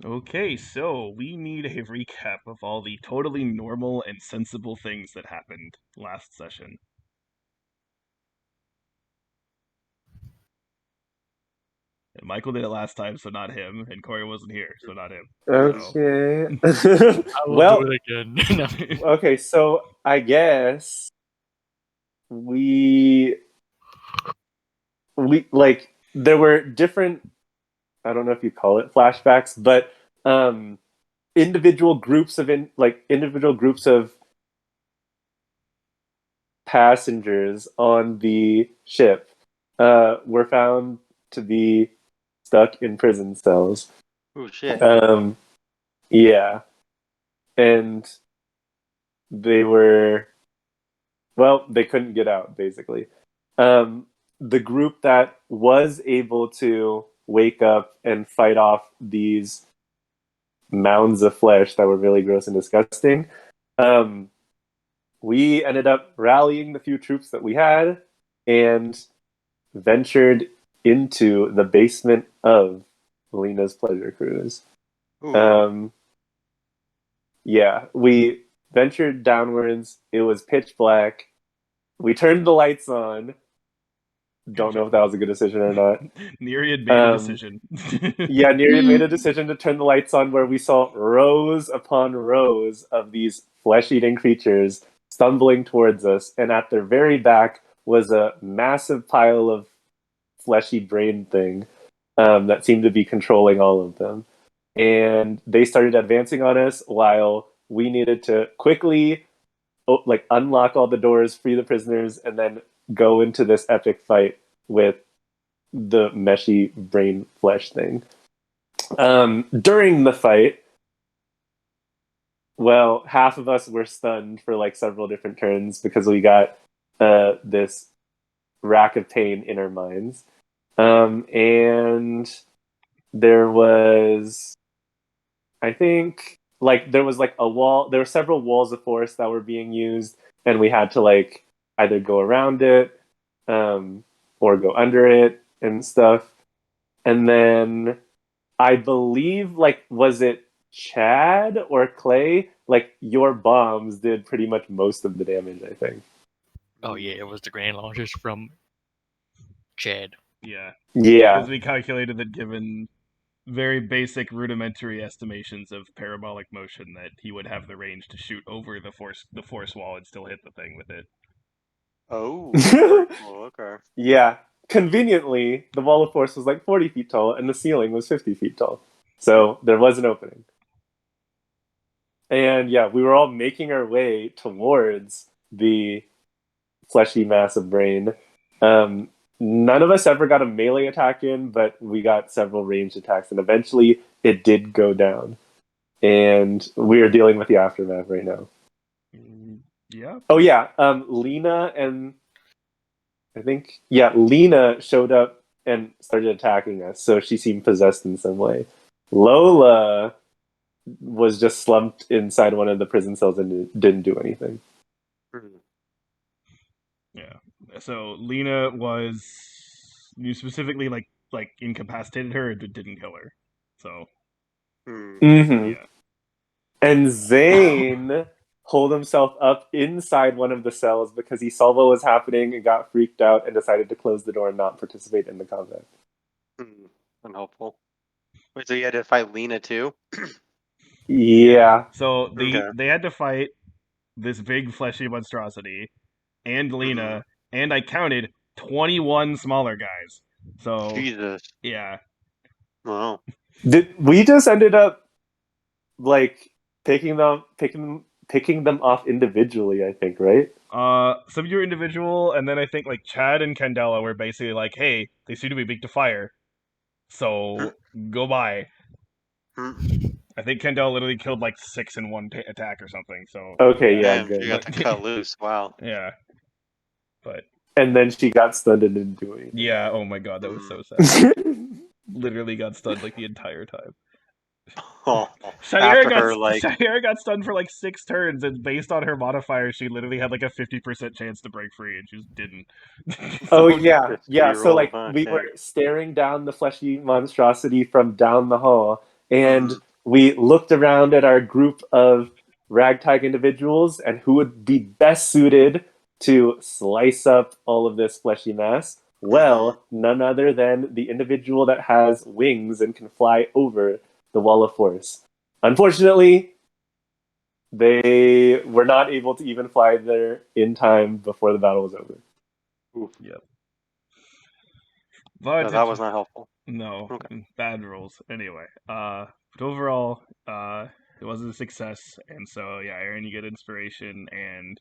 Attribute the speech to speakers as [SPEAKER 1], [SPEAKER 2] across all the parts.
[SPEAKER 1] Okay, so we need a recap of all the totally normal and sensible things that happened last session. And Michael did it last time, so not him, and Corey wasn't here, so not him. So
[SPEAKER 2] Okay.
[SPEAKER 3] I will do
[SPEAKER 2] Well,
[SPEAKER 3] it again.
[SPEAKER 2] okay, so I guess we there were different, I don't know if you call it flashbacks, but um individual groups of passengers on the ship were found to be stuck in prison cells.
[SPEAKER 4] Oh shit.
[SPEAKER 2] Um yeah, and they were they couldn't get out basically. Um the group that was able to wake up and fight off these mounds of flesh that were really gross and disgusting. Um, we ended up rallying the few troops that we had and ventured into the basement of Lena's pleasure cruise.
[SPEAKER 4] Ooh.
[SPEAKER 2] Yeah, we ventured downwards. It was pitch black. We turned the lights on. Don't know if that was a good decision or not.
[SPEAKER 1] Nereid made a decision.
[SPEAKER 2] Yeah, Neri made a decision to turn the lights on where we saw rows upon rows of these flesh-eating creatures stumbling towards us, and at their very back was a massive pile of fleshy brain thing that seemed to be controlling all of them. And they started advancing on us while we needed to quickly unlock all the doors, free the prisoners, and then go into this epic fight with the meshy brain flesh thing. During the fight, half of us were stunned for like several different turns because we got this rack of pain in our minds. And there was, I think, there was like a wall. There were several walls of force that were being used, and we had to like either go around it or go under it and stuff. And then I believe, was it Chad or Clay? Like, your bombs did pretty much most of the damage, I think.
[SPEAKER 3] Oh yeah, it was the grand launchers from Chad.
[SPEAKER 1] Yeah, because
[SPEAKER 2] Yeah.
[SPEAKER 1] we calculated that given very basic rudimentary estimations of parabolic motion that he would have the range to shoot over the force wall and still hit the thing with it.
[SPEAKER 4] Oh, very cool. Okay.
[SPEAKER 2] Yeah. Conveniently, the wall of force was like 40 feet tall, and the ceiling was 50 feet tall. So there was an opening. And yeah, we were all making our way towards the fleshy mass of brain. None of us ever got a melee attack in, but we got several ranged attacks, and eventually it did go down. And we are dealing with the aftermath right now.
[SPEAKER 1] Yeah.
[SPEAKER 2] Oh yeah, Lena and Lena showed up and started attacking us, so she seemed possessed in some way. Lola was just slumped inside one of the prison cells and didn't do anything.
[SPEAKER 1] Yeah. So Lena was you specifically like incapacitated her and didn't kill her. So
[SPEAKER 2] Mm-hmm.
[SPEAKER 1] yeah.
[SPEAKER 2] And Zane pulled himself up inside one of the cells because he saw what was happening and got freaked out and decided to close the door and not participate in the combat.
[SPEAKER 4] Unhelpful. Wait, so you had to fight Lena too?
[SPEAKER 2] Yeah.
[SPEAKER 1] So
[SPEAKER 4] Okay.
[SPEAKER 1] they had to fight this big fleshy monstrosity and Lena, and I counted 21 smaller guys. So
[SPEAKER 4] Jesus.
[SPEAKER 1] yeah.
[SPEAKER 4] Wow.
[SPEAKER 2] We just ended up like picking them off individually, I think, right?
[SPEAKER 1] Some of you are individual, and then I think like Chad and Candela were basically like, hey, they seem to be weak to fire. So go by. I think Kendall literally killed like 6 in one attack or something. So
[SPEAKER 2] Okay,
[SPEAKER 1] yeah,
[SPEAKER 2] yeah,
[SPEAKER 4] Damn, you
[SPEAKER 2] good.
[SPEAKER 4] got to cut loose. Wow.
[SPEAKER 1] yeah. But
[SPEAKER 2] And then she got stunned and didn't do anything.
[SPEAKER 1] yeah, oh my god, that was so sad. Literally got stunned like the entire time.
[SPEAKER 4] After her, like,
[SPEAKER 1] Shire got stunned for like 6 turns, and based on her modifier, she literally had like a 50% chance to break free, and she just didn't.
[SPEAKER 2] Oh yeah, yeah. So
[SPEAKER 4] reroll,
[SPEAKER 2] like we were staring down the fleshy monstrosity from down the hall, and we looked around at our group of ragtag individuals and who would be best suited to slice up all of this fleshy mass. Well, none other than the individual that has wings and can fly over the wall of force. Unfortunately, they were not able to even fly there in time before the battle was over.
[SPEAKER 1] Yep.
[SPEAKER 4] No, that was not helpful.
[SPEAKER 1] No,
[SPEAKER 4] Okay.
[SPEAKER 1] bad rolls. Anyway, but overall, it was a success, and so yeah, Aaron, you get inspiration, and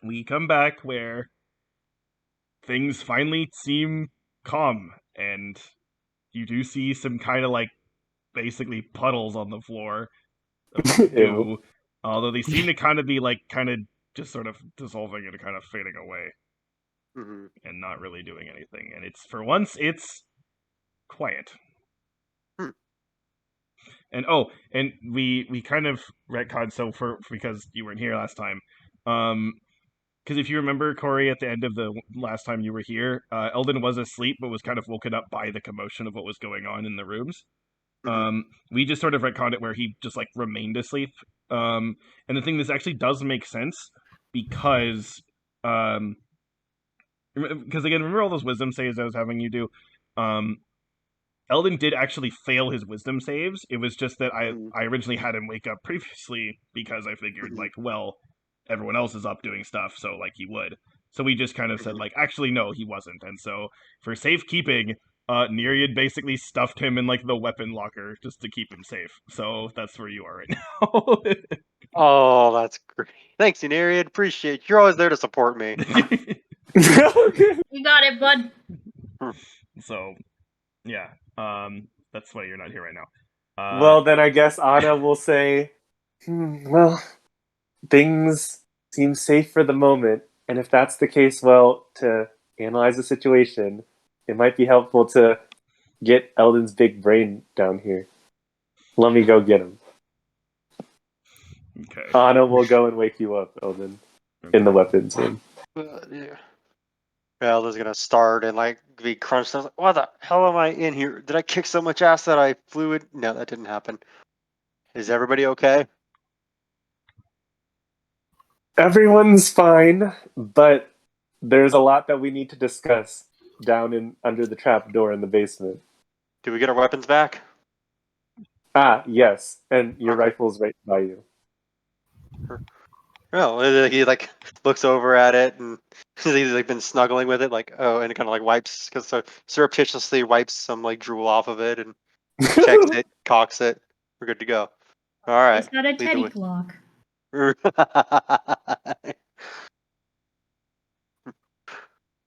[SPEAKER 1] we come back where things finally seem calm, and you do see some kind of like basically puddles on the floor of
[SPEAKER 2] Ew.
[SPEAKER 1] goo, although they seem to kind of be like kind of just sort of dissolving and kind of fading away
[SPEAKER 4] Hmm.
[SPEAKER 1] and not really doing anything. And it's for once it's quiet.
[SPEAKER 4] Hmm.
[SPEAKER 1] And oh, and we kind of retconned so for because you weren't here last time. Because if you remember, Corey, at the end of the last time you were here, Eldon was asleep but was kind of woken up by the commotion of what was going on in the rooms.
[SPEAKER 4] Hmm.
[SPEAKER 1] We just sort of retconned it where he just like remained asleep. And the thing this actually does make sense because um, because again, remember all those wisdom saves I was having you do. Um, Eldon did actually fail his wisdom saves. It was just that
[SPEAKER 4] Hmm.
[SPEAKER 1] I originally had him wake up previously because I figured like, well, everyone else is up doing stuff, so like he would. So we just kind of said like, actually no, he wasn't. And so for safekeeping, Nereid basically stuffed him in like the weapon locker just to keep him safe. So that's where you are right now.
[SPEAKER 4] Oh, that's great. Thanks, Unariad. Appreciate you. You're always there to support me.
[SPEAKER 5] You got it, bud.
[SPEAKER 1] So yeah, that's why you're not here right now.
[SPEAKER 2] Well, then I guess Anna will say, well, things seem safe for the moment. And if that's the case, well, to analyze the situation, it might be helpful to get Eldon's big brain down here. Let me go get him.
[SPEAKER 1] Okay.
[SPEAKER 2] Anna will go and wake you up, Eldon, in the weapons room.
[SPEAKER 4] Yeah. Well, this is gonna start and like be crunched. I was like, why the hell am I in here? Did I kick so much ass that I flew it? No, that didn't happen. Is everybody okay?
[SPEAKER 2] Everyone's fine, but there's a lot that we need to discuss down in under the trap door in the basement.
[SPEAKER 4] Did we get our weapons back?
[SPEAKER 2] Ah, yes, and your
[SPEAKER 4] Okay.
[SPEAKER 2] rifle's right by you.
[SPEAKER 4] No, he like looks over at it and he's like been snuggling with it, like oh, and kind of like wipes because so surreptitiously wipes some like drool off of it and checks it, cocks it. We're good to go. All right,
[SPEAKER 5] It's got a
[SPEAKER 4] lead the
[SPEAKER 5] teddy
[SPEAKER 4] way.
[SPEAKER 5] clock.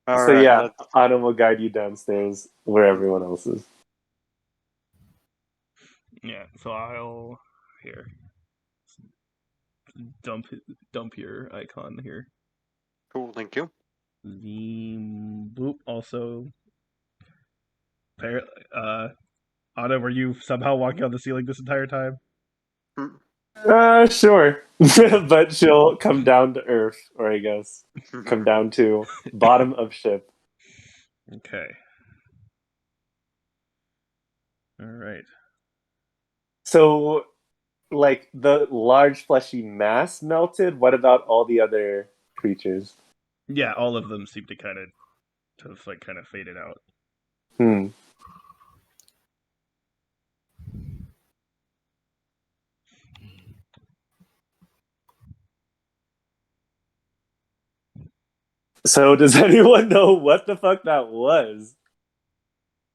[SPEAKER 4] All
[SPEAKER 2] So
[SPEAKER 4] right,
[SPEAKER 2] yeah, Anna will guide you downstairs where everyone else is.
[SPEAKER 1] Yeah, so I'll here dump dump your icon here.
[SPEAKER 4] cool. Thank you.
[SPEAKER 1] The boop also. Uh, Anna, were you somehow walking on the ceiling this entire time?
[SPEAKER 2] Sure. But she'll come down to Earth, or I guess come down to bottom of ship.
[SPEAKER 1] Okay. All right.
[SPEAKER 2] So, like the large fleshy mass melted. What about all the other creatures?
[SPEAKER 1] Yeah, all of them seem to kind of have like kind of faded out.
[SPEAKER 2] Hmm. So, does anyone know what the fuck that was?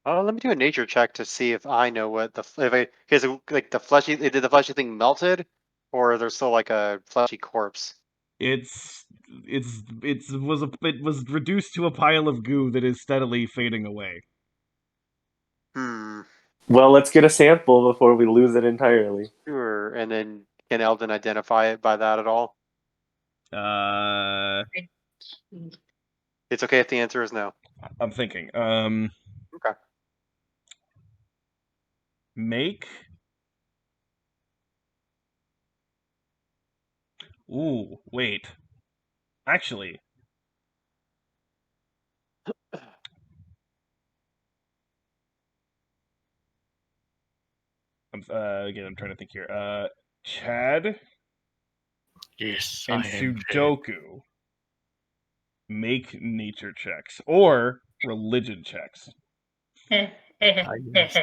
[SPEAKER 4] Let me do a nature check to see if I know what the if I because like the fleshy did the fleshy thing melted, or there's still like a fleshy corpse.
[SPEAKER 1] It was reduced to a pile of goo that is steadily fading away.
[SPEAKER 4] Hmm.
[SPEAKER 2] Well, let's get a sample before we lose it entirely.
[SPEAKER 4] Sure. And then can Eldon identify it by that at all?
[SPEAKER 1] Uh,
[SPEAKER 4] It's okay if the answer is no.
[SPEAKER 1] I'm thinking.
[SPEAKER 4] Okay.
[SPEAKER 1] Make. Ooh, wait. Actually, again, I'm trying to think here. Chad
[SPEAKER 3] Yes,
[SPEAKER 1] and
[SPEAKER 3] I am Chad.
[SPEAKER 1] Sudoku make nature checks or religion checks.
[SPEAKER 3] Yes,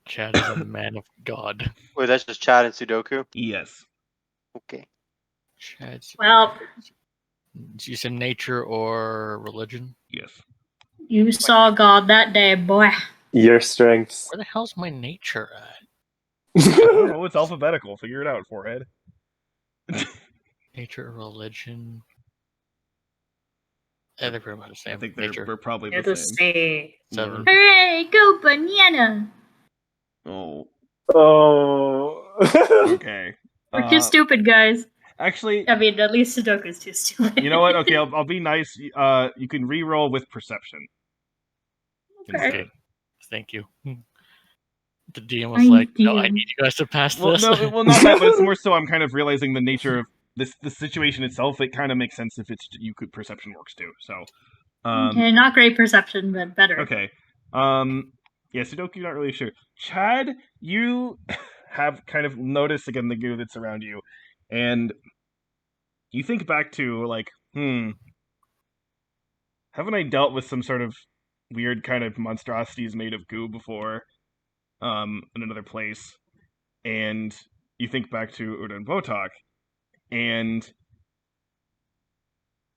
[SPEAKER 3] Chad is a man of God.
[SPEAKER 4] Wait, that's just Chad and Sudoku.
[SPEAKER 1] Yes.
[SPEAKER 4] Okay.
[SPEAKER 3] Chad's.
[SPEAKER 5] Well,
[SPEAKER 3] You said nature or religion?
[SPEAKER 1] Yes.
[SPEAKER 5] you saw God that day, boy.
[SPEAKER 2] Your strengths.
[SPEAKER 3] Where the hell's my nature at?
[SPEAKER 1] Oh, it's alphabetical. Figure it out, forehead.
[SPEAKER 3] Nature or religion? Yeah, they're pretty much the same.
[SPEAKER 1] I think
[SPEAKER 3] nature.
[SPEAKER 1] they're probably
[SPEAKER 5] They're
[SPEAKER 1] the
[SPEAKER 5] the
[SPEAKER 1] same.
[SPEAKER 5] same.
[SPEAKER 3] 7.
[SPEAKER 5] Hooray, go banana!
[SPEAKER 1] Oh.
[SPEAKER 2] Oh.
[SPEAKER 1] Okay.
[SPEAKER 5] We're too stupid, guys.
[SPEAKER 1] Actually,
[SPEAKER 5] I mean, at least Sudoku's too stupid.
[SPEAKER 1] you know what? Okay, I'll be nice. You can re-roll with perception instead.
[SPEAKER 3] Okay. Thank you. The DM was like, "No, I need you guys to pass
[SPEAKER 1] Well,
[SPEAKER 3] this."
[SPEAKER 1] no, well, not that, but it's more so I'm kind of realizing the nature of the situation itself. It kind of makes sense if it's you could perception works too. So,
[SPEAKER 5] Okay, not great perception, but better.
[SPEAKER 1] okay, yeah, Sudoku, not really sure. Chad, you have kind of noticed again the goo that's around you, and you think back to like, haven't I dealt with some sort of weird kind of monstrosities made of goo before, in another place? And you think back to Udon Botok, and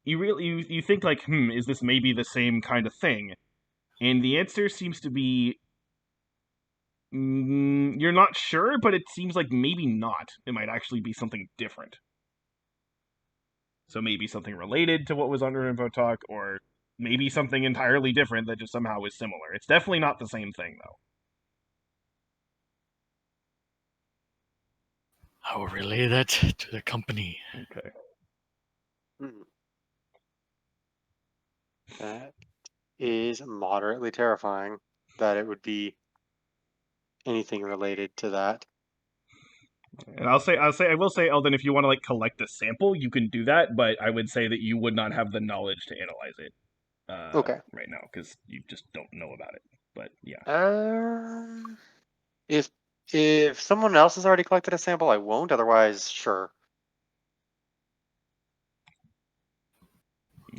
[SPEAKER 1] you think like, is this maybe the same kind of thing? And the answer seems to be, you're not sure, but it seems like maybe not. It might actually be something different. So maybe something related to what was under Info Talk, or maybe something entirely different that just somehow is similar. It's definitely not the same thing, though.
[SPEAKER 3] I will relay that to the company.
[SPEAKER 1] Okay.
[SPEAKER 4] That is moderately terrifying that it would be anything related to that.
[SPEAKER 1] And I will say, Eldon, if you want to like collect a sample, you can do that, but I would say that you would not have the knowledge to analyze it
[SPEAKER 4] Okay.
[SPEAKER 1] right now because you just don't know about it. But yeah,
[SPEAKER 4] If someone else has already collected a sample, I won't. Otherwise, sure.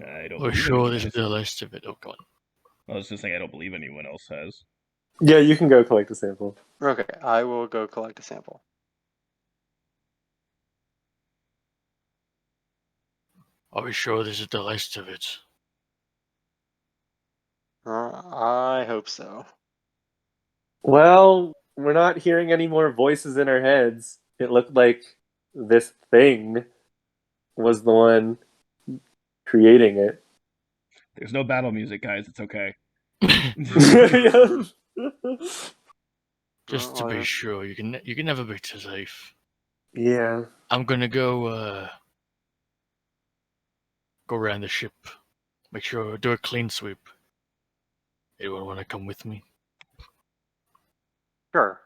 [SPEAKER 1] I don't
[SPEAKER 3] We're
[SPEAKER 1] believe
[SPEAKER 3] sure
[SPEAKER 1] anyone
[SPEAKER 3] there's
[SPEAKER 1] has.
[SPEAKER 3] the list of it. Oh, go on.
[SPEAKER 1] I was just saying I don't believe anyone else has.
[SPEAKER 2] Yeah, you can go collect a sample.
[SPEAKER 4] Okay, I will go collect a sample.
[SPEAKER 3] Are we sure this is the list of it?
[SPEAKER 4] I hope so.
[SPEAKER 2] Well, we're not hearing any more voices in our heads. It looked like this thing was the one creating it.
[SPEAKER 1] There's no battle music, guys. It's okay.
[SPEAKER 3] Just to be sure, you can never be too safe.
[SPEAKER 2] Yeah.
[SPEAKER 3] I'm gonna go around the ship. Make sure do a clean sweep. Anyone want to come with me?
[SPEAKER 4] Sure.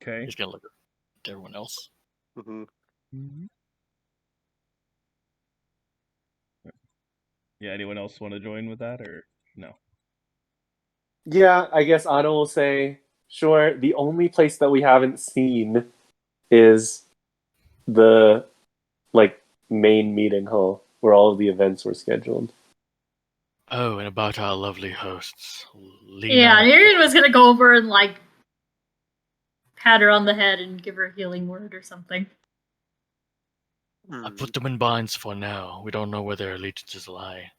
[SPEAKER 1] Okay.
[SPEAKER 3] He's gonna look at everyone else.
[SPEAKER 4] Mm-hmm.
[SPEAKER 1] Yeah. Anyone else want to join with that or no?
[SPEAKER 2] Yeah, I guess Otto will say, sure, the only place that we haven't seen is the main meeting hall where all of the events were scheduled.
[SPEAKER 3] Oh, and about our lovely hosts.
[SPEAKER 5] Yeah, Nerian was gonna go over and like pat her on the head and give her a healing word or something.
[SPEAKER 3] I put them in binds for now. We don't know where their allegiances lie.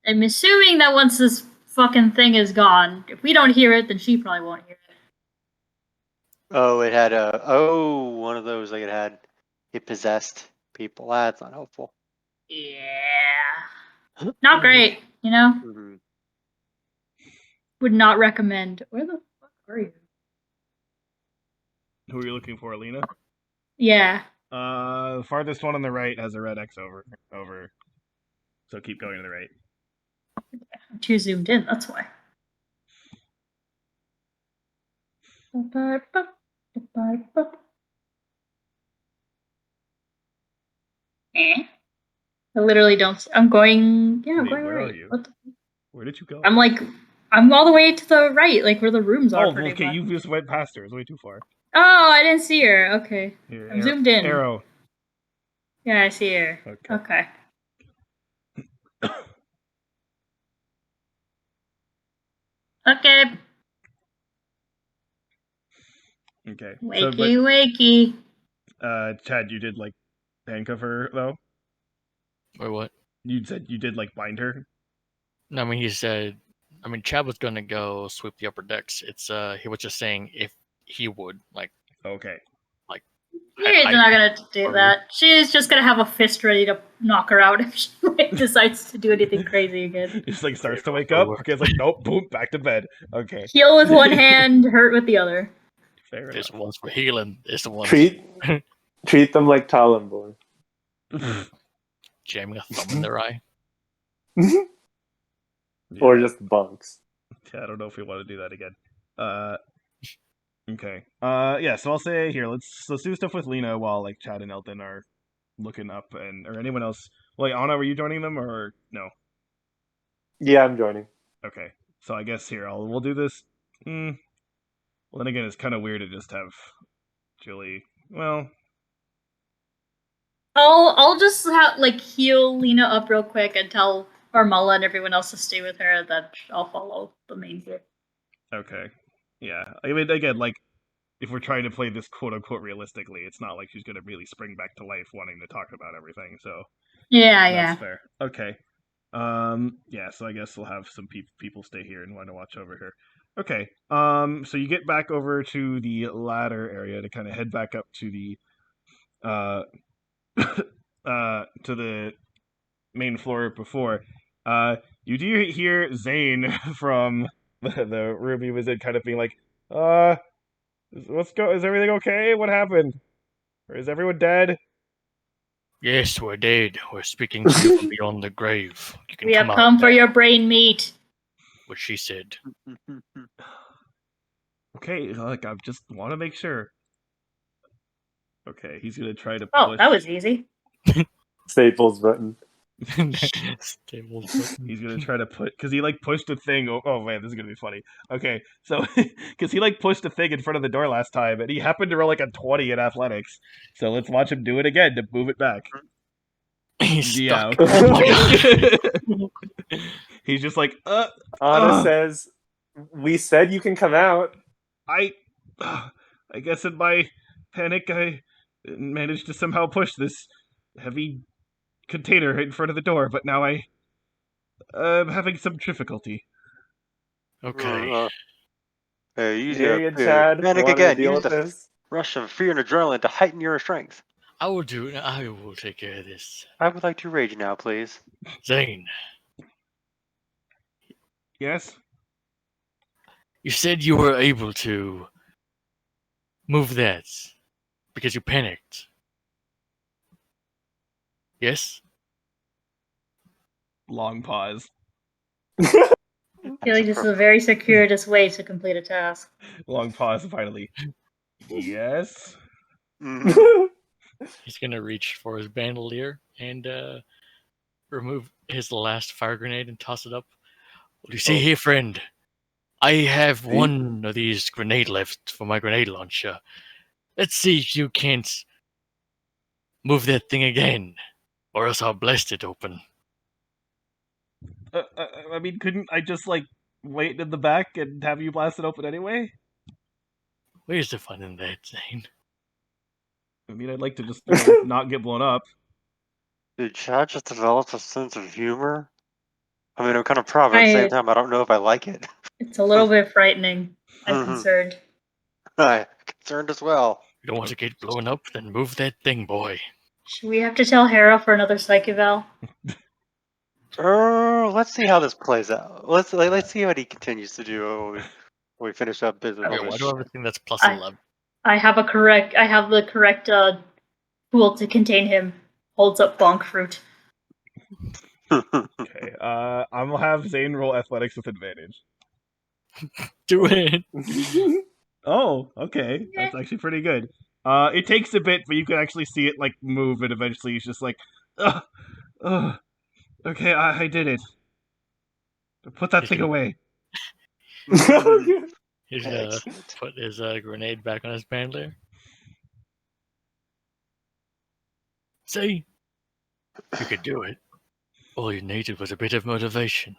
[SPEAKER 5] I'm assuming that once this fucking thing is gone, if we don't hear it, then she probably won't hear it.
[SPEAKER 4] Oh, it had one of those like it possessed people. That's not helpful.
[SPEAKER 5] Yeah. Not great, you know?
[SPEAKER 4] Mm-hmm.
[SPEAKER 5] Would not recommend. Where the fuck are you?
[SPEAKER 1] Who are you looking for, Alina?
[SPEAKER 5] Yeah.
[SPEAKER 1] The farthest one on the right has a red X over. So keep going to the right.
[SPEAKER 5] I'm too zoomed in, that's why. I literally don't. I'm going. Yeah, I'm
[SPEAKER 1] Wait,
[SPEAKER 5] going
[SPEAKER 1] where
[SPEAKER 5] right.
[SPEAKER 1] are you?
[SPEAKER 5] What the,
[SPEAKER 1] Where did you go?
[SPEAKER 5] I'm like I'm all the way to the right, like where the rooms are.
[SPEAKER 1] Oh,
[SPEAKER 5] Pretty
[SPEAKER 1] okay,
[SPEAKER 5] much.
[SPEAKER 1] you just went past her. It's way too far.
[SPEAKER 5] Oh, I didn't see her. Okay,
[SPEAKER 1] Here,
[SPEAKER 5] I'm zoomed in.
[SPEAKER 1] Arrow.
[SPEAKER 5] Yeah, I see her.
[SPEAKER 1] Okay.
[SPEAKER 5] Okay. Okay.
[SPEAKER 1] Okay.
[SPEAKER 5] Wakey, wakey.
[SPEAKER 1] Chad, you did like handcuff her though.
[SPEAKER 3] Or what?
[SPEAKER 1] You said you did like bind her.
[SPEAKER 3] No, I mean he said. I mean Chad was gonna go sweep the upper decks. It's he was just saying if he would like
[SPEAKER 1] Okay.
[SPEAKER 5] Miriam's not gonna do
[SPEAKER 3] Or-
[SPEAKER 5] that. She's just gonna have a fist ready to knock her out if she decides to do anything crazy again.
[SPEAKER 1] Just like starts to
[SPEAKER 3] Okay,
[SPEAKER 1] wake
[SPEAKER 3] that'll
[SPEAKER 1] up.
[SPEAKER 3] work.
[SPEAKER 1] Okay, it's like nope, boom, back to bed. Okay.
[SPEAKER 5] Heal with one hand, hurt with the other.
[SPEAKER 1] Fair
[SPEAKER 3] This
[SPEAKER 1] enough.
[SPEAKER 3] one's for healing. This one's
[SPEAKER 2] treat them like Talon boy.
[SPEAKER 3] jamming a thumb in their eye.
[SPEAKER 2] Or
[SPEAKER 1] Yeah.
[SPEAKER 2] just bunks.
[SPEAKER 1] I don't know if we want to do that again. Okay. Yeah. So I'll say here. Let's do stuff with Lena while like Chad and Elton are looking up, and or anyone else. Wait, Anna, were you joining them or no?
[SPEAKER 2] Yeah, I'm joining.
[SPEAKER 1] Okay. So I guess here we'll do this. Well, then again, it's kind of weird to just have Julie. Well,
[SPEAKER 5] I'll just like heal Lena up real quick and tell Armella and everyone else to stay with her, and then I'll follow the main group.
[SPEAKER 1] okay. Yeah. I mean, again, like if we're trying to play this quote unquote realistically, it's not like she's gonna really spring back to life wanting to talk about everything. So
[SPEAKER 5] Yeah,
[SPEAKER 1] that's
[SPEAKER 5] yeah.
[SPEAKER 1] fair. Okay. Yeah, so I guess we'll have some people stay here and want to watch over her. Okay. So you get back over to the ladder area to kind of head back up to the uh to the main floor before. You do hear Zane from the room he was in kind of being like, is everything okay? What happened? Or is everyone dead?
[SPEAKER 3] Yes, we're dead. We're speaking to you from beyond the grave. You can
[SPEAKER 5] We
[SPEAKER 3] come
[SPEAKER 5] have
[SPEAKER 3] out
[SPEAKER 5] come for
[SPEAKER 3] now,"
[SPEAKER 5] your brain meat.
[SPEAKER 3] what she said.
[SPEAKER 1] Okay, like I just want to make sure. Okay, he's gonna try to
[SPEAKER 5] Oh,
[SPEAKER 1] push.
[SPEAKER 5] that was easy.
[SPEAKER 2] Staples button.
[SPEAKER 3] Staples button.
[SPEAKER 1] He's gonna try to put because he like pushed a thing. Oh man, this is gonna be funny. Okay, so because he like pushed a thing in front of the door last time, and he happened to roll like a 20 in athletics. So let's watch him do it again to move it back.
[SPEAKER 3] He's
[SPEAKER 1] Yeah.
[SPEAKER 3] stuck. Oh my god.
[SPEAKER 1] He's just like,
[SPEAKER 2] Anna says, "We said you can come out."
[SPEAKER 1] I guess in my panic, I managed to somehow push this heavy container in front of the door, but now I'm having some difficulty.
[SPEAKER 3] Okay.
[SPEAKER 4] Hey, use
[SPEAKER 2] Mary
[SPEAKER 4] your
[SPEAKER 2] and Chad
[SPEAKER 4] panic
[SPEAKER 2] want to
[SPEAKER 4] again.
[SPEAKER 2] deal
[SPEAKER 4] Use
[SPEAKER 2] with
[SPEAKER 4] the
[SPEAKER 2] this.
[SPEAKER 4] rush of fear and adrenaline to heighten your strength.
[SPEAKER 3] I will take care of this.
[SPEAKER 4] I would like to rage now, please.
[SPEAKER 3] Zane,
[SPEAKER 1] Yes?
[SPEAKER 3] you said you were able to move that because you panicked. Yes?
[SPEAKER 1] Long pause.
[SPEAKER 5] I feel like this is a very circuitous way to complete a task.
[SPEAKER 1] Long pause, finally. Yes?
[SPEAKER 4] Mhm.
[SPEAKER 3] He's gonna reach for his bandolier and remove his last fire grenade and toss it up. What do you see here, friend? I have one of these grenade left for my grenade launcher. Let's see if you can't move that thing again, or else I'll blast it open.
[SPEAKER 1] I mean, couldn't I just, like, wait in the back and have you blast it open anyway?
[SPEAKER 3] Where's the fun in that, Zane?
[SPEAKER 1] I mean, I'd like to just, not get blown up.
[SPEAKER 4] Did Chad just develop a sense of humor? I mean, I'm kind of proud, but at the same time, I don't know if I like it.
[SPEAKER 5] It's a little bit frightening. I'm concerned.
[SPEAKER 4] I'm concerned as well.
[SPEAKER 3] You don't want to get blown up? Then move that thing, boy.
[SPEAKER 5] Should we have to tell Hera for another psych eval?
[SPEAKER 4] Let's see how this plays out. Let's see what he continues to do when we finish up business.
[SPEAKER 3] Wait,
[SPEAKER 4] on
[SPEAKER 3] why
[SPEAKER 4] this
[SPEAKER 3] do
[SPEAKER 4] shit.
[SPEAKER 3] everything that's plus
[SPEAKER 5] I-
[SPEAKER 3] 11?
[SPEAKER 5] I have the correct tool to contain him. Holds up bonk fruit.
[SPEAKER 1] Okay, I'm gonna have Zane roll athletics with advantage.
[SPEAKER 3] Do it.
[SPEAKER 1] Oh, okay. That's actually pretty good. It takes a bit, but you can actually see it, like, move, and eventually he's just like, okay, I did it. Put that thing away.
[SPEAKER 3] He's gonna
[SPEAKER 4] Excellent.
[SPEAKER 3] put his grenade back on his bandolier. See? You could do it. All you needed was a bit of motivation.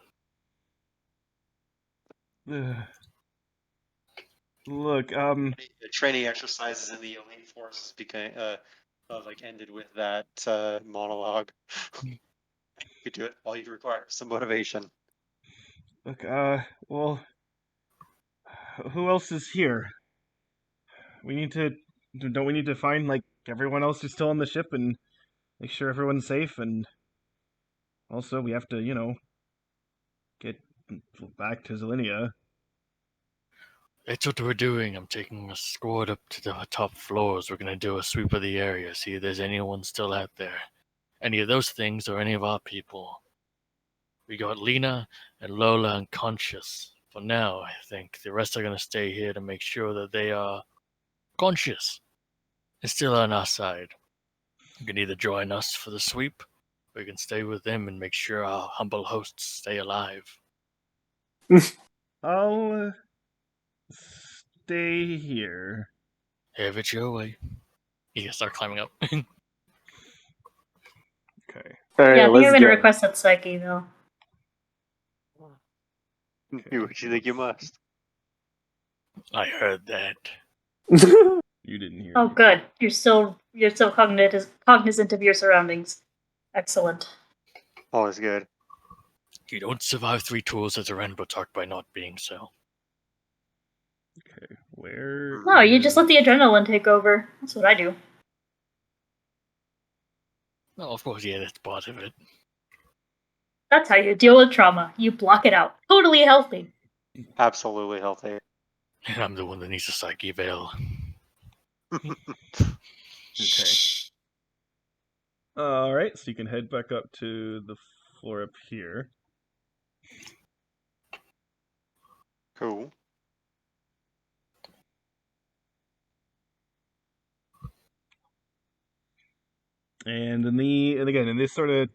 [SPEAKER 1] Look,
[SPEAKER 4] The training exercises in the elite forces became like ended with that monologue. You could do it. All you require is some motivation.
[SPEAKER 1] look, well, who else is here? We need to, don't we need to find, like, everyone else who's still on the ship and make sure everyone's safe, and also we have to, get back to Zelinia.
[SPEAKER 3] That's what we're doing. I'm taking a squad up to the top floors. We're gonna do a sweep of the area, see if there's anyone still out there. Any of those things or any of our people. We got Lena and Lola unconscious. For now, I think. The rest are gonna stay here to make sure that they are conscious and still on our side. You can either join us for the sweep, or you can stay with them and make sure our humble hosts stay alive.
[SPEAKER 1] I'll stay here.
[SPEAKER 3] Have it your way. You can start climbing up.
[SPEAKER 1] Okay.
[SPEAKER 2] All right,
[SPEAKER 5] Yeah, I think I'm
[SPEAKER 2] let's
[SPEAKER 5] gonna
[SPEAKER 2] go.
[SPEAKER 5] request that psyche though.
[SPEAKER 4] You think you must?
[SPEAKER 3] I heard that.
[SPEAKER 1] You didn't hear
[SPEAKER 5] Oh,
[SPEAKER 1] me.
[SPEAKER 5] good. You're still cognizant of your surroundings. Excellent.
[SPEAKER 4] Always good.
[SPEAKER 3] You don't survive 3 tours at the Renbotark by not being so.
[SPEAKER 1] Okay, where?
[SPEAKER 5] No, you just let the adrenaline take over. That's what I do.
[SPEAKER 3] No, of course, yeah, that's part of it.
[SPEAKER 5] That's how you deal with trauma. You block it out. Totally healthy.
[SPEAKER 4] Absolutely healthy.
[SPEAKER 3] And I'm the one that needs a psyche veil.
[SPEAKER 1] Okay. Alright, so you can head back up to the floor up here.
[SPEAKER 4] Cool.
[SPEAKER 1] And in this sort of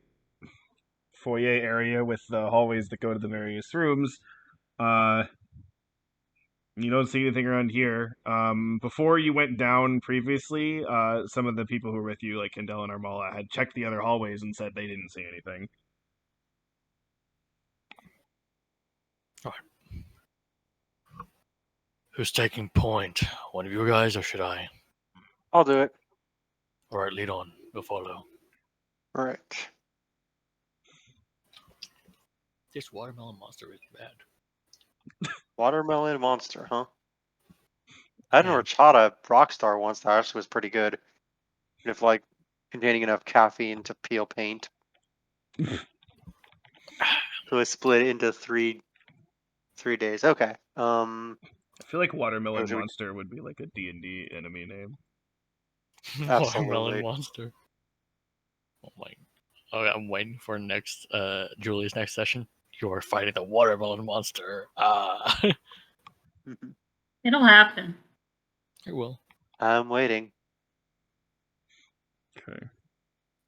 [SPEAKER 1] foyer area with the hallways that go to the various rooms, you don't see anything around here. Before you went down previously, some of the people who were with you, like Kendall and Armala, had checked the other hallways and said they didn't see anything.
[SPEAKER 3] Who's taking point? One of you guys, or should I?
[SPEAKER 4] I'll do it.
[SPEAKER 3] Alright, lead on. We'll follow.
[SPEAKER 4] All right.
[SPEAKER 3] This watermelon monster is bad.
[SPEAKER 4] Watermelon monster, huh? I had an
[SPEAKER 3] Yeah.
[SPEAKER 4] horchata rockstar once that actually was pretty good. If like containing enough caffeine to peel paint. So I split it into three days. Okay.
[SPEAKER 1] I feel like Watermelon
[SPEAKER 4] should we-
[SPEAKER 1] Monster would be like a D&D enemy name.
[SPEAKER 3] Watermelon
[SPEAKER 4] Absolutely.
[SPEAKER 3] monster. Oh my. Okay, I'm waiting for next Julie's next session. You're fighting the watermelon monster.
[SPEAKER 5] It'll happen.
[SPEAKER 3] It will.
[SPEAKER 4] I'm waiting.
[SPEAKER 1] Okay.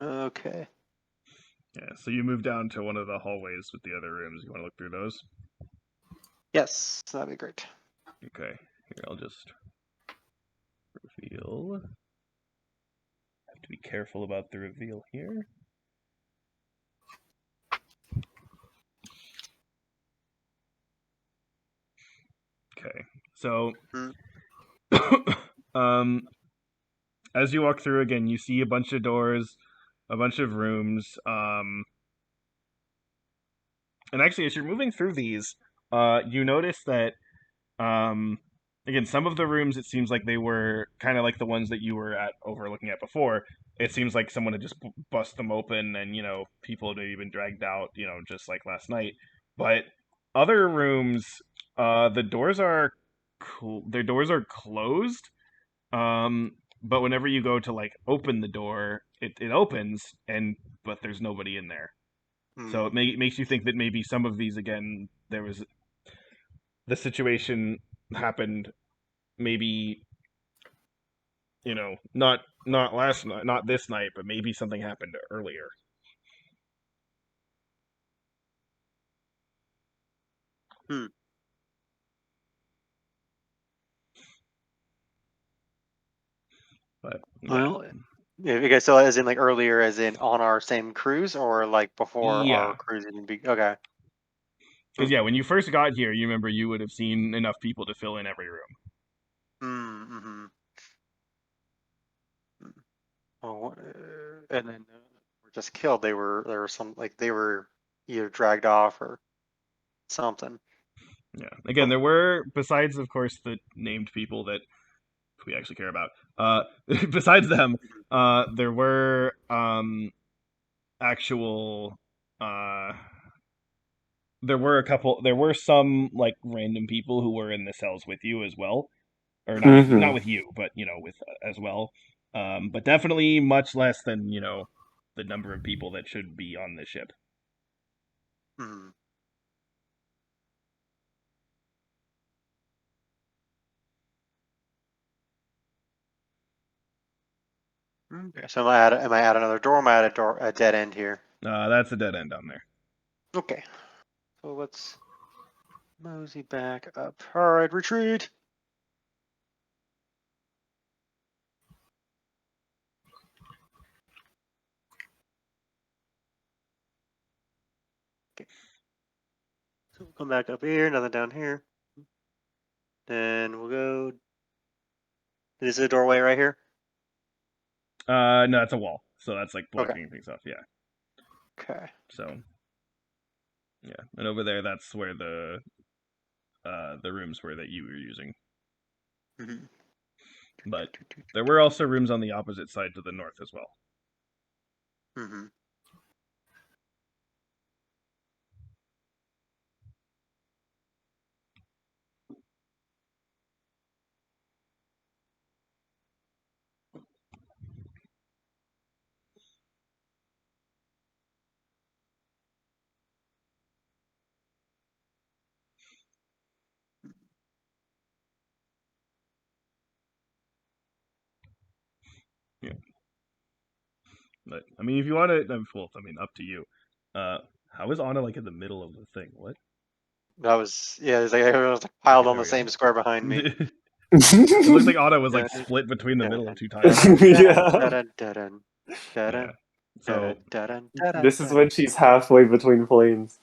[SPEAKER 4] Okay.
[SPEAKER 1] Yeah, so you move down to one of the hallways with the other rooms. You want to look through those?
[SPEAKER 4] Yes, that'd be great.
[SPEAKER 1] Okay. Here, I'll just reveal. Have to be careful about the reveal here. Okay. So, as you walk through again, you see a bunch of doors, a bunch of rooms. And actually, as you're moving through these, you notice that, again, some of the rooms, it seems like they were kind of like the ones that you were overlooking at before. It seems like someone had just bust them open, and people had maybe been dragged out, just like last night. But other rooms, the doors are their doors are closed. But whenever you go to like open the door, it opens, but there's nobody in there. So it makes you think that maybe some of these, again, there was the situation happened maybe, not last night, not this night, but maybe something happened earlier. But
[SPEAKER 4] Well, okay, so as in like earlier, as in on our same cruise, or like before our cruise even okay.
[SPEAKER 1] Because when you first got here, you remember you would have seen enough people to fill in every room.
[SPEAKER 4] Mm-hmm. Oh, and then were just killed. There were some like they were either dragged off or something.
[SPEAKER 1] Yeah. Again, there were, besides of course the named people that we actually care about. Besides them, there were actual. There were a couple. There were some like random people who were in the cells with you as well, or not with you, but with as well. But definitely much less than the number of people that should be on the ship.
[SPEAKER 4] Mm-hmm. Okay, so am I at another door? Am I at a dead end here?
[SPEAKER 1] That's a dead end down there.
[SPEAKER 4] Okay, so let's mosey back up. All right, retreat. Okay, so we'll come back up here. Nothing down here. Then we'll go. This is a doorway right here.
[SPEAKER 1] No, it's a wall, so that's like blocking things off. Yeah.
[SPEAKER 4] Okay.
[SPEAKER 1] So, yeah, and over there, that's where the rooms were that you were using.
[SPEAKER 4] Mm-hmm.
[SPEAKER 1] But there were also rooms on the opposite side to the north as well.
[SPEAKER 4] Mm-hmm.
[SPEAKER 1] Yeah. But I mean, if you want to, well, I mean, up to you. How is Anna like in the middle of the thing? What?
[SPEAKER 4] That was It's like everyone was like piled on
[SPEAKER 1] There
[SPEAKER 4] the
[SPEAKER 1] we
[SPEAKER 4] same
[SPEAKER 1] go.
[SPEAKER 4] square behind me.
[SPEAKER 1] It looks like Anna was like split between the middle of two tiles. Yeah. So
[SPEAKER 2] This is when she's halfway between planes.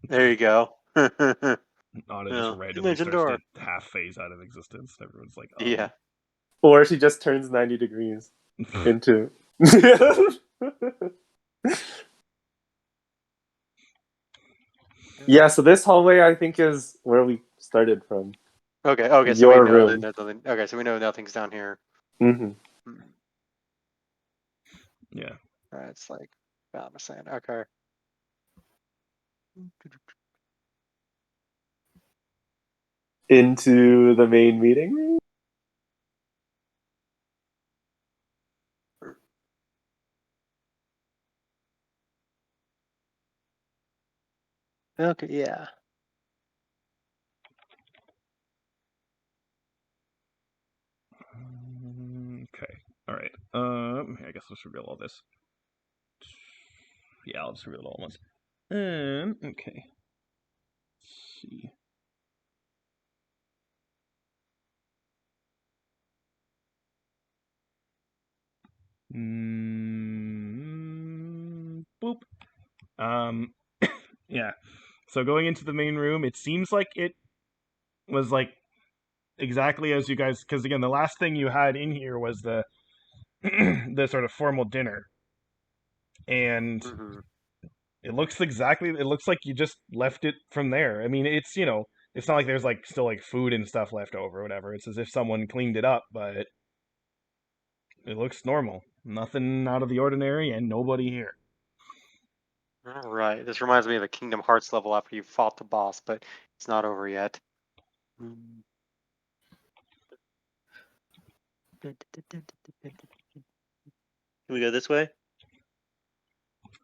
[SPEAKER 4] There you go.
[SPEAKER 1] Anna just randomly
[SPEAKER 4] Dimension
[SPEAKER 1] starts
[SPEAKER 4] door.
[SPEAKER 1] to half phase out of existence. Everyone's like,
[SPEAKER 4] Yeah.
[SPEAKER 2] Or she just turns 90 degrees into. Yeah, so this hallway I think is where we started from.
[SPEAKER 4] Okay, so
[SPEAKER 2] Your
[SPEAKER 4] we know
[SPEAKER 2] room.
[SPEAKER 4] that nothing. Okay, so we know nothing's down here.
[SPEAKER 2] Mm-hmm.
[SPEAKER 1] Yeah.
[SPEAKER 4] It's like I'm saying. Okay.
[SPEAKER 2] Into the main meeting room.
[SPEAKER 4] Okay, yeah.
[SPEAKER 1] Okay. All right. I guess let's reveal all this. Yeah, I'll just reveal it all at once. Okay. Let's see. Boop. Yeah. So going into the main room, it seems like it was like exactly as you guys, because again, the last thing you had in here was the the sort of formal dinner, and it looks like you just left it from there. I mean, it's it's not like there's like still like food and stuff left over or whatever. It's as if someone cleaned it up, but it looks normal. Nothing out of the ordinary, and nobody here.
[SPEAKER 4] All right. This reminds me of a Kingdom Hearts level after you fought the boss, but it's not over yet. Can we go this way?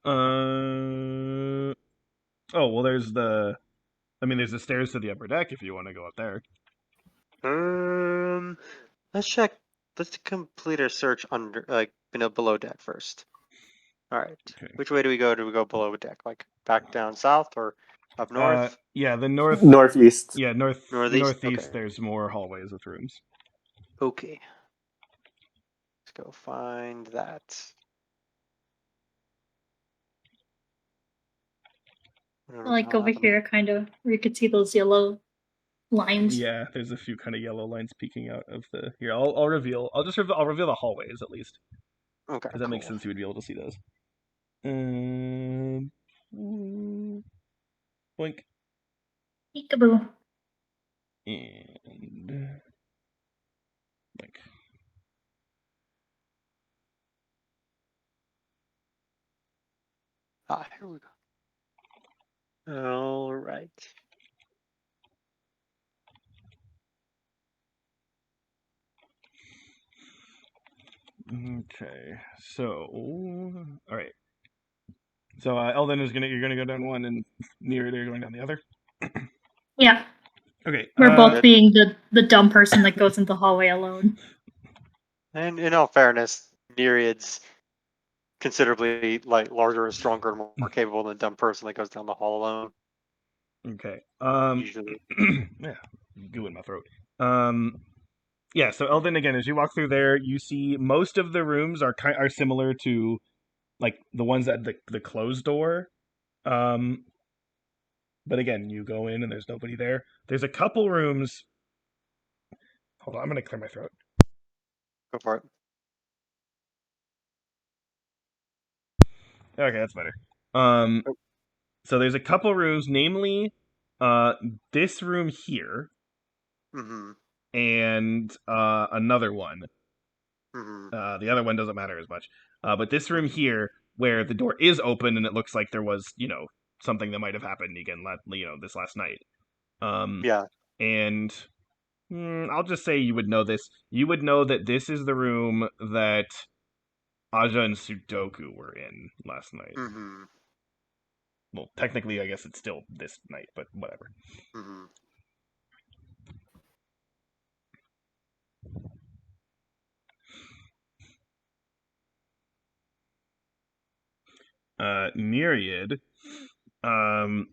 [SPEAKER 1] Oh well, there's the stairs to the upper deck if you want to go up there.
[SPEAKER 4] Let's check. Let's complete our search under, below deck first. All right.
[SPEAKER 1] Okay.
[SPEAKER 4] Which way do we go? Do we go below deck, like back down south or up north?
[SPEAKER 1] Yeah, the north.
[SPEAKER 2] Northeast.
[SPEAKER 1] Yeah, northeast.
[SPEAKER 4] Okay.
[SPEAKER 1] There's more hallways with rooms.
[SPEAKER 4] Okay. go find that. Whatever the
[SPEAKER 5] Like
[SPEAKER 4] hell
[SPEAKER 5] over
[SPEAKER 4] happened.
[SPEAKER 5] here, kind of, where you could see those yellow lines.
[SPEAKER 1] Yeah, there's a few kind of yellow lines peeking out of the. Here, I'll reveal. I'll reveal the hallways at least,
[SPEAKER 4] Okay,
[SPEAKER 1] because that makes
[SPEAKER 4] cool.
[SPEAKER 1] sense. You would be able to see those. Blink.
[SPEAKER 5] Peekaboo.
[SPEAKER 1] And blink.
[SPEAKER 4] Here we go. All right.
[SPEAKER 1] Okay, so all right. So Eldon you're gonna go down one, and Nereid you're going down the other.
[SPEAKER 5] Yeah,
[SPEAKER 1] Okay.
[SPEAKER 5] we're both
[SPEAKER 4] Good.
[SPEAKER 5] being the dumb person that goes into the hallway alone.
[SPEAKER 4] And in all fairness, Nereid's considerably like larger and stronger and more capable than a dumb person that goes down the hall alone.
[SPEAKER 1] Okay.
[SPEAKER 4] Usually.
[SPEAKER 1] Yeah, goo in my throat. Yeah. So Eldon, again, as you walk through there, you see most of the rooms are similar to like the ones at the closed door. But again, you go in and there's nobody there. There's a couple rooms. Hold on, I'm gonna clear my throat.
[SPEAKER 4] Go for it.
[SPEAKER 1] Okay, that's better. Um,
[SPEAKER 4] Oh.
[SPEAKER 1] so there's a couple rooms, namely, this room here
[SPEAKER 4] Mm-hmm.
[SPEAKER 1] and another one.
[SPEAKER 4] Mm-hmm.
[SPEAKER 1] The other one doesn't matter as much. But this room
[SPEAKER 4] Mm-hmm.
[SPEAKER 1] here, where the door is open and it looks like there was, something that might have happened again, this last night.
[SPEAKER 4] Yeah.
[SPEAKER 1] And I'll just say you would know this. You would know that this is the room that Aja and Sudoku were in last night.
[SPEAKER 4] Mm-hmm.
[SPEAKER 1] Well, technically, I guess it's still this night, but whatever.
[SPEAKER 4] Mm-hmm.
[SPEAKER 1] Myriad. Um,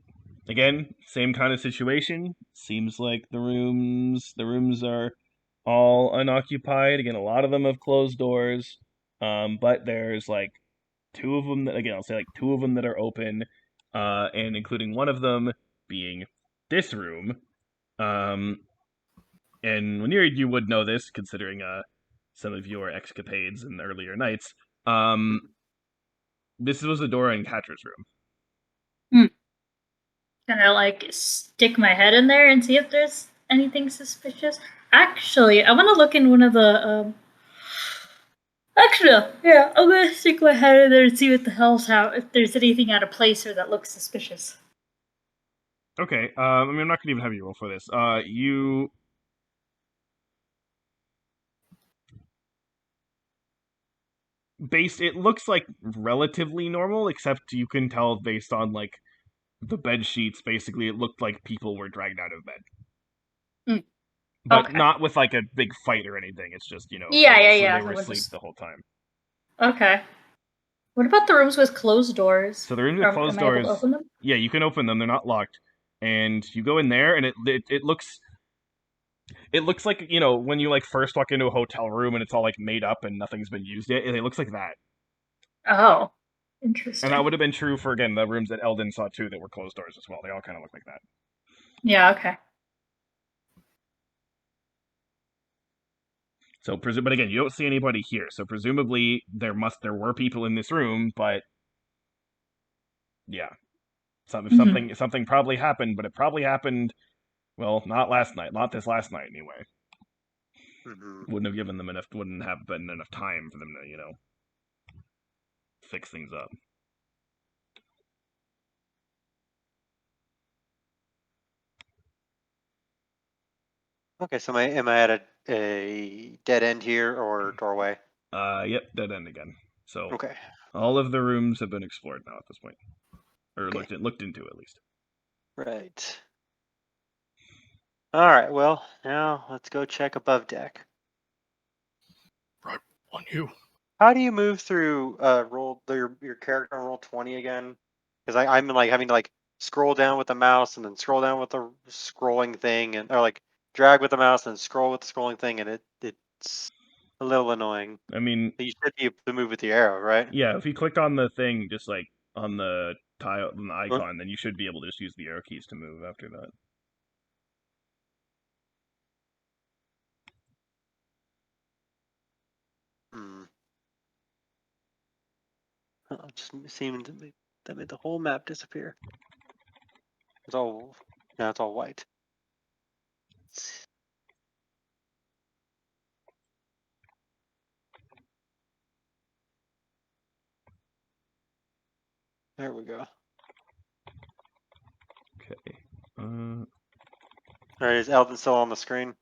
[SPEAKER 1] Again, same kind of situation. Seems like the rooms are all unoccupied. Again, a lot of them have closed doors. But there's like two of them that again I'll say like two of them that are open, and including one of them being this room. Um, and when you would know this, considering some of your escapades in earlier nights. This was the door in Catra's room.
[SPEAKER 5] Can I like stick my head in there and see if there's anything suspicious? Actually, I want to look in one of the. Actually, yeah, I'm gonna stick my head in there and see what the hell's out. If there's anything out of place or that looks suspicious.
[SPEAKER 1] Okay. I'm not gonna even have you roll for this. It looks like relatively normal, except you can tell based on like the bed sheets. Basically, it looked like people were dragged out of bed,
[SPEAKER 5] Mm,
[SPEAKER 1] but
[SPEAKER 5] okay.
[SPEAKER 1] not with like a big fight or anything. It's just
[SPEAKER 5] Yeah, yeah,
[SPEAKER 1] they
[SPEAKER 5] yeah.
[SPEAKER 1] were
[SPEAKER 5] I would
[SPEAKER 1] asleep
[SPEAKER 5] just.
[SPEAKER 1] the whole time.
[SPEAKER 5] Okay. What about the rooms with closed doors?
[SPEAKER 1] So the rooms with
[SPEAKER 5] Am
[SPEAKER 1] closed
[SPEAKER 5] I able to
[SPEAKER 1] doors,
[SPEAKER 5] open them?
[SPEAKER 1] yeah, you can open them. They're not locked, and you go in there, and it looks like when you like first walk into a hotel room and it's all like made up and nothing's been used yet. It looks like that.
[SPEAKER 5] Oh,
[SPEAKER 1] And that
[SPEAKER 5] interesting.
[SPEAKER 1] would have been true for, again, the rooms that Eldon saw too that were closed doors as well. They all kind of look like that.
[SPEAKER 5] Yeah. Okay.
[SPEAKER 1] So, but again, you don't see anybody here. So presumably there were people in this room, but yeah,
[SPEAKER 5] Mm-hmm.
[SPEAKER 1] something probably happened, but it probably happened. Well, not last night, not this last night anyway.
[SPEAKER 4] Mm-hmm.
[SPEAKER 1] Wouldn't have been enough time for them to fix things up.
[SPEAKER 4] Okay, so am I at a dead end here or doorway?
[SPEAKER 1] Yep, dead end again. So
[SPEAKER 4] Okay.
[SPEAKER 1] all of the rooms have been explored now at this point, or
[SPEAKER 4] Okay.
[SPEAKER 1] looked into at least.
[SPEAKER 4] Right. All right. Well, now let's go check above deck.
[SPEAKER 3] Right on you.
[SPEAKER 4] How do you move through your character on roll 20 again? Because I'm like having to like scroll down with the mouse and then scroll down with the scrolling thing or like drag with the mouse and scroll with the scrolling thing and it's a little annoying.
[SPEAKER 1] I mean,
[SPEAKER 4] You should be able to move with the arrow, right?
[SPEAKER 1] yeah, if you clicked on the thing, just like on the tile, on the icon, then you should be able to just use the arrow keys to move after that.
[SPEAKER 4] Hmm. Just seemed to make that made the whole map disappear. It's all now it's all white. There we go.
[SPEAKER 1] Okay.
[SPEAKER 4] All right, is Elvin still on the screen?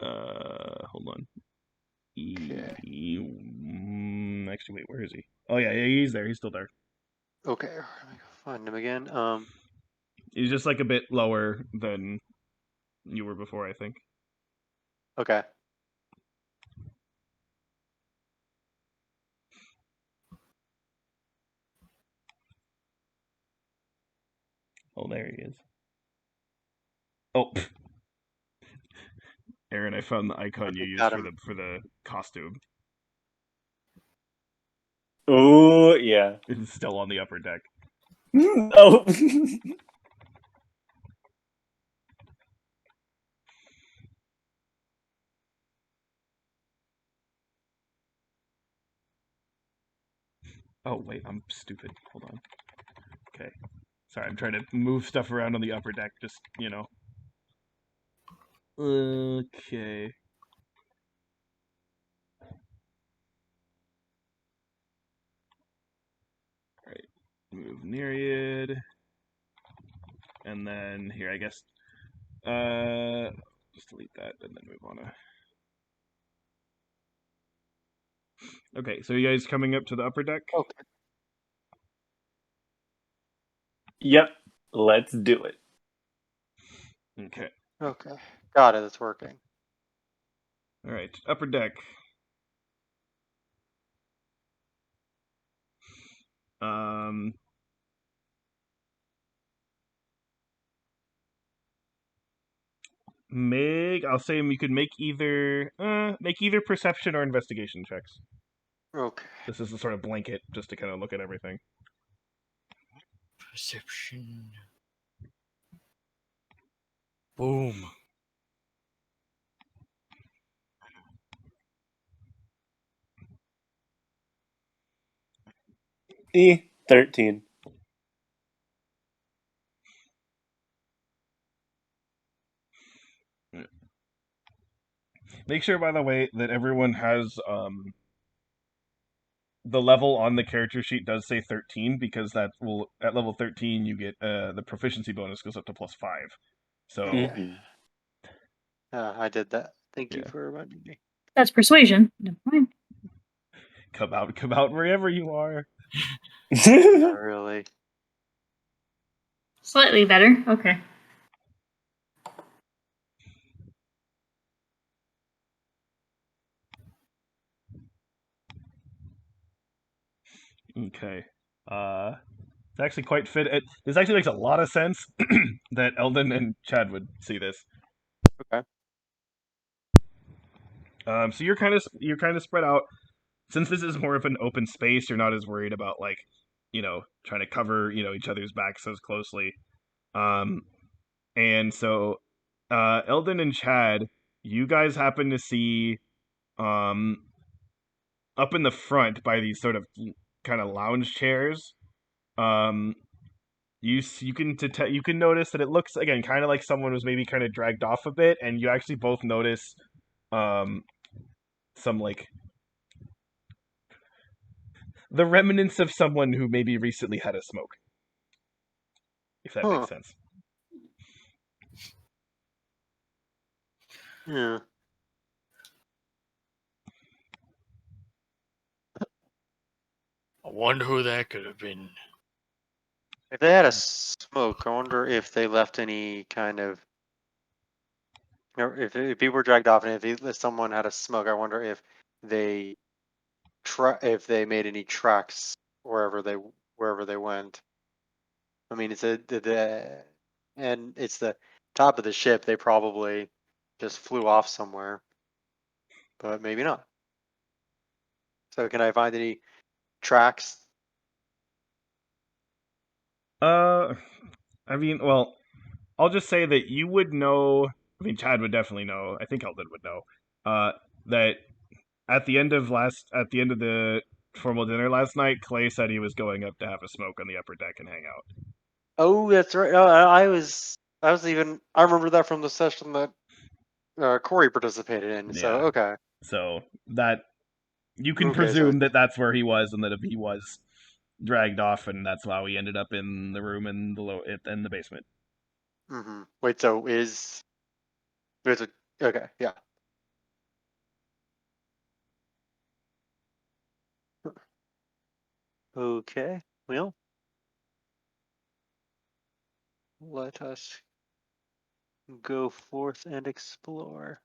[SPEAKER 1] Hold on.
[SPEAKER 4] Okay.
[SPEAKER 1] Actually, wait, where is he? Oh yeah, he's there. He's still there.
[SPEAKER 4] Okay, let me go find him again.
[SPEAKER 1] He's just like a bit lower than you were before, I think.
[SPEAKER 4] Okay.
[SPEAKER 1] Oh, there he is. Oh, Aaron, I found the icon you
[SPEAKER 4] Okay,
[SPEAKER 1] used
[SPEAKER 4] got
[SPEAKER 1] for
[SPEAKER 4] him.
[SPEAKER 1] the costume.
[SPEAKER 2] Oh yeah.
[SPEAKER 1] It's still on the upper deck.
[SPEAKER 2] No.
[SPEAKER 1] Oh wait, I'm stupid. Hold on. Okay. Sorry, I'm trying to move stuff around on the upper deck. Just Okay. All right. Move Nereid. And then here, I guess. Just delete that and then move on. Okay, so you guys coming up to the upper deck?
[SPEAKER 4] Okay.
[SPEAKER 2] Yep. Let's do it.
[SPEAKER 1] Okay.
[SPEAKER 4] Okay. Got it. It's working.
[SPEAKER 1] All right, upper deck. Um. I'll say you could make either perception or investigation checks.
[SPEAKER 4] Okay.
[SPEAKER 1] This is a sort of blanket just to kind of look at everything.
[SPEAKER 3] Perception. Boom.
[SPEAKER 2] 13.
[SPEAKER 1] Make sure, by the way, that everyone has the level on the character sheet does say 13 because that will at level 13 you get the proficiency bonus goes up to +5. So
[SPEAKER 4] Okay.
[SPEAKER 2] Mhm.
[SPEAKER 4] I did that. Thank you
[SPEAKER 1] Yeah.
[SPEAKER 4] for reminding me.
[SPEAKER 5] That's persuasion. Never mind.
[SPEAKER 1] come out wherever you are.
[SPEAKER 4] Not really.
[SPEAKER 5] Slightly better. Okay.
[SPEAKER 1] Okay. It's actually quite fit. This actually makes a lot of sense that Eldon and Chad would see this.
[SPEAKER 4] Okay.
[SPEAKER 1] So you're kind of spread out. Since this is more of an open space, you're not as worried about like, trying to cover each other's backs so closely. Um, and so, Eldon and Chad, you guys happen to see, um, up in the front by these sort of kind of lounge chairs. Um, you can you can notice that it looks again kind of like someone was maybe kind of dragged off a bit, and you actually both notice um some like the remnants of someone who maybe recently had a smoke, if that
[SPEAKER 4] Huh.
[SPEAKER 1] makes sense.
[SPEAKER 4] Yeah.
[SPEAKER 3] I wonder who that could have been.
[SPEAKER 4] If they had a smoke, I wonder if they left any kind of. If people were dragged off and if someone had a smoke, I wonder if they if they made any tracks wherever they went. I mean, it's and it's the top of the ship. They probably just flew off somewhere. but maybe not. So can I find any tracks?
[SPEAKER 1] I mean, well, I'll just say that you would know. I mean, Chad would definitely know. I think Eldon would know. That at the end of the formal dinner last night, Clay said he was going up to have a smoke on the upper deck and hang out.
[SPEAKER 4] Oh, that's right. I remember that from the session that Corey participated in. So
[SPEAKER 1] Yeah.
[SPEAKER 4] okay,
[SPEAKER 1] So that you can
[SPEAKER 4] okay. So
[SPEAKER 1] presume that that's where he was, and that if he was dragged off, and that's how he ended up in the room in the basement.
[SPEAKER 4] wait. So is it okay? Yeah. Okay. Well, let us go forth and explore.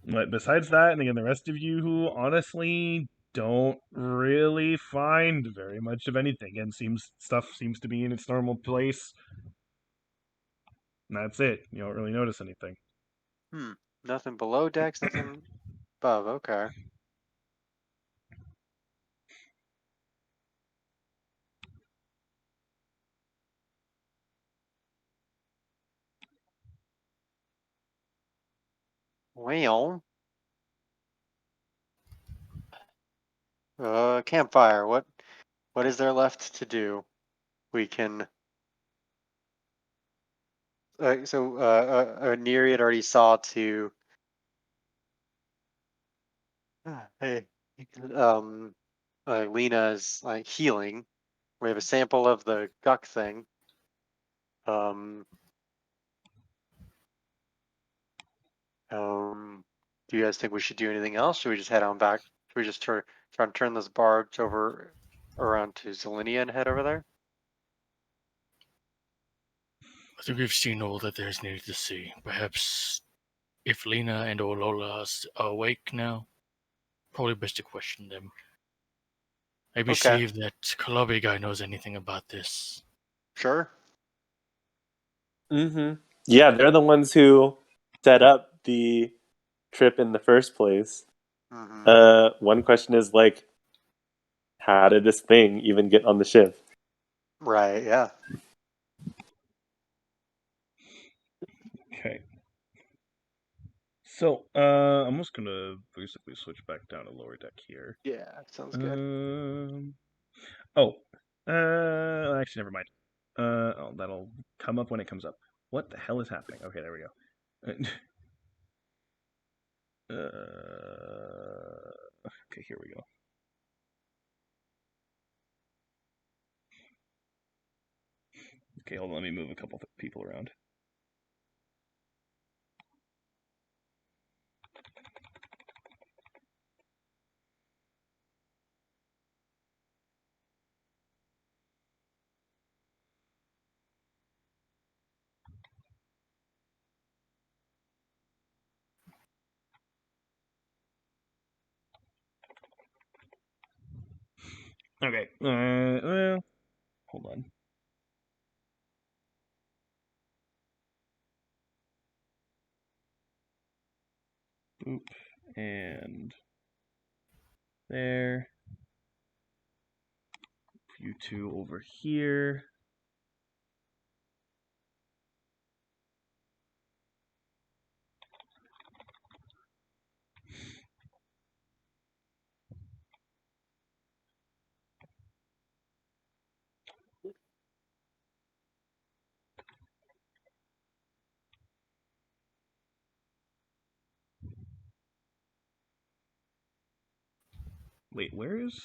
[SPEAKER 1] But besides that, and again, the rest of you who honestly don't really find very much of anything, and stuff seems to be in its normal place. And that's it. You don't really notice anything.
[SPEAKER 4] Nothing below decks. Nothing above. Okay. Well, campfire. What is there left to do? We can. Nereid already saw to. Hey, um, Lena's like healing. We have a sample of the guck thing. Um, do you guys think we should do anything else? Should we just head on back? Should we just try to turn this barge over around to Zelinia and head over there?
[SPEAKER 3] I think we've seen all that there's needed to see. Perhaps if Lena and Olola are awake now, probably best to question them. Maybe
[SPEAKER 4] Okay,
[SPEAKER 3] see if that Kalabi guy knows anything about this.
[SPEAKER 4] sure.
[SPEAKER 2] Yeah, they're the ones who set up the trip in the first place. One question is like, how did this thing even get on the ship?
[SPEAKER 4] Right, yeah.
[SPEAKER 1] Okay. So, I'm just gonna basically switch back down to lower deck here.
[SPEAKER 4] Yeah, sounds good.
[SPEAKER 1] Oh, actually, never mind. That'll come up when it comes up. What the hell is happening? Okay, there we go. Okay, here we go. Okay, hold on. Let me move a couple people around. Okay. Well, hold on. Boop. And there. You two over here. Wait, where is?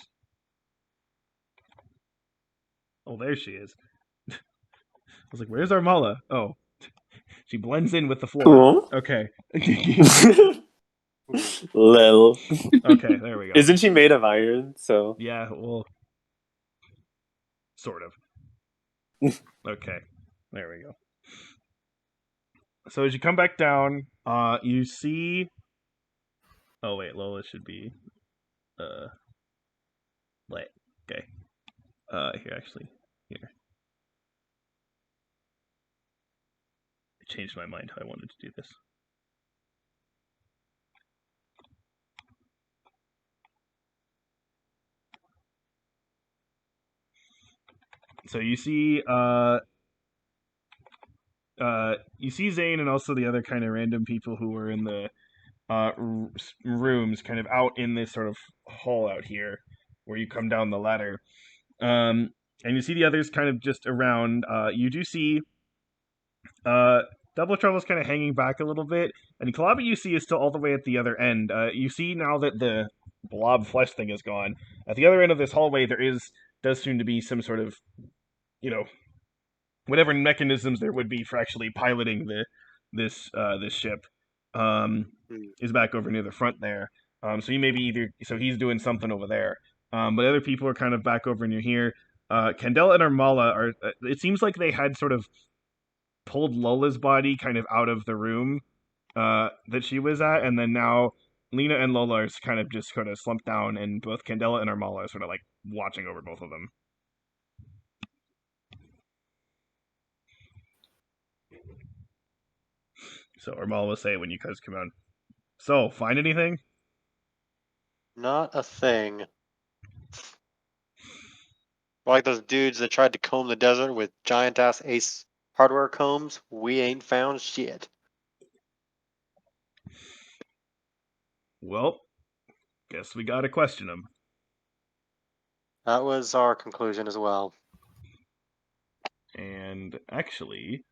[SPEAKER 1] Oh, there she is. I was like, where's Armala? Oh, she blends in with the floor.
[SPEAKER 2] Cool.
[SPEAKER 1] Okay.
[SPEAKER 2] Lil.
[SPEAKER 1] Okay, there we go.
[SPEAKER 2] Isn't she made of iron? So
[SPEAKER 1] Yeah, well, sort of. Okay, there we go. So as you come back down, you see. Oh wait, Lola should be. Lit. Okay. Here actually. Here. I changed my mind how I wanted to do this. So you see Zane and also the other kind of random people who were in the rooms kind of out in this sort of hall out here where you come down the ladder. And you see the others kind of just around. You do see Double Trouble's kind of hanging back a little bit, and Kalabi you see is still all the way at the other end. You see now that the blob flesh thing is gone. At the other end of this hallway, does seem to be some sort of, you know, whatever mechanisms there would be for actually piloting this ship. Is back over near the front there. So you maybe he's doing something over there. But other people are kind of back over near here. Candela and Armala are. It seems like they had sort of pulled Lola's body kind of out of the room that she was at, and then now Lena and Lola are kind of slumped down, and both Candela and Armala are sort of like watching over both of them. So Armala will say when you guys come out, so find anything?
[SPEAKER 4] Not a thing. Like those dudes that tried to comb the desert with giant ass Ace hardware combs, we ain't found shit.
[SPEAKER 1] Well, guess we gotta question them.
[SPEAKER 4] That was our conclusion as well.
[SPEAKER 1] And actually,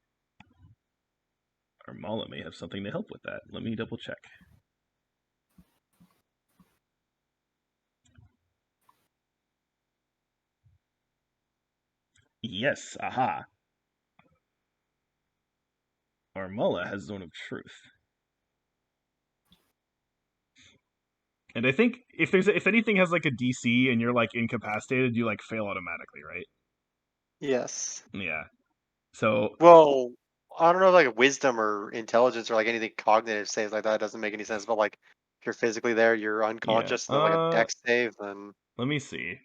[SPEAKER 1] Armala may have something to help with that. Let me double check. Yes, aha. Armala has Zone of Truth. And I think if anything has like a DC and you're like incapacitated, you like fail automatically, right?
[SPEAKER 4] Yes.
[SPEAKER 1] Yeah. So
[SPEAKER 4] Well, I don't know if like wisdom or intelligence or like anything cognitive saves like that doesn't make any sense. But like if you're physically there, you're unconscious,
[SPEAKER 1] yeah.
[SPEAKER 4] and like a dex save, then.
[SPEAKER 1] Let me see.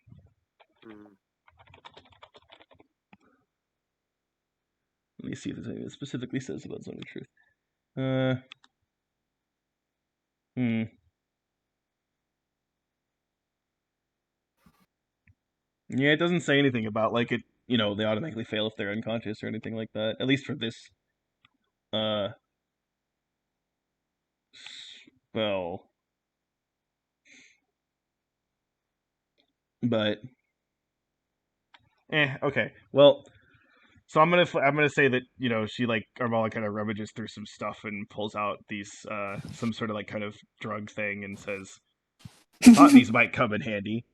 [SPEAKER 1] Let me see if there's anything that specifically says about Zone of Truth. Yeah, it doesn't say anything about like it. You know, they automatically fail if they're unconscious or anything like that. At least for this spell. But okay. Well, so I'm gonna say that she like Armala kind of rummages through some stuff and pulls out these some sort of like kind of drug thing and says, "Thought these might come in handy."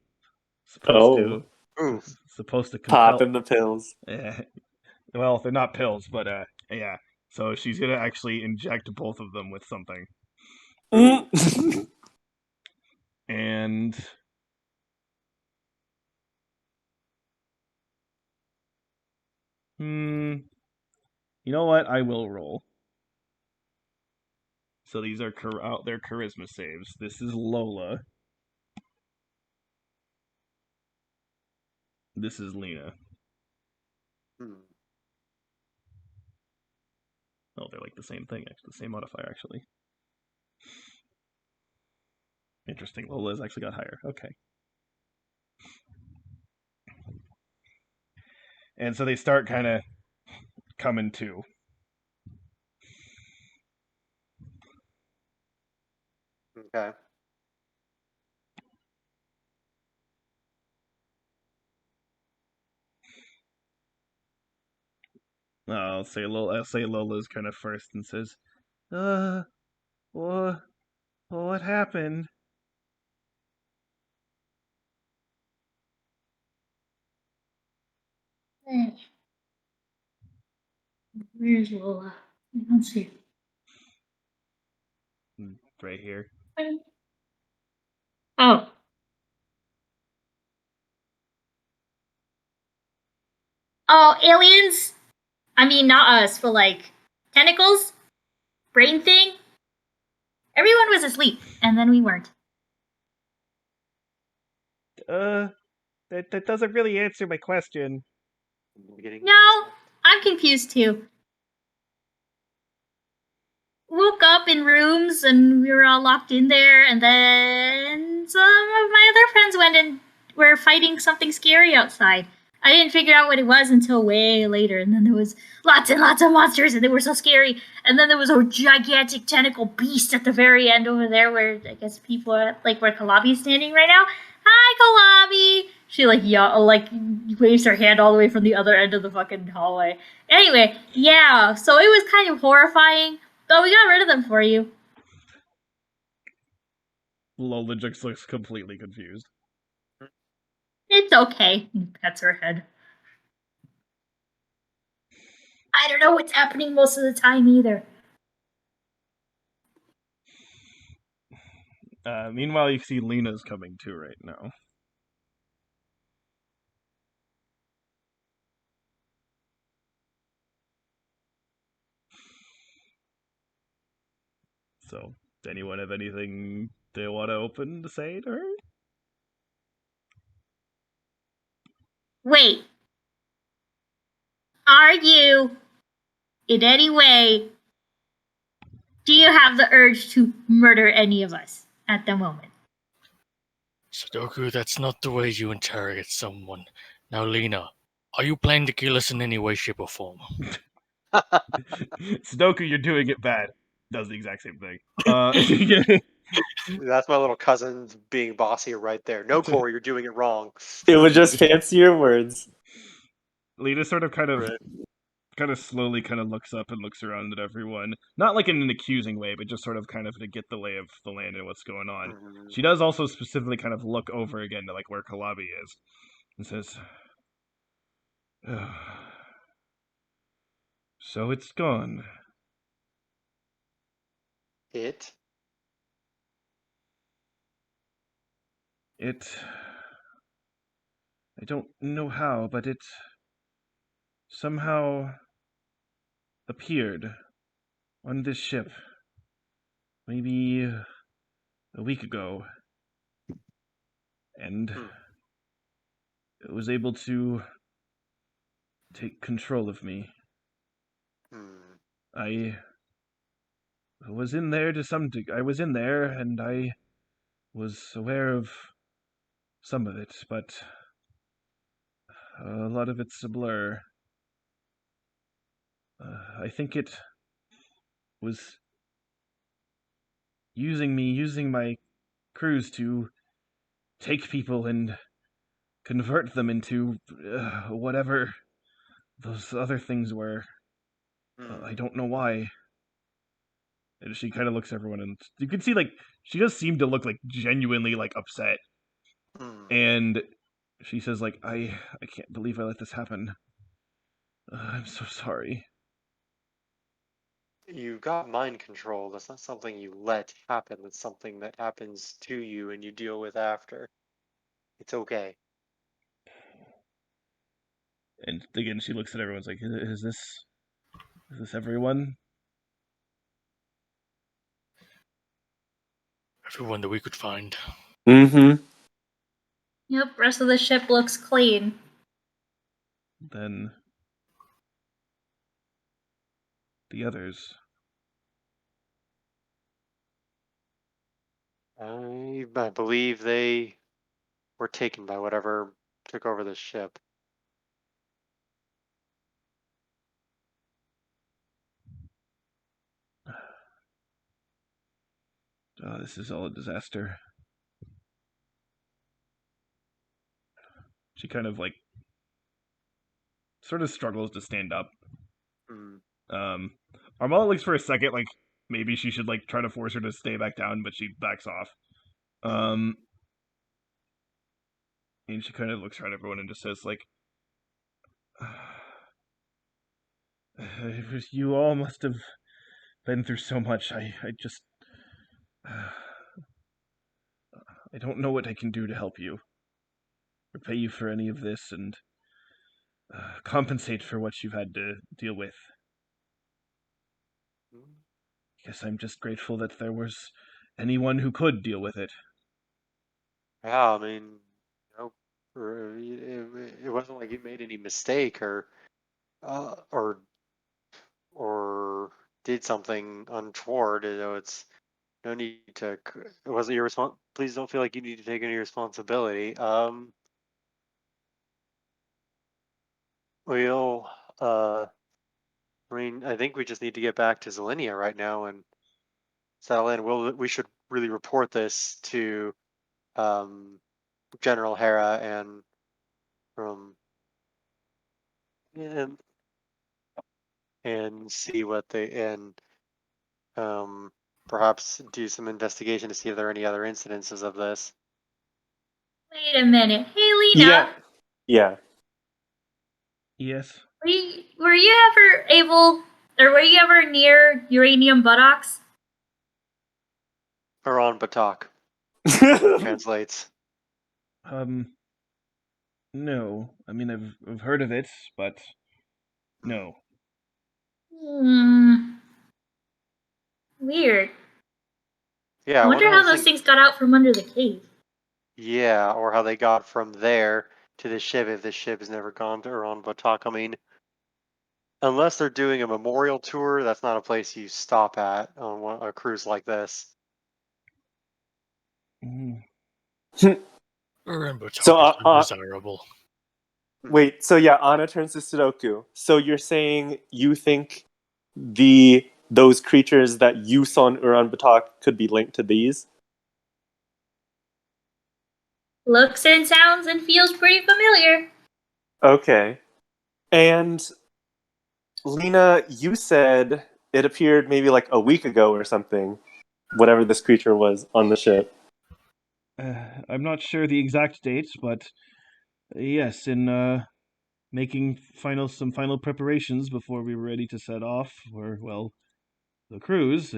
[SPEAKER 1] Supposed to compel.
[SPEAKER 2] Popping the pills.
[SPEAKER 1] Well, they're not pills, but yeah. So she's gonna actually inject both of them with something. And you know what? I will roll. So these are their charisma saves. This is Lola. This is Lena. Oh, they're like the same thing, actually. The same modifier, actually. Interesting. Lola's actually got higher. Okay. And so they start kind of coming to.
[SPEAKER 4] Okay.
[SPEAKER 1] I'll say Lola's kind of first and says, what happened?
[SPEAKER 5] Where's Lola? I don't see her.
[SPEAKER 1] Right here.
[SPEAKER 5] Oh. Oh, aliens? I mean, not us, but like tentacles? Brain thing? Everyone was asleep, and then we weren't.
[SPEAKER 1] That doesn't really answer my question.
[SPEAKER 5] No, I'm confused too. Woke up in rooms and we were all locked in there, and then some of my other friends went and were fighting something scary outside. I didn't figure out what it was until way later, and then there was lots and lots of monsters, and they were so scary. And then there was a gigantic tentacle beast at the very end over there, where I guess people are like where Kalabi's standing right now. Hi, Kalabi. She like waves her hand all the way from the other end of the fucking hallway. Anyway, yeah, so it was kind of horrifying, but we got rid of them for you.
[SPEAKER 1] Lola just looks completely confused.
[SPEAKER 5] It's okay. He pets her head. I don't know what's happening most of the time either.
[SPEAKER 1] Meanwhile, you see Lena's coming too right now. So, does anyone have anything they want to open to say to her?
[SPEAKER 5] Wait. Are you, in any way, do you have the urge to murder any of us at the moment?
[SPEAKER 3] Sudoku, that's not the way you interrogate someone. Now, Lena, are you planning to kill us in any way, shape, or form?
[SPEAKER 1] Sudoku, you're doing it bad. Does the exact same thing.
[SPEAKER 4] That's my little cousin being bossy right there. No, Corey, you're doing it wrong.
[SPEAKER 2] It was just fancier words.
[SPEAKER 1] Lena sort of kind of slowly kind of looks up and looks around at everyone. Not like in an accusing way, but just sort of kind of to get the lay of the land and what's going on.
[SPEAKER 4] Mhm.
[SPEAKER 1] She does also specifically kind of look over again to like where Kalabi is and says, so it's gone.
[SPEAKER 4] It?
[SPEAKER 1] I don't know how, but it somehow appeared on this ship maybe a week ago, and
[SPEAKER 4] Hmm.
[SPEAKER 1] it was able to take control of me.
[SPEAKER 4] Hmm.
[SPEAKER 1] I was in there I was in there, and I was aware of some of it, but a lot of it's a blur. I think it was using my crews to take people and convert them into whatever those other things were. I
[SPEAKER 4] Hmm.
[SPEAKER 1] don't know why. And she kind of looks at everyone, and you can see like she does seem to look like genuinely like upset.
[SPEAKER 4] Hmm.
[SPEAKER 1] And she says like I can't believe I let this happen. I'm so sorry.
[SPEAKER 4] You got mind control. That's not something you let happen. That's something that happens to you and you deal with after. It's okay.
[SPEAKER 1] And again, she looks at everyone's like, is this everyone?
[SPEAKER 3] Everyone that we could find.
[SPEAKER 2] Mm-hmm.
[SPEAKER 5] Yep, rest of the ship looks clean.
[SPEAKER 1] Then the others.
[SPEAKER 4] I believe they were taken by whatever took over the ship.
[SPEAKER 1] This is all a disaster. She kind of like sort of struggles to stand up.
[SPEAKER 4] Hmm.
[SPEAKER 1] Armella looks for a second like maybe she should like try to force her to stay back down, but she backs off.
[SPEAKER 4] Hmm.
[SPEAKER 1] Um, and she kind of looks around everyone and just says like, "You all must have been through so much. I just, I don't know what I can do to help you, repay you for any of this, and compensate for what you've had to deal with. Guess I'm just grateful that there was anyone who could deal with it."
[SPEAKER 4] Yeah, I mean, it wasn't like you made any mistake uh, or or did something untoward. It's no need to. It wasn't your response. Please don't feel like you need to take any responsibility. Well, I mean, I think we just need to get back to Zelenia right now and settle in. We should really report this to um, General Hera um, and and see what they um, perhaps do some investigation to see if there are any other incidences of this.
[SPEAKER 5] Wait a minute. Hey,
[SPEAKER 2] Yeah.
[SPEAKER 5] Lena.
[SPEAKER 2] Yeah.
[SPEAKER 1] Yes.
[SPEAKER 5] Were you ever able, or were you ever near uranium buttocks?
[SPEAKER 4] Iran Batak translates.
[SPEAKER 1] No. I mean, I've heard of it, but no.
[SPEAKER 5] Hmm. Weird.
[SPEAKER 4] Yeah,
[SPEAKER 5] I
[SPEAKER 4] I
[SPEAKER 5] wonder
[SPEAKER 4] wonder how
[SPEAKER 5] how
[SPEAKER 4] this
[SPEAKER 5] those
[SPEAKER 4] thing.
[SPEAKER 5] things got out from under the cave.
[SPEAKER 4] Yeah, or how they got from there to the ship if the ship has never gone to Iran Batak. I mean, unless they're doing a memorial tour, that's not a place you stop at on a cruise like this.
[SPEAKER 1] Mm.
[SPEAKER 3] Rainbow
[SPEAKER 2] So,
[SPEAKER 3] Talk is undesirable.
[SPEAKER 2] wait. So yeah, Anna turns to Sudoku. So you're saying you think those creatures that you saw in Ulaanbaatar could be linked to these?
[SPEAKER 5] Looks and sounds and feels pretty familiar.
[SPEAKER 2] Okay. And Lena, you said it appeared maybe like a week ago or something, whatever this creature was on the ship.
[SPEAKER 1] I'm not sure the exact date, but yes, in making some final preparations before we were ready to set off for, well, the cruise,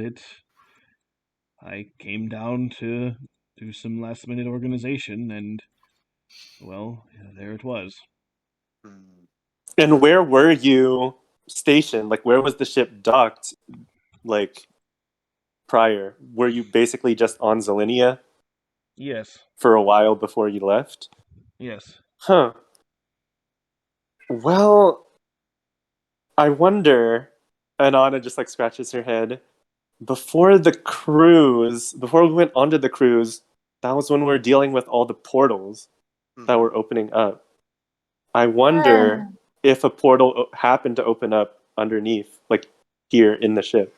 [SPEAKER 1] I came down to do some last minute organization, and well, there it was.
[SPEAKER 2] And where were you stationed? Like, where was the ship docked? Like, prior? Were you basically just on Zelenia
[SPEAKER 1] Yes,
[SPEAKER 2] for a while before you left?
[SPEAKER 1] yes.
[SPEAKER 2] Huh. Well, I wonder. And Anna just like scratches her head. Before the cruise, before we went onto the cruise, that was when we were dealing with all the portals that were opening up. I wonder if a portal happened to open up underneath, like here in the ship.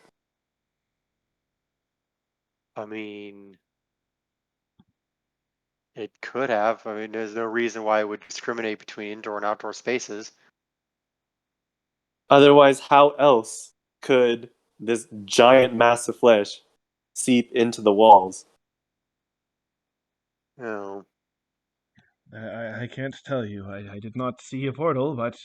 [SPEAKER 4] I mean, it could have. I mean, there's no reason why it would discriminate between indoor and outdoor spaces.
[SPEAKER 2] Otherwise, how else could this giant mass of flesh seep into the walls?
[SPEAKER 4] No.
[SPEAKER 1] I can't tell you. I did not see a portal, but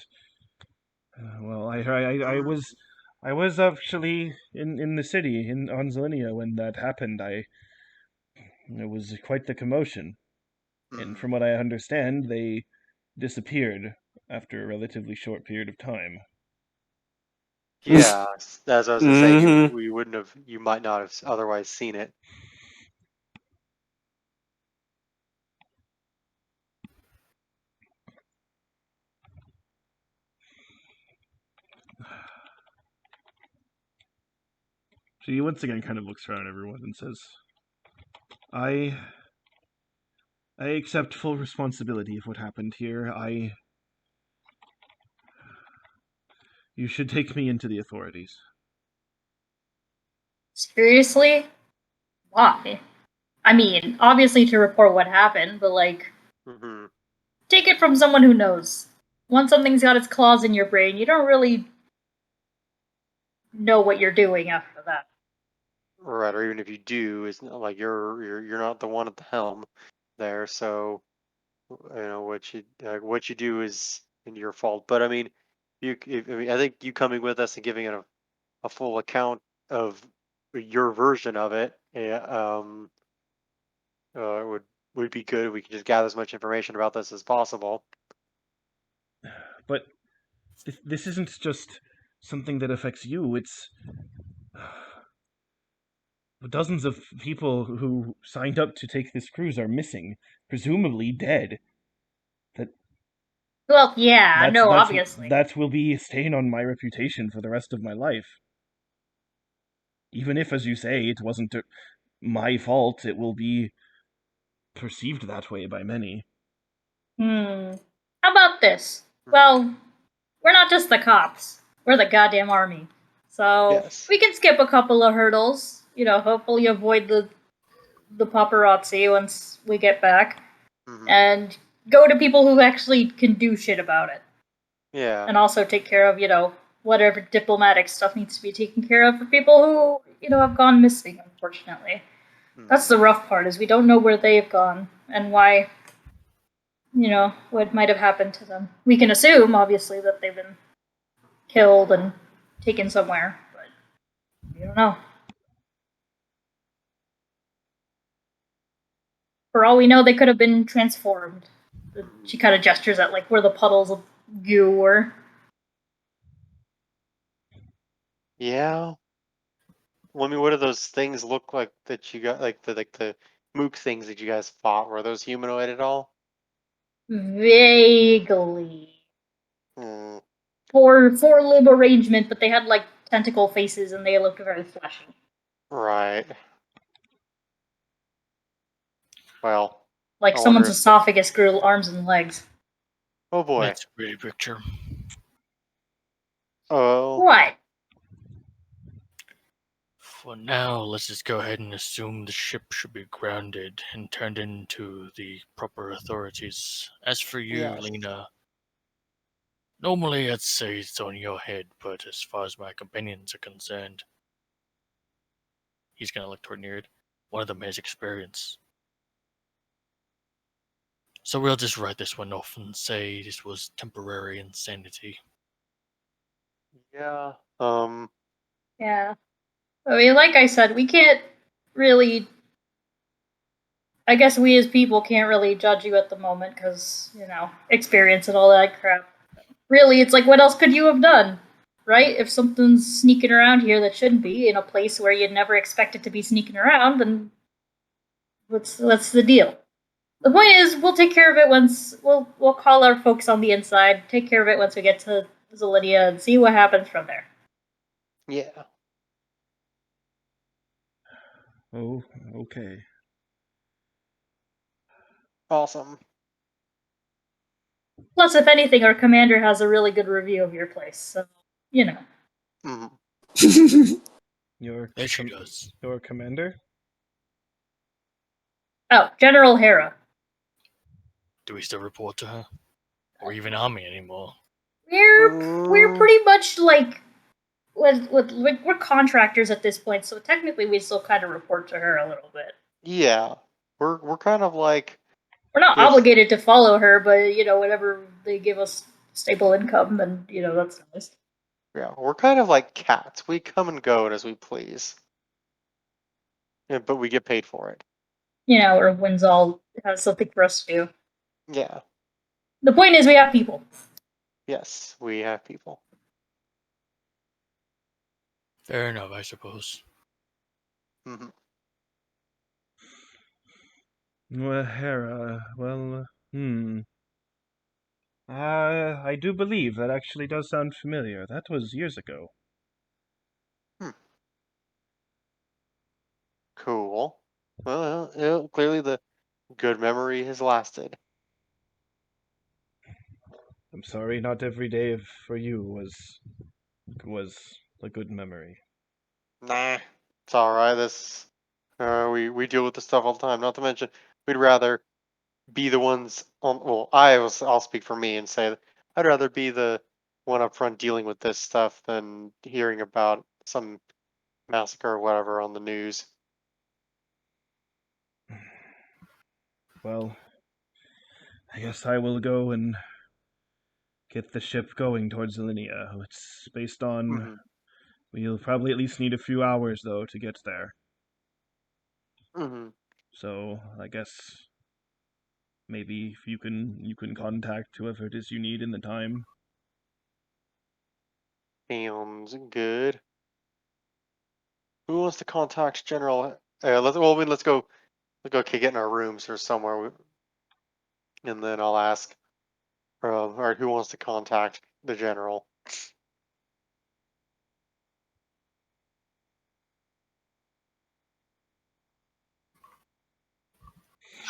[SPEAKER 1] well, I was actually in the city on Zelenia when that happened. It was quite the commotion, and from what I understand, they disappeared after a relatively short period of time.
[SPEAKER 4] Yeah, as I was gonna say,
[SPEAKER 2] Mm-hmm.
[SPEAKER 4] you might not have otherwise seen it.
[SPEAKER 1] She once again kind of looks around at everyone and says, "I I accept full responsibility of what happened here. You should take me into the authorities."
[SPEAKER 5] Seriously? Why? I mean, obviously to report what happened, but like,
[SPEAKER 4] Mm-hmm.
[SPEAKER 5] take it from someone who knows. Once something's got its claws in your brain, you don't really know what you're doing after that.
[SPEAKER 4] Right, or even if you do, it's not like you're not the one at the helm there. So what you do is your fault. But I mean, I mean, I think you coming with us and giving it a full account of your version of it, would be good. We can just gather as much information about this as possible.
[SPEAKER 1] But this isn't just something that affects you. It's dozens of people who signed up to take this cruise are missing, presumably dead. That
[SPEAKER 5] Well, yeah, no, obviously.
[SPEAKER 1] that will be a stain on my reputation for the rest of my life. Even if, as you say, it wasn't my fault, it will be perceived that way by many.
[SPEAKER 5] How about this?
[SPEAKER 4] Hmm.
[SPEAKER 5] Well, we're not just the cops. We're the goddamn army. So
[SPEAKER 4] Yes.
[SPEAKER 5] we can skip a couple of hurdles. Hopefully avoid the paparazzi once we get back,
[SPEAKER 4] Mhm.
[SPEAKER 5] and go to people who actually can do shit about it.
[SPEAKER 4] Yeah.
[SPEAKER 5] And also take care of, whatever diplomatic stuff needs to be taken care of for people who, have gone missing, unfortunately. That's the rough part, is we don't know where they've gone and why, what might have happened to them. We can assume, obviously, that they've been killed and taken somewhere, but we don't know. For all we know, they could have been transformed. She kind of gestures at, like, where the puddles of goo were.
[SPEAKER 4] Yeah. Well, I mean, what do those things look like that you got, like the mook things that you guys fought? Were those humanoid at all?
[SPEAKER 5] Vaguely.
[SPEAKER 4] Hmm.
[SPEAKER 5] For limb arrangement, but they had, like, tentacle faces and they looked very fleshy.
[SPEAKER 4] Right. Well,
[SPEAKER 5] Like
[SPEAKER 4] I wonder
[SPEAKER 5] someone's
[SPEAKER 4] if.
[SPEAKER 5] esophagus grew arms and legs.
[SPEAKER 4] Oh boy.
[SPEAKER 3] That's a pretty picture.
[SPEAKER 4] Oh.
[SPEAKER 5] What?
[SPEAKER 3] For now, let's just go ahead and assume the ship should be grounded and turned into the proper authorities. As for you,
[SPEAKER 4] Yes.
[SPEAKER 3] Lena, normally I'd say it's on your head, but as far as my companions are concerned, he's gonna look toward Nereid. One of them has experience. So we'll just write this one off and say this was temporary insanity.
[SPEAKER 4] Yeah.
[SPEAKER 5] Yeah. I mean, like I said, we can't really. I guess we as people can't really judge you at the moment because, experience and all that crap. Really, it's like, what else could you have done? Right? If something's sneaking around here that shouldn't be in a place where you'd never expect it to be sneaking around, then what's the deal? The point is, we'll take care of it once. We'll call our folks on the inside, take care of it once we get to Zelidia, and see what happens from there.
[SPEAKER 4] Yeah.
[SPEAKER 1] Oh, okay.
[SPEAKER 4] Awesome.
[SPEAKER 5] Plus, if anything, our commander has a really good review of your place, so
[SPEAKER 4] Hmm.
[SPEAKER 1] Your
[SPEAKER 3] There she goes.
[SPEAKER 1] your commander?
[SPEAKER 5] Oh, General Hera.
[SPEAKER 3] Do we still report to her? Or even army anymore?
[SPEAKER 5] We're pretty much like we're contractors at this point, so technically we still kind of report to her a little bit.
[SPEAKER 4] Yeah. We're kind of like,
[SPEAKER 5] We're not
[SPEAKER 4] if
[SPEAKER 5] obligated to follow her, but whenever they give us stable income, then that's nice.
[SPEAKER 4] we're kind of like cats. We come and go as we please. Yeah, but we get paid for it.
[SPEAKER 5] Or Windsall has something for us to do.
[SPEAKER 4] Yeah.
[SPEAKER 5] The point is, we have people.
[SPEAKER 4] Yes, we have people.
[SPEAKER 3] Fair enough, I suppose.
[SPEAKER 4] Hmm.
[SPEAKER 1] Well, Hera, well, I do believe that actually does sound familiar. That was years ago.
[SPEAKER 4] Cool. Well, clearly the good memory has lasted.
[SPEAKER 1] I'm sorry, not every day for you was a good memory.
[SPEAKER 4] Nah, it's all right. This we deal with this stuff all the time. Not to mention, we'd rather be the ones on. Well, I'll speak for me and say that I'd rather be the one up front dealing with this stuff than hearing about some massacre or whatever on the news.
[SPEAKER 1] Well, I guess I will go and get the ship going towards Zelinia. It's based on.
[SPEAKER 4] Hmm.
[SPEAKER 1] We'll probably at least need a few hours though to get there.
[SPEAKER 4] Hmm.
[SPEAKER 1] So I guess maybe if you can contact whoever it is you need in the time.
[SPEAKER 4] Sounds good. Who wants to contact General? Let's go. Let's go get in our rooms or somewhere, and then I'll ask. All right, who wants to contact the general?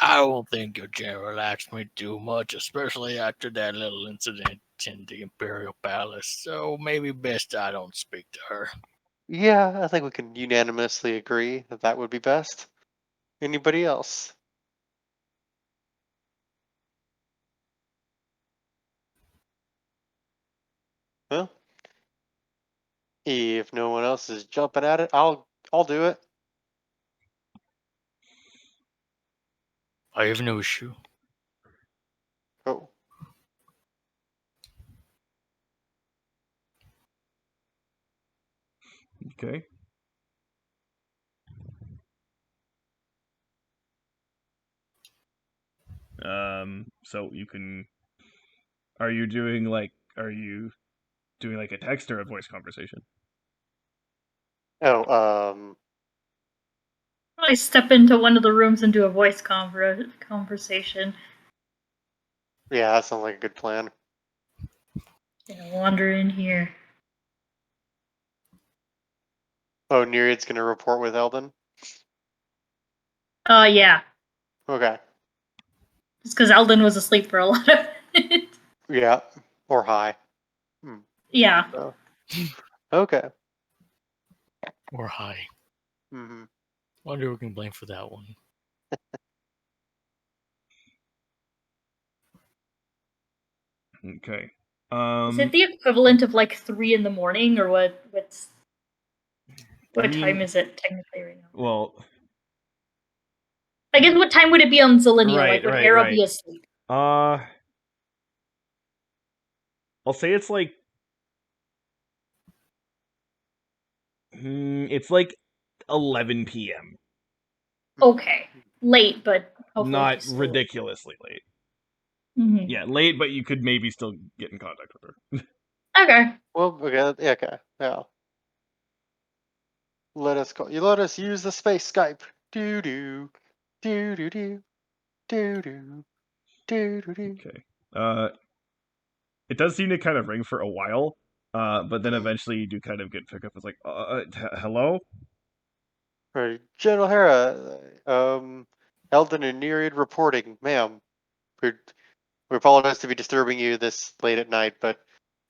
[SPEAKER 3] I don't think your general asked me too much, especially after that little incident. in the Imperial Palace, so maybe best I don't speak to her.
[SPEAKER 4] Yeah, I think we can unanimously agree that that would be best. Anybody else? Well, if no one else is jumping at it, I'll do it.
[SPEAKER 3] I have no issue.
[SPEAKER 4] Oh,
[SPEAKER 1] Okay. So you can. Are you doing like? Are you doing like a text or a voice conversation?
[SPEAKER 4] oh,
[SPEAKER 5] I step into one of the rooms and do a voice conversation.
[SPEAKER 4] yeah, that sounds like a good plan.
[SPEAKER 5] Wander in here.
[SPEAKER 4] Oh, Nereid's gonna report with Eldon.
[SPEAKER 5] Yeah.
[SPEAKER 4] Okay.
[SPEAKER 5] Just because Eldon was asleep for a lot of it.
[SPEAKER 4] Yeah, or high.
[SPEAKER 5] Yeah.
[SPEAKER 4] So, okay.
[SPEAKER 3] Or high.
[SPEAKER 4] Mm-hmm.
[SPEAKER 3] Wonder who can blame for that one.
[SPEAKER 1] Okay.
[SPEAKER 5] Is it the equivalent of like 3 in the morning, or what? What time is it technically right now?
[SPEAKER 1] Well,
[SPEAKER 5] I guess what time would it be on Zillinia? Like, would Hera be asleep?
[SPEAKER 1] I'll say it's like it's like 11 p.m.
[SPEAKER 5] Okay, late, but hopefully
[SPEAKER 1] Not
[SPEAKER 5] she's still
[SPEAKER 1] ridiculously late.
[SPEAKER 5] Mm-hmm.
[SPEAKER 1] Yeah, late, but you could maybe still get in contact with her.
[SPEAKER 5] Okay.
[SPEAKER 4] Well, okay, okay, yeah. Let us use the space Skype. Do do do do do do do do do do.
[SPEAKER 1] Okay. It does seem to kind of ring for a while, but then eventually you do kind of get pickup. It's like, hello?
[SPEAKER 4] Right, General Hera, Eldon and Nereid reporting, ma'am. We apologize to be disturbing you this late at night, but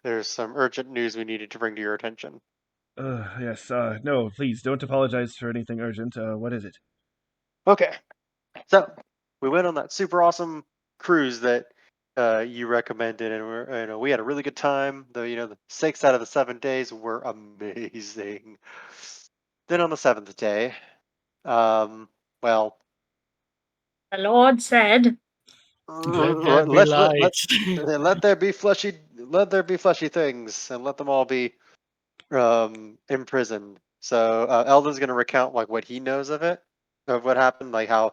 [SPEAKER 4] there's some urgent news we needed to bring to your attention.
[SPEAKER 1] Yes, no, please, don't apologize for anything urgent. What is it?
[SPEAKER 4] Okay, so we went on that super awesome cruise that you recommended, and we had a really good time. The 6 out of the 7 days were amazing. Then on the 7th day, well,
[SPEAKER 5] The Lord said,
[SPEAKER 3] Let there be light.
[SPEAKER 4] let there be fleshy things, and let them all be imprisoned. So Eldon's gonna recount like what he knows of what happened, like how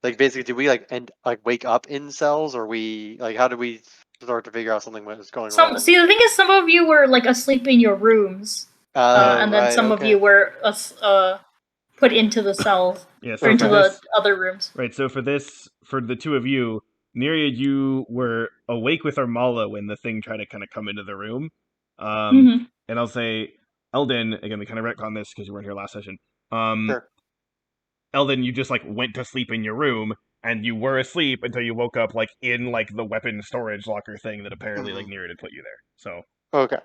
[SPEAKER 4] like basically did we like wake up in cells, or we like how did we start to figure out something was going wrong?
[SPEAKER 5] See, the thing is, some of you were like asleep in your rooms, and then
[SPEAKER 4] Right,
[SPEAKER 5] some of
[SPEAKER 4] okay.
[SPEAKER 5] you were put into the cells
[SPEAKER 1] Yeah,
[SPEAKER 5] or
[SPEAKER 1] so
[SPEAKER 5] into
[SPEAKER 1] for
[SPEAKER 5] the
[SPEAKER 1] this,
[SPEAKER 5] other rooms.
[SPEAKER 1] right, so for the two of you, Nereid, you were awake with Armala when the thing tried to kind of come into the room.
[SPEAKER 5] Mhm.
[SPEAKER 1] And I'll say, Eldon, again, we kind of retcon this because you weren't here last session.
[SPEAKER 4] Sure.
[SPEAKER 1] Eldon, you just like went to sleep in your room, and you were asleep until you woke up like in like the weapon storage locker thing that apparently like Nereid had put you there. So
[SPEAKER 4] Okay.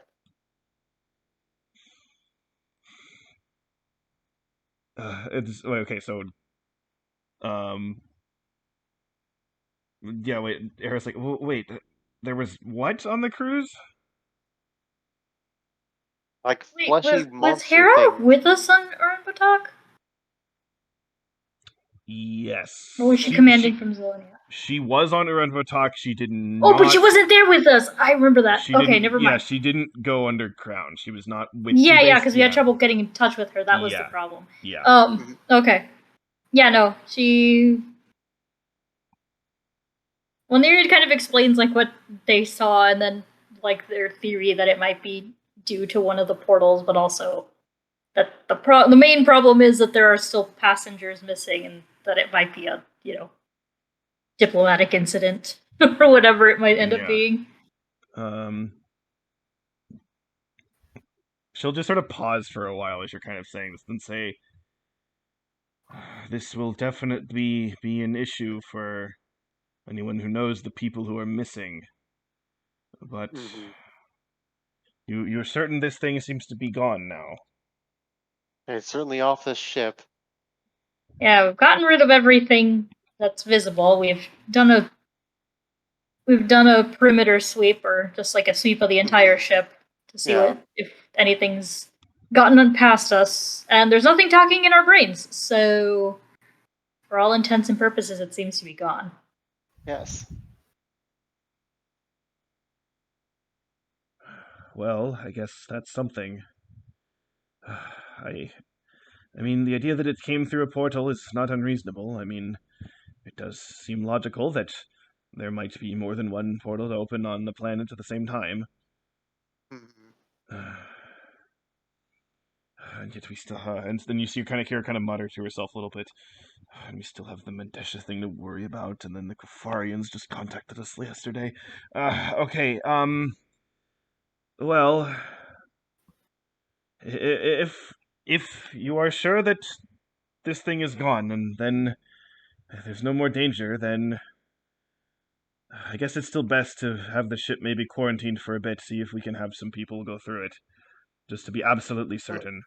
[SPEAKER 1] it's okay. So yeah, wait. Era's like, wait, there was what on the cruise?
[SPEAKER 4] Like
[SPEAKER 5] Wait,
[SPEAKER 4] fleshy
[SPEAKER 5] was
[SPEAKER 4] monster
[SPEAKER 5] Hera
[SPEAKER 4] thing.
[SPEAKER 5] with us on Urnbatok?
[SPEAKER 1] Yes.
[SPEAKER 5] Or was she commanding from Zillinia?
[SPEAKER 1] She was on Urnvotok. She did not.
[SPEAKER 5] Oh, but she wasn't there with us. I remember that.
[SPEAKER 1] She
[SPEAKER 5] Okay,
[SPEAKER 1] didn't.
[SPEAKER 5] never
[SPEAKER 1] Yeah,
[SPEAKER 5] mind.
[SPEAKER 1] she didn't go under Crown. She was not with.
[SPEAKER 5] Yeah, because we had trouble getting in touch with her. That was the
[SPEAKER 1] Yeah.
[SPEAKER 5] problem.
[SPEAKER 1] Yeah.
[SPEAKER 5] Okay. Yeah, no, she. Well, Nereid kind of explains like what they saw, and then like their theory that it might be due to one of the portals, but also that the main problem is that there are still passengers missing, and that it might be a diplomatic incident or whatever it might end up being.
[SPEAKER 1] She'll just sort of pause for a while as you're kind of saying this, and say, "This will definitely be an issue for anyone who knows the people who are missing. But you're certain this thing seems to be gone now?
[SPEAKER 4] It's certainly off this ship.
[SPEAKER 5] Yeah, we've gotten rid of everything that's visible. We've done a perimeter sweep, or just like a sweep of the entire ship, to see if anything's gotten past us. And there's nothing talking in our brains, so for all intents and purposes, it seems to be gone.
[SPEAKER 4] Yes.
[SPEAKER 1] Well, I guess that's something. I mean, the idea that it came through a portal is not unreasonable. I mean, it does seem logical that there might be more than one portal to open on the planet at the same time. And yet we still, and then you see kind of hear kind of mutter to herself a little bit. And we still have the Mendesha thing to worry about, and then the Kafarians just contacted us yesterday. Okay, well, if you are sure that this thing is gone, and then there's no more danger, then I guess it's still best to have the ship maybe quarantined for a bit, see if we can have some people go through it, just to be absolutely certain.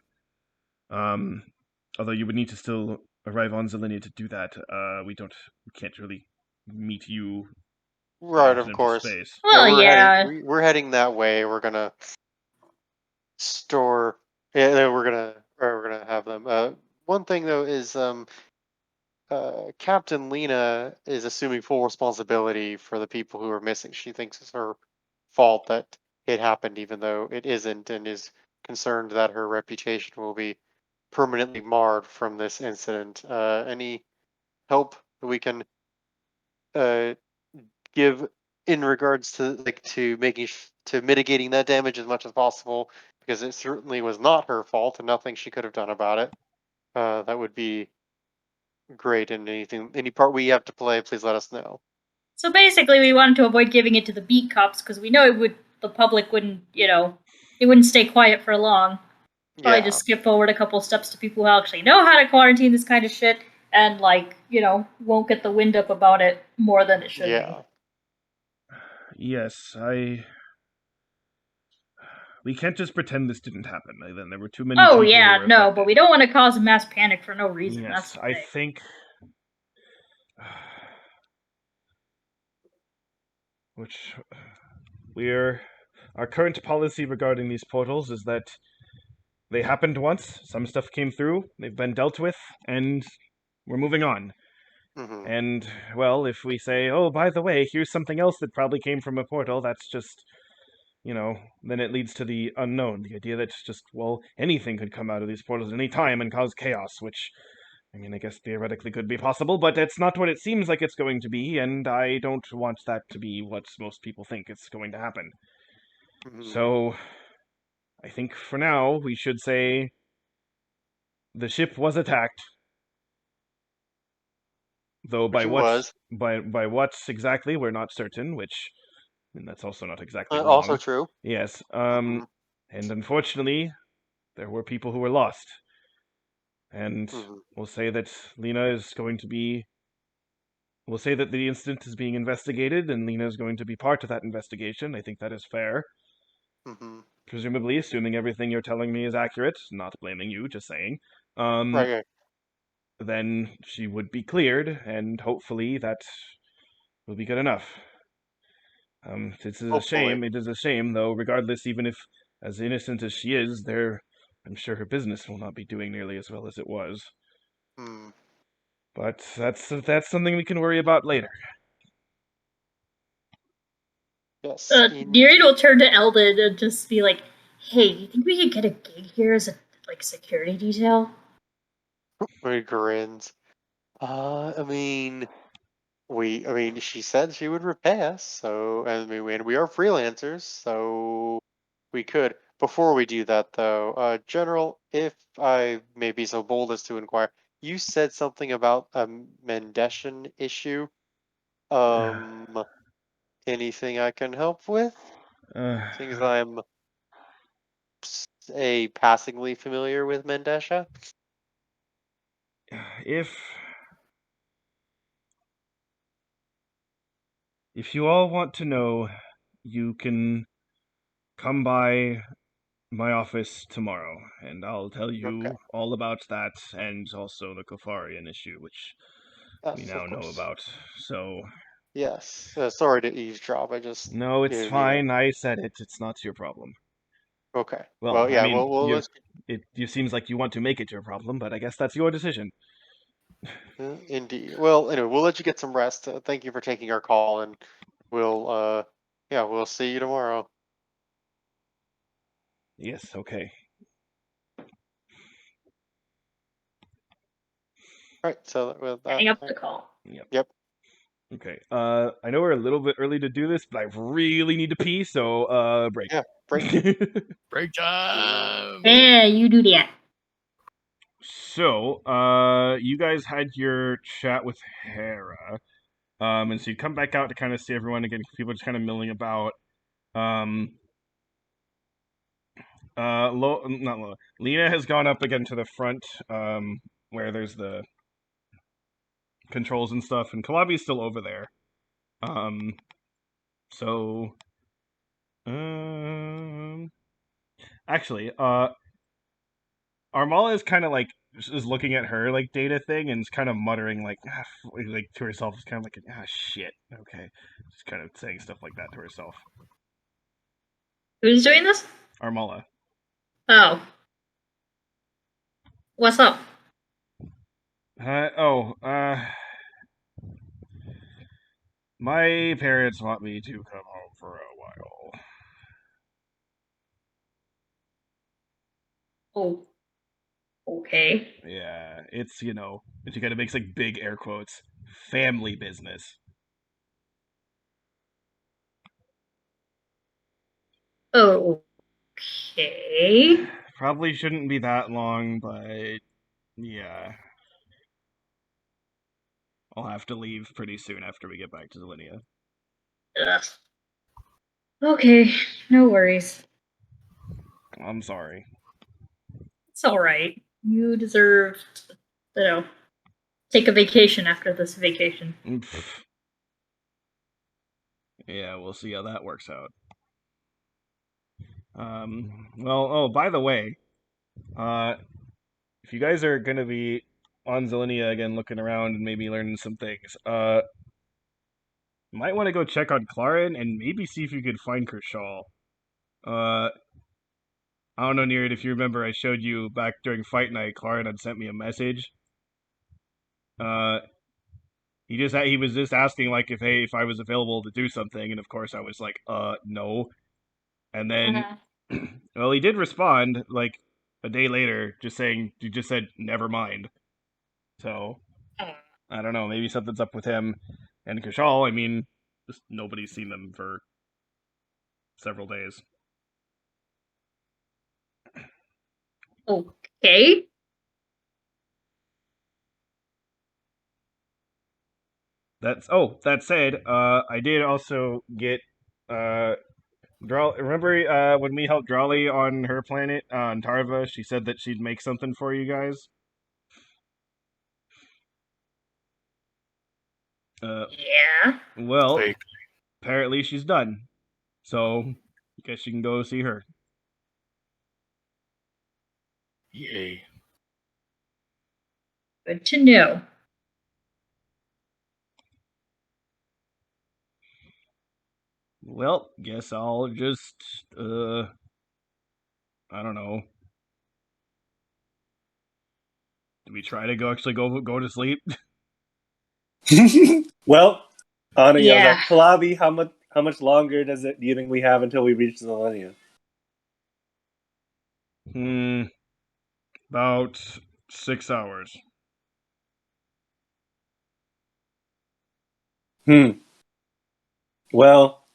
[SPEAKER 1] Although you would need to still arrive on Zelenia to do that. We can't really meet you
[SPEAKER 4] Right,
[SPEAKER 1] out in
[SPEAKER 4] of
[SPEAKER 1] empty
[SPEAKER 4] course.
[SPEAKER 1] space.
[SPEAKER 5] Well,
[SPEAKER 4] we're
[SPEAKER 5] yeah.
[SPEAKER 4] we're heading that way. We're gonna store. Yeah, then we're gonna have them. One thing though is Captain Lena is assuming full responsibility for the people who are missing. She thinks it's her fault that it happened, even though it isn't, and is concerned that her reputation will be permanently marred from this incident. Any help that we can uh, give in regards to to making to mitigating that damage as much as possible, because it certainly was not her fault and nothing she could have done about it. That would be great. And any part we have to play, please let us know.
[SPEAKER 5] So basically, we wanted to avoid giving it to the beat cops because we know the public wouldn't, it wouldn't stay quiet for long. Probably
[SPEAKER 4] Yeah,
[SPEAKER 5] just skip forward a couple steps to people who actually know how to quarantine this kind of shit and, won't get the wind up about it more than it should be.
[SPEAKER 4] yeah,
[SPEAKER 1] Yes, we can't just pretend this didn't happen. Then there were too many
[SPEAKER 5] Oh,
[SPEAKER 1] people who
[SPEAKER 5] yeah,
[SPEAKER 1] were
[SPEAKER 5] no,
[SPEAKER 1] affected.
[SPEAKER 5] but we don't want to cause mass panic for no reason. That's
[SPEAKER 1] Yes,
[SPEAKER 5] the
[SPEAKER 1] I
[SPEAKER 5] thing.
[SPEAKER 1] think which our current policy regarding these portals is that they happened once, some stuff came through, they've been dealt with, and we're moving on.
[SPEAKER 4] hmm
[SPEAKER 1] And, well, if we say, oh, by the way, here's something else that probably came from a portal, that's just, then it leads to the unknown. The idea that just, well, anything could come out of these portals at any time and cause chaos, which, I mean, I guess theoretically could be possible, but it's not what it seems like it's going to be, and I don't want that to be what most people think it's going to happen.
[SPEAKER 4] hmm
[SPEAKER 1] So, I think for now, we should say the ship was attacked, though
[SPEAKER 4] which it was.
[SPEAKER 1] by what exactly we're not certain, which and that's also not exactly
[SPEAKER 4] Also
[SPEAKER 1] wrong.
[SPEAKER 4] true.
[SPEAKER 1] Yes,
[SPEAKER 4] hmm
[SPEAKER 1] and unfortunately, there were people who were lost. And
[SPEAKER 4] hmm
[SPEAKER 1] we'll say that Lena is going to be. We'll say that the incident is being investigated, and Lena is going to be part of that investigation. I think that is fair.
[SPEAKER 4] hmm
[SPEAKER 1] Presumably, assuming everything you're telling me is accurate, not blaming you, just saying.
[SPEAKER 4] Right, right.
[SPEAKER 1] Then she would be cleared, and hopefully that will be good enough. This is a
[SPEAKER 4] Hopefully.
[SPEAKER 1] shame. It is a shame, though. Regardless, even if as innocent as she is, I'm sure her business will not be doing nearly as well as it was.
[SPEAKER 4] Hmm.
[SPEAKER 1] But that's something we can worry about later.
[SPEAKER 4] Yes,
[SPEAKER 5] Nereid
[SPEAKER 4] indeed.
[SPEAKER 5] will turn to Eldon and just be like, hey, you think we could get a gig here as a, security detail?
[SPEAKER 4] He grins. I mean, she said she would repay us, so I mean, we are freelancers, so we could. Before we do that, though, General, if I may be so bold as to inquire, you said something about a Mendeshan issue. Um, Anything I can help with?
[SPEAKER 1] Uh,
[SPEAKER 4] Seeing as I'm passingly familiar with Mendesha.
[SPEAKER 1] if if you all want to know, you can come by my office tomorrow, and I'll tell
[SPEAKER 4] Okay.
[SPEAKER 1] you all about that, and also the Kofarian issue, which we
[SPEAKER 4] Yes,
[SPEAKER 1] now
[SPEAKER 4] of
[SPEAKER 1] know
[SPEAKER 4] course.
[SPEAKER 1] about. So,
[SPEAKER 4] Yes. Sorry to eavesdrop. I just
[SPEAKER 1] no, it's
[SPEAKER 4] need it.
[SPEAKER 1] fine. I said it. It's not your problem.
[SPEAKER 4] Okay.
[SPEAKER 1] Well,
[SPEAKER 4] Well,
[SPEAKER 1] I
[SPEAKER 4] yeah.
[SPEAKER 1] mean,
[SPEAKER 4] We'll let
[SPEAKER 1] you seems like you want to make it your problem, but I guess that's your decision.
[SPEAKER 4] indeed. Well, anyway, we'll let you get some rest. Thank you for taking our call, and we'll see you tomorrow.
[SPEAKER 1] Yes, okay.
[SPEAKER 4] All right. So with that,
[SPEAKER 5] Hang up the call.
[SPEAKER 1] Yep.
[SPEAKER 4] yep.
[SPEAKER 1] Okay. I know we're a little bit early to do this, but I really need to pee, so break.
[SPEAKER 4] Yeah. Break.
[SPEAKER 3] Break time.
[SPEAKER 5] Yeah, you do that.
[SPEAKER 1] So, you guys had your chat with Hera, and so you come back out to kind of see everyone again. People just kind of milling about. Um, not Lo, Lena has gone up again to the front, where there's the controls and stuff, and Kalabi's still over there. Um, so, um, actually, Armala is kind of like is looking at her like data thing and is kind of muttering like to herself. It's kind of like shit. Okay, just kind of saying stuff like that to herself.
[SPEAKER 5] Who's doing this?
[SPEAKER 1] Armala.
[SPEAKER 5] Oh. What's up?
[SPEAKER 1] Oh, my parents want me to come home for a while.
[SPEAKER 5] Oh. Okay.
[SPEAKER 1] Yeah, it's she kind of makes like big air quotes, family business.
[SPEAKER 5] Okay.
[SPEAKER 1] Probably shouldn't be that long, but yeah, I'll have to leave pretty soon after we get back to Zelinia.
[SPEAKER 5] Ugh. Okay, no worries.
[SPEAKER 1] I'm sorry.
[SPEAKER 5] It's alright. You deserve to, take a vacation after this vacation.
[SPEAKER 1] Pfft. Yeah, we'll see how that works out. Well, oh, by the way, if you guys are gonna be on Zelinia again, looking around and maybe learning some things, might want to go check on Clarin and maybe see if you could find Kershal. Uh, I don't know, Near if you remember, I showed you back during fight night. Clarin had sent me a message. Uh, he was just asking like if I was available to do something, and of course I was like, no. And then, well, he did respond like a day later, just saying you just said never mind. So I don't know, maybe something's up with him and Kashal. I mean, just nobody's seen them for several days.
[SPEAKER 5] Okay.
[SPEAKER 1] That said, I did also get remember when we helped Drawley on her planet on Tarva, she said that she'd make something for you guys.
[SPEAKER 5] Yeah.
[SPEAKER 1] Well,
[SPEAKER 3] Fake.
[SPEAKER 1] apparently she's done. So, I guess you can go see her.
[SPEAKER 3] Yay.
[SPEAKER 5] Good to know.
[SPEAKER 1] Well, guess I'll just I don't know. Do we try to go to sleep?
[SPEAKER 2] Well, Anna yells
[SPEAKER 5] Yeah.
[SPEAKER 2] out, Kalabi, how much longer do you think we have until we reach Zelinia?
[SPEAKER 1] About 6 hours.
[SPEAKER 2] Well,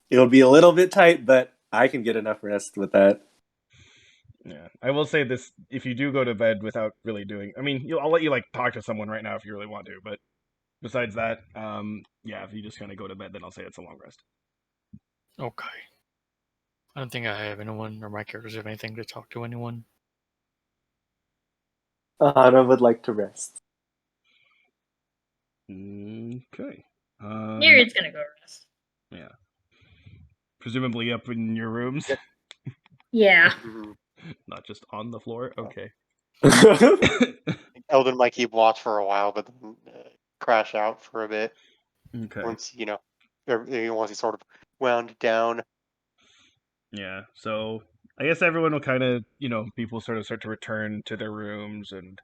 [SPEAKER 2] it'll be a little bit tight, but I can get enough rest with that.
[SPEAKER 1] Yeah, I will say this: if you do go to bed without really doing, I mean, I'll let you like talk to someone right now if you really want to. But besides that, yeah, if you just kind of go to bed, then I'll say it's a long rest.
[SPEAKER 3] Okay. I don't think I have anyone or my characters have anything to talk to anyone.
[SPEAKER 2] Anna would like to rest.
[SPEAKER 1] Okay.
[SPEAKER 5] Myriad's gonna go rest.
[SPEAKER 1] Yeah. Presumably up in your rooms,
[SPEAKER 5] Yeah.
[SPEAKER 4] Mhm.
[SPEAKER 1] not just on the floor. Okay.
[SPEAKER 4] Eldon might keep watch for a while, but then crash out for a bit
[SPEAKER 1] Okay.
[SPEAKER 4] once once he's sort of wound down.
[SPEAKER 1] Yeah. So I guess everyone will kind of, people sort of start to return to their rooms and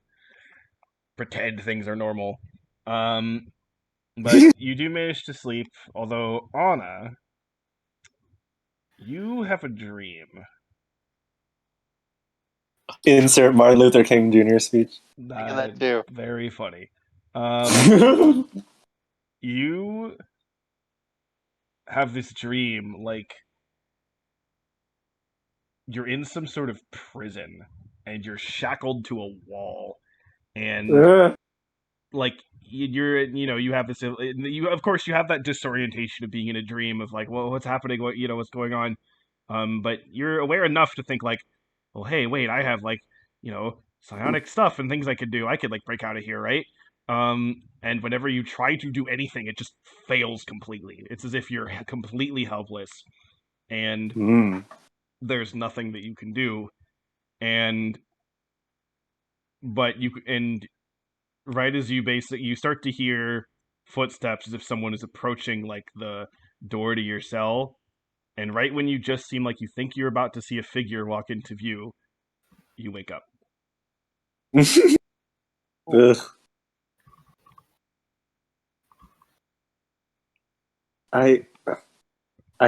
[SPEAKER 1] pretend things are normal. But you do manage to sleep, although Anna, you have a dream.
[SPEAKER 2] Insert Martin Luther King Jr. speech.
[SPEAKER 4] Thinking that too.
[SPEAKER 1] Very funny. You have this dream like you're in some sort of prison and you're shackled to a wall and like you have this of course you have that disorientation of being in a dream of like, well, what's happening, what's going on, but you're aware enough to think like, well, hey, wait, I have like, psionic stuff and things I could do. I could like break out of here, right? And whenever you try to do anything, it just fails completely. It's as if you're completely helpless and there's nothing that you can do. And but you and right as you start to hear footsteps as if someone is approaching like the door to your cell, and right when you just seem like you think you're about to see a figure walk into view, you wake up.
[SPEAKER 2] Ugh. I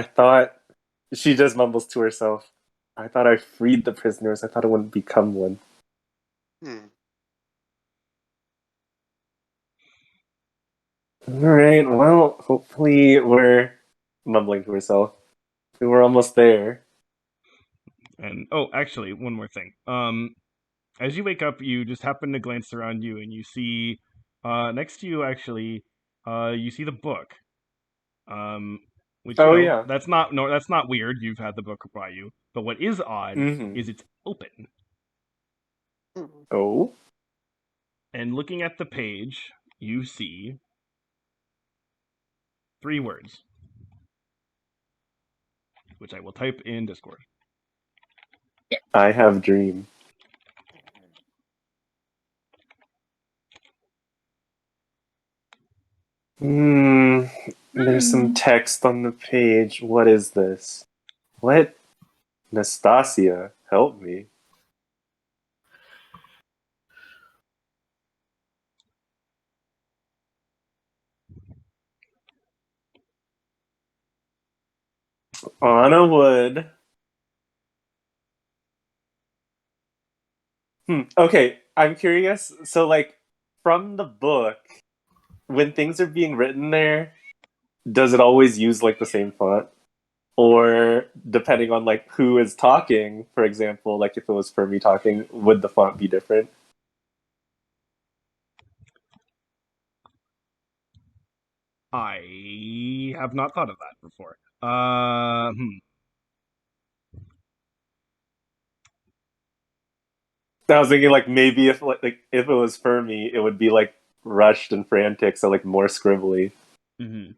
[SPEAKER 2] thought, she just mumbles to herself, I thought I freed the prisoners. I thought I wouldn't become one. Alright, well, hopefully we're mumbling to herself. We're almost there.
[SPEAKER 1] And actually, one more thing. As you wake up, you just happen to glance around you, and you see, next to you, actually, you see the book. Which
[SPEAKER 2] Yeah.
[SPEAKER 1] that's not weird. You've had the book by you, but what is odd is it's open.
[SPEAKER 2] Oh?
[SPEAKER 1] And looking at the page, you see 3 words, which I will type in Discord.
[SPEAKER 2] I have dream. There's some text on the page. What is this? What? Nastasia, help me. Anna Wood. Okay, I'm curious. So, like, from the book, when things are being written there, does it always use like the same font? Or depending on like who is talking, for example, like if it was Fermi talking, would the font be different?
[SPEAKER 1] I have not thought of that before.
[SPEAKER 2] I was thinking like maybe if if it was Fermi, it would be like rushed and frantic, so like more scribbly.
[SPEAKER 1] Mm-hmm.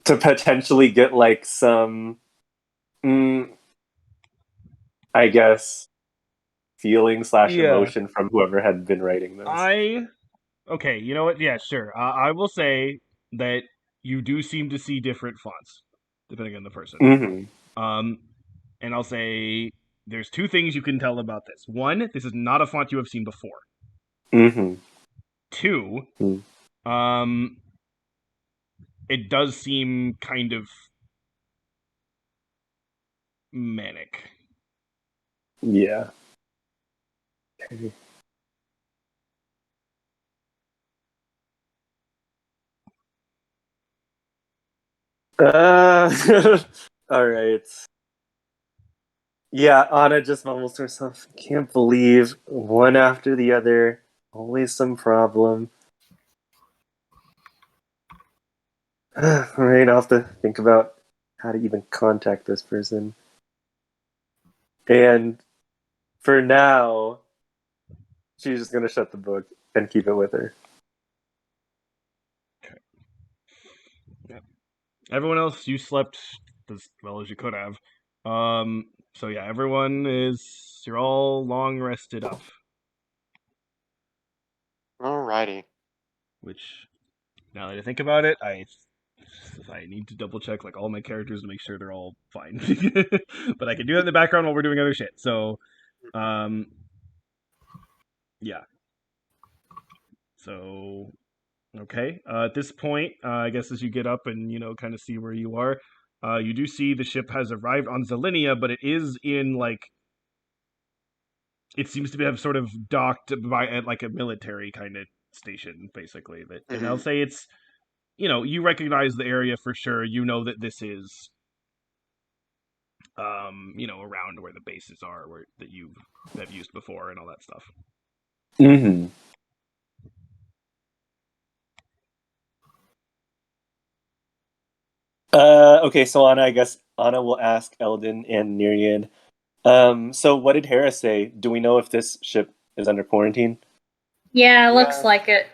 [SPEAKER 2] To potentially get like some, I guess, feeling / emotion from whoever had been writing those.
[SPEAKER 1] Okay, you know what? Yeah, sure. I will say that you do seem to see different fonts depending on the person. And I'll say there's 2 things you can tell about this. 1, this is not a font you have seen before. 2, it does seem kind of manic.
[SPEAKER 2] Yeah. Okay. All right. Yeah, Anna just mumbles to herself, can't believe one after the other, always some problem. Alright, I'll have to think about how to even contact this person. And for now, She's just gonna shut the book and keep it with her.
[SPEAKER 1] Everyone else, you slept as well as you could have. So yeah, you're all long rested up.
[SPEAKER 4] Alrighty.
[SPEAKER 1] Which, now that I think about it, I need to double check like all my characters to make sure they're all fine. But I can do that in the background while we're doing other shit. So, yeah. So, okay. At this point, I guess as you get up and kind of see where you are, you do see the ship has arrived on Zelinia, but it is in like it seems to have sort of docked at like a military kind of station, basically. And I'll say it's you recognize the area for sure. You know that this is around where the bases are, that you have used before and all that stuff.
[SPEAKER 2] Mm-hmm. Okay, so I guess Anna will ask Eldon and Nereid. So what did Hera say? Do we know if this ship is under quarantine?
[SPEAKER 5] Yeah, looks like it.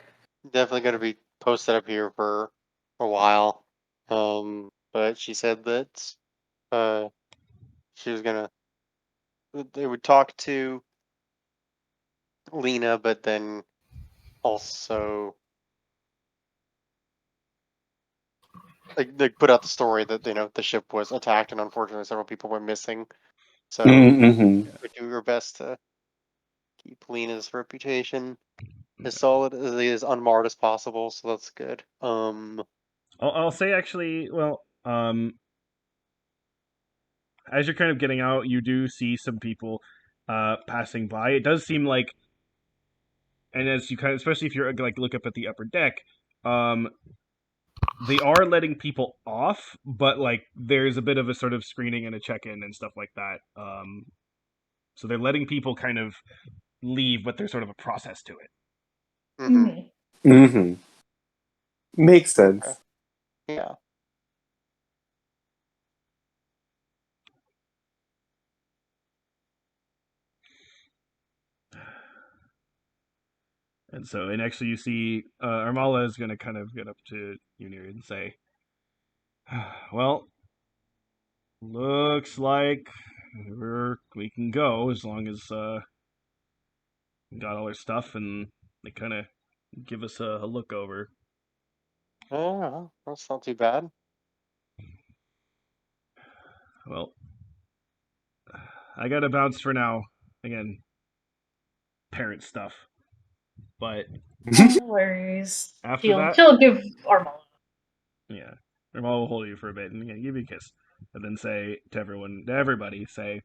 [SPEAKER 4] Definitely going to be posted up here for a while. But she said that she was gonna. They would talk to Lena, but then also they put out the story that the ship was attacked and unfortunately several people were missing. So
[SPEAKER 2] Mm-hmm.
[SPEAKER 4] we do our best to keep Lena's reputation as solid as unmarred as possible. So that's good.
[SPEAKER 1] I'll say actually, well, as you're kind of getting out, you do see some people passing by. It does seem like, and as you kind of, especially if you're like look up at the upper deck, they are letting people off, but like there's a bit of a sort of screening and a check-in and stuff like that. So they're letting people kind of leave, but there's sort of a process to it.
[SPEAKER 4] Mm-hmm.
[SPEAKER 2] Mm-hmm. Makes sense.
[SPEAKER 4] Okay. Yeah.
[SPEAKER 1] And so, and actually, you see, Armala is going to kind of get up to Unir and say, "Well, looks like we can go as long as we got all our stuff and they kind of give us a look over."
[SPEAKER 4] Oh, that's not too bad.
[SPEAKER 1] Well, I gotta bounce for now. Again, parent stuff. But
[SPEAKER 5] No worries.
[SPEAKER 1] after that,
[SPEAKER 5] She'll give Armala.
[SPEAKER 1] yeah, Armala will hold you for a bit and give you a kiss, and then say to everybody, say,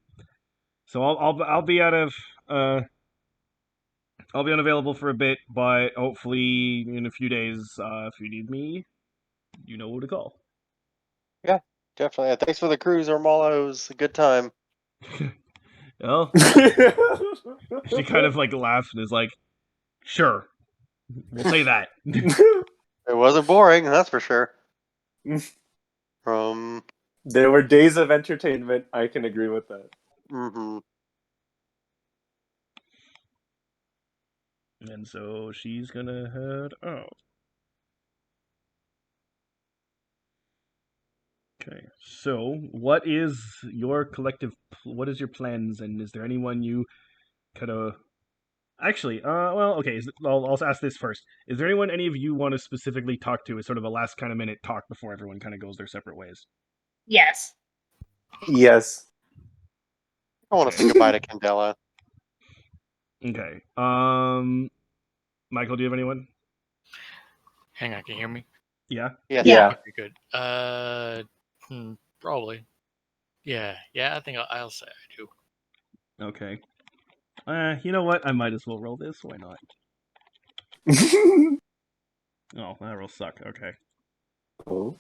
[SPEAKER 1] "So I'll be out of I'll be unavailable for a bit, but hopefully in a few days, if you need me, you know who to call."
[SPEAKER 4] Yeah, definitely. Thanks for the cruise, Armala. It was a good time.
[SPEAKER 1] Well, she kind of like laughs and is like, "Sure, we'll say that."
[SPEAKER 4] It wasn't boring, that's for sure.
[SPEAKER 2] There were days of entertainment. I can agree with that.
[SPEAKER 4] Mm-hmm.
[SPEAKER 1] And so she's gonna head out. Okay, so what is your what is your plans, and is there anyone you kind of actually well, okay, I'll ask this first. Is there anyone any of you want to specifically talk to as sort of a last kind of minute talk before everyone kind of goes their separate ways?
[SPEAKER 5] Yes.
[SPEAKER 2] Yes.
[SPEAKER 4] I want to say goodbye to Candela.
[SPEAKER 1] Okay. Michael, do you have anyone?
[SPEAKER 3] Hang on, can you hear me?
[SPEAKER 1] Yeah.
[SPEAKER 2] Yeah.
[SPEAKER 3] Okay, good. Probably. Yeah. I think I'll say I do.
[SPEAKER 1] Okay. You know what? I might as well roll this. Why not? Oh, that roll suck. Okay.
[SPEAKER 2] Oh.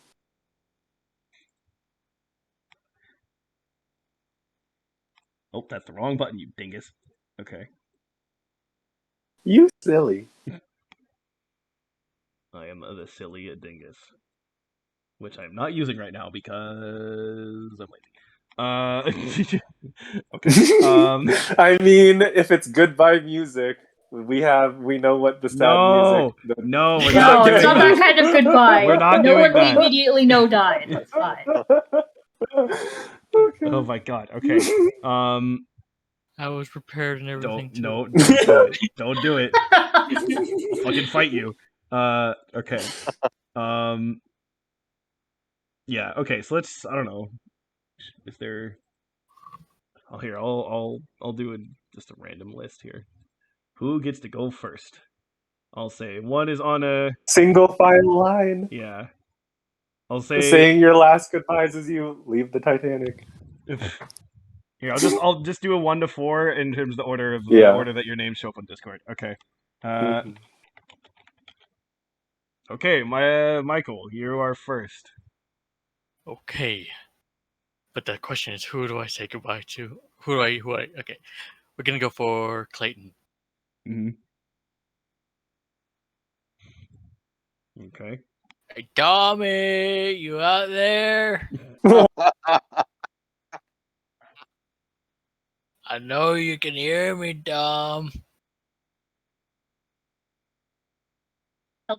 [SPEAKER 1] Oh, that's the wrong button, you dingus. Okay.
[SPEAKER 2] You silly.
[SPEAKER 1] I am the silly dingus. Which I'm not using right now because I'm lazy. Okay.
[SPEAKER 2] I mean, if it's goodbye music. We know what the sad
[SPEAKER 1] No,
[SPEAKER 2] music.
[SPEAKER 1] no, we're
[SPEAKER 5] No,
[SPEAKER 1] not
[SPEAKER 5] it's
[SPEAKER 1] doing
[SPEAKER 5] not that
[SPEAKER 1] that.
[SPEAKER 5] kind of goodbye.
[SPEAKER 1] We're not
[SPEAKER 5] no
[SPEAKER 1] doing
[SPEAKER 5] one
[SPEAKER 1] that.
[SPEAKER 5] we immediately know died. That's fine.
[SPEAKER 2] Okay.
[SPEAKER 1] Oh my god. Okay.
[SPEAKER 3] I was prepared and everything too.
[SPEAKER 1] Don't do it. Don't do it. I'll fucking fight you. Okay. Yeah. Okay. So let's. I don't know. Is there? Oh, here. I'll do just a random list here. Who gets to go first? I'll say one is on a.
[SPEAKER 2] Single file line.
[SPEAKER 1] Yeah. I'll say.
[SPEAKER 2] Saying your last goodbyes as you leave the Titanic.
[SPEAKER 1] Here, I'll just do a 1 to 4 in terms of the order
[SPEAKER 2] Yeah.
[SPEAKER 1] order that your names show up on Discord. Okay.
[SPEAKER 2] Mhm.
[SPEAKER 1] Okay, Michael, you are first.
[SPEAKER 3] Okay. But the question is, who do I say goodbye to? Okay. We're gonna go for Clayton.
[SPEAKER 1] Mm-hmm. Okay.
[SPEAKER 3] Hey, Tommy, you out there? I know you can hear me, Dom.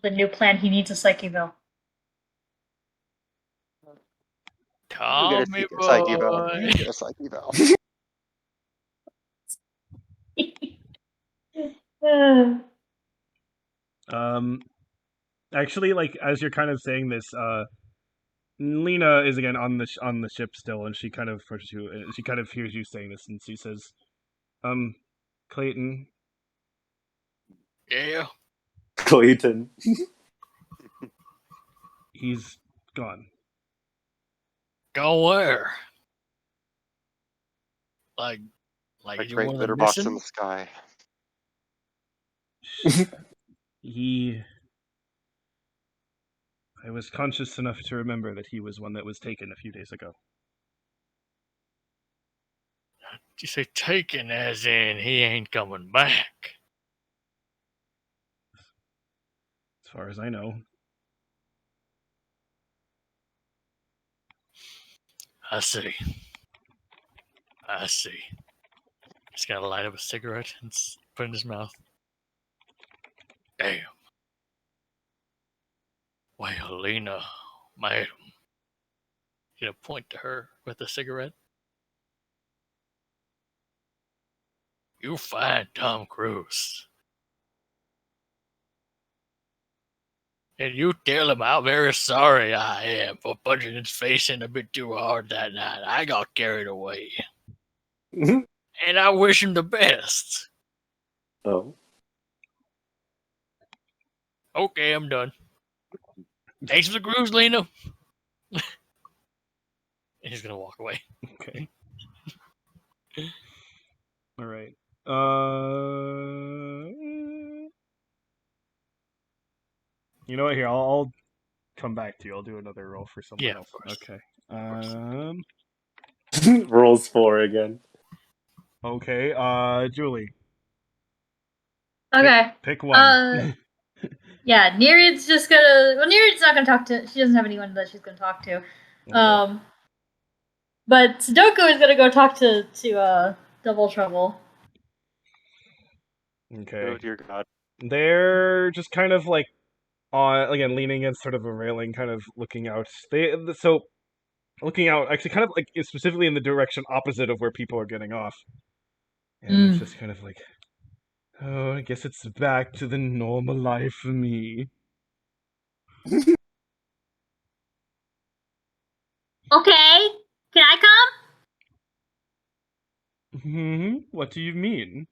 [SPEAKER 5] The new plan, he needs a psyche bill.
[SPEAKER 4] You get a
[SPEAKER 3] Tommy
[SPEAKER 4] psyche eval.
[SPEAKER 3] boy.
[SPEAKER 4] You get a psyche eval.
[SPEAKER 1] Actually, like as you're kind of saying this, Lena is again on the ship still, and she kind of approaches you, and she kind of hears you saying this, and she says, Clayton,
[SPEAKER 3] Yeah.
[SPEAKER 2] Clayton.
[SPEAKER 1] he's gone.
[SPEAKER 3] Go where? Like
[SPEAKER 4] A
[SPEAKER 3] you
[SPEAKER 4] great
[SPEAKER 3] want
[SPEAKER 4] litter
[SPEAKER 3] to
[SPEAKER 4] box in
[SPEAKER 3] missing?
[SPEAKER 4] the sky.
[SPEAKER 1] He. I was conscious enough to remember that he was one that was taken a few days ago.
[SPEAKER 3] You say taken as in he ain't coming back.
[SPEAKER 1] As far as I know.
[SPEAKER 3] I see. He's gonna light up a cigarette and put it in his mouth. Damn. Well, Lena, madam. He's gonna point to her with the cigarette. You find Tom Cruise. And you tell him how very sorry I am for punching his face in a bit too hard that night. I got carried away. And I wish him the best.
[SPEAKER 2] Oh.
[SPEAKER 3] Okay, I'm done. Thanks for the cruise, Lena. And he's gonna walk away.
[SPEAKER 1] Okay. All right. You know what? Here, I'll come back to you. I'll do another roll for someone
[SPEAKER 3] Yeah,
[SPEAKER 1] else.
[SPEAKER 3] of course.
[SPEAKER 1] Okay.
[SPEAKER 2] Rolls 4 again.
[SPEAKER 1] Okay. Julie.
[SPEAKER 5] Okay.
[SPEAKER 1] Pick one.
[SPEAKER 5] Yeah, Nereid's just gonna. Well, Nereid's not gonna talk to. She doesn't have anyone that she's gonna talk to.
[SPEAKER 1] Okay.
[SPEAKER 5] But Sudoku is gonna go talk to Double Trouble.
[SPEAKER 1] Okay.
[SPEAKER 4] Oh dear God.
[SPEAKER 1] They're just kind of like again leaning against sort of a railing, kind of looking out. Looking out, actually, kind of like specifically in the direction opposite of where people are getting off, and it's just kind of like, oh, I guess it's back to the normal life for me.
[SPEAKER 5] Okay, can I come?
[SPEAKER 1] What do you mean?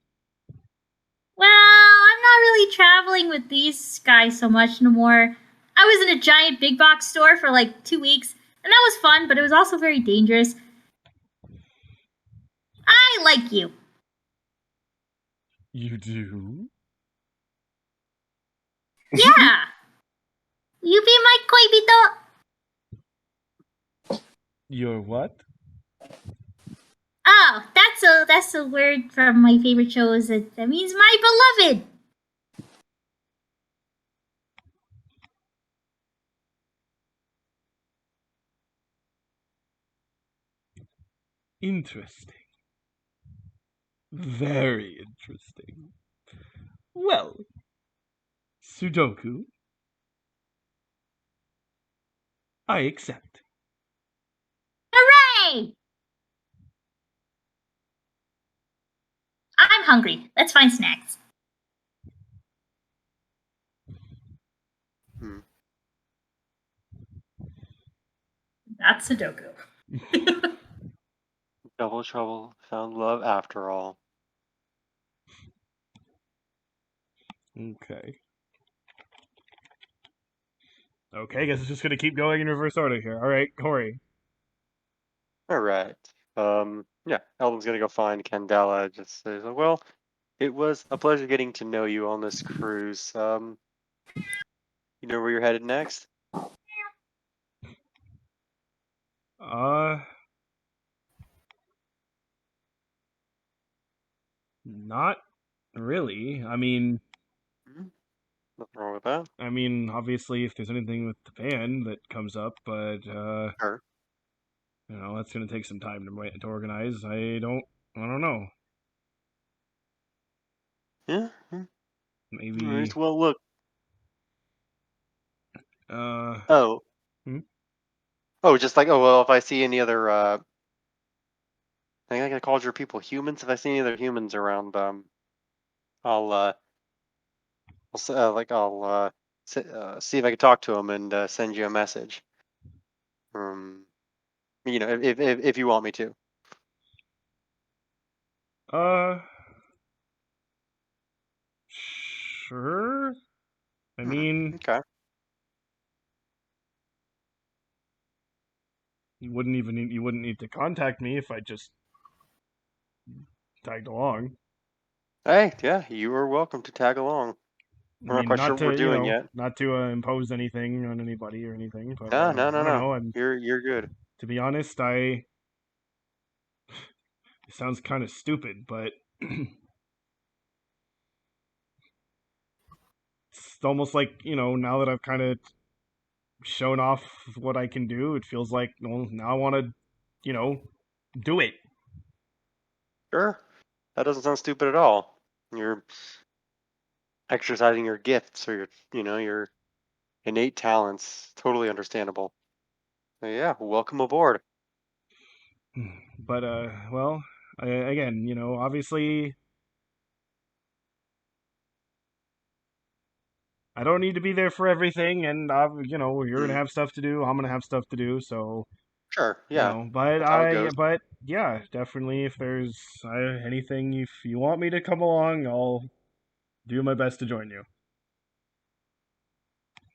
[SPEAKER 5] Well, I'm not really traveling with these guys so much no more. I was in a giant big box store for like 2 weeks, and that was fun, but it was also very dangerous. I like you.
[SPEAKER 1] You do?
[SPEAKER 5] Yeah. You be my koibito.
[SPEAKER 1] You're what?
[SPEAKER 5] Oh, that's a word from my favorite shows that means my beloved.
[SPEAKER 1] Interesting. Very interesting. Well, Sudoku, I accept.
[SPEAKER 5] Hooray! I'm hungry. Let's find snacks.
[SPEAKER 4] Hmm.
[SPEAKER 5] That's Sudoku.
[SPEAKER 4] Double trouble found love after all.
[SPEAKER 1] Okay. Okay, I guess it's just gonna keep going in reverse order here. Alright, Corey.
[SPEAKER 4] All right. Yeah, Eldon's gonna go find Candela. Just says, well, it was a pleasure getting to know you on this cruise. You know where you're headed next?
[SPEAKER 1] Uh, not really.
[SPEAKER 4] Hmm. Nothing wrong with that.
[SPEAKER 1] Obviously, if there's anything with the band that comes up, but
[SPEAKER 4] Sure.
[SPEAKER 1] that's gonna take some time to organize. I don't know.
[SPEAKER 4] Yeah. All right.
[SPEAKER 1] Maybe.
[SPEAKER 4] Well, look.
[SPEAKER 1] Uh,
[SPEAKER 4] Oh.
[SPEAKER 1] hmm?
[SPEAKER 4] Oh, just like well, if I see any other, I think I called your people humans. If I see any other humans around, I'll see if I can talk to them and send you a message. If you want me to.
[SPEAKER 1] Uh, sure. I mean,
[SPEAKER 4] Okay.
[SPEAKER 1] you wouldn't need to contact me if I just tagged along.
[SPEAKER 4] Hey, yeah, you are welcome to tag along.
[SPEAKER 1] I
[SPEAKER 4] We're not
[SPEAKER 1] mean,
[SPEAKER 4] quite sure
[SPEAKER 1] not
[SPEAKER 4] what we're
[SPEAKER 1] to,
[SPEAKER 4] doing yet.
[SPEAKER 1] not to impose anything on anybody or anything, but
[SPEAKER 4] No, no, no,
[SPEAKER 1] I don't
[SPEAKER 4] no.
[SPEAKER 1] know. And
[SPEAKER 4] You're good.
[SPEAKER 1] to be honest, it sounds kind of stupid, but it's almost like, now that I've kind of shown off what I can do, it feels like, well, now I want to, do it.
[SPEAKER 4] Sure. That doesn't sound stupid at all. You're exercising your gifts or your innate talents. Totally understandable. So yeah, welcome aboard.
[SPEAKER 1] But, well, again, obviously, I don't need to be there for everything, and, you're going to
[SPEAKER 4] Mm,
[SPEAKER 1] have stuff to do, I'm going to have stuff to do, so.
[SPEAKER 4] sure. Yeah.
[SPEAKER 1] But
[SPEAKER 4] That's how it goes.
[SPEAKER 1] yeah, definitely. If there's anything, if you want me to come along, I'll do my best to join you.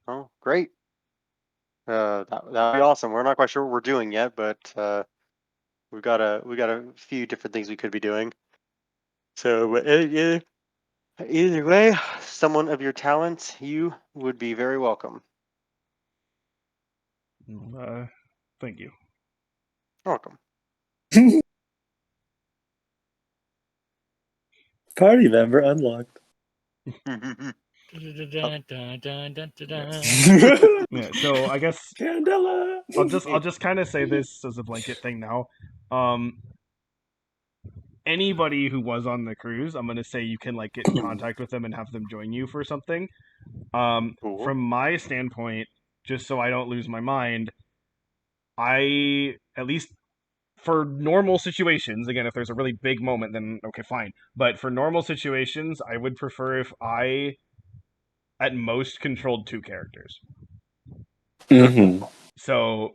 [SPEAKER 4] Oh, great. That'd be awesome. We're not quite sure what we're doing yet, but we got a few different things we could be doing. So, but either way, someone of your talents, you would be very welcome.
[SPEAKER 1] Thank you.
[SPEAKER 4] Welcome.
[SPEAKER 2] Party member unlocked.
[SPEAKER 1] Yeah. So I guess
[SPEAKER 2] Candela.
[SPEAKER 1] I'll just kind of say this as a blanket thing now. Um, Anybody who was on the cruise, I'm gonna say you can like get in contact with them and have them join you for something.
[SPEAKER 4] Cool.
[SPEAKER 1] From my standpoint, just so I don't lose my mind, I at least for normal situations, again, if there's a really big moment, then okay, fine. But for normal situations, I would prefer if I at most controlled two characters.
[SPEAKER 2] Mm-hmm.
[SPEAKER 1] So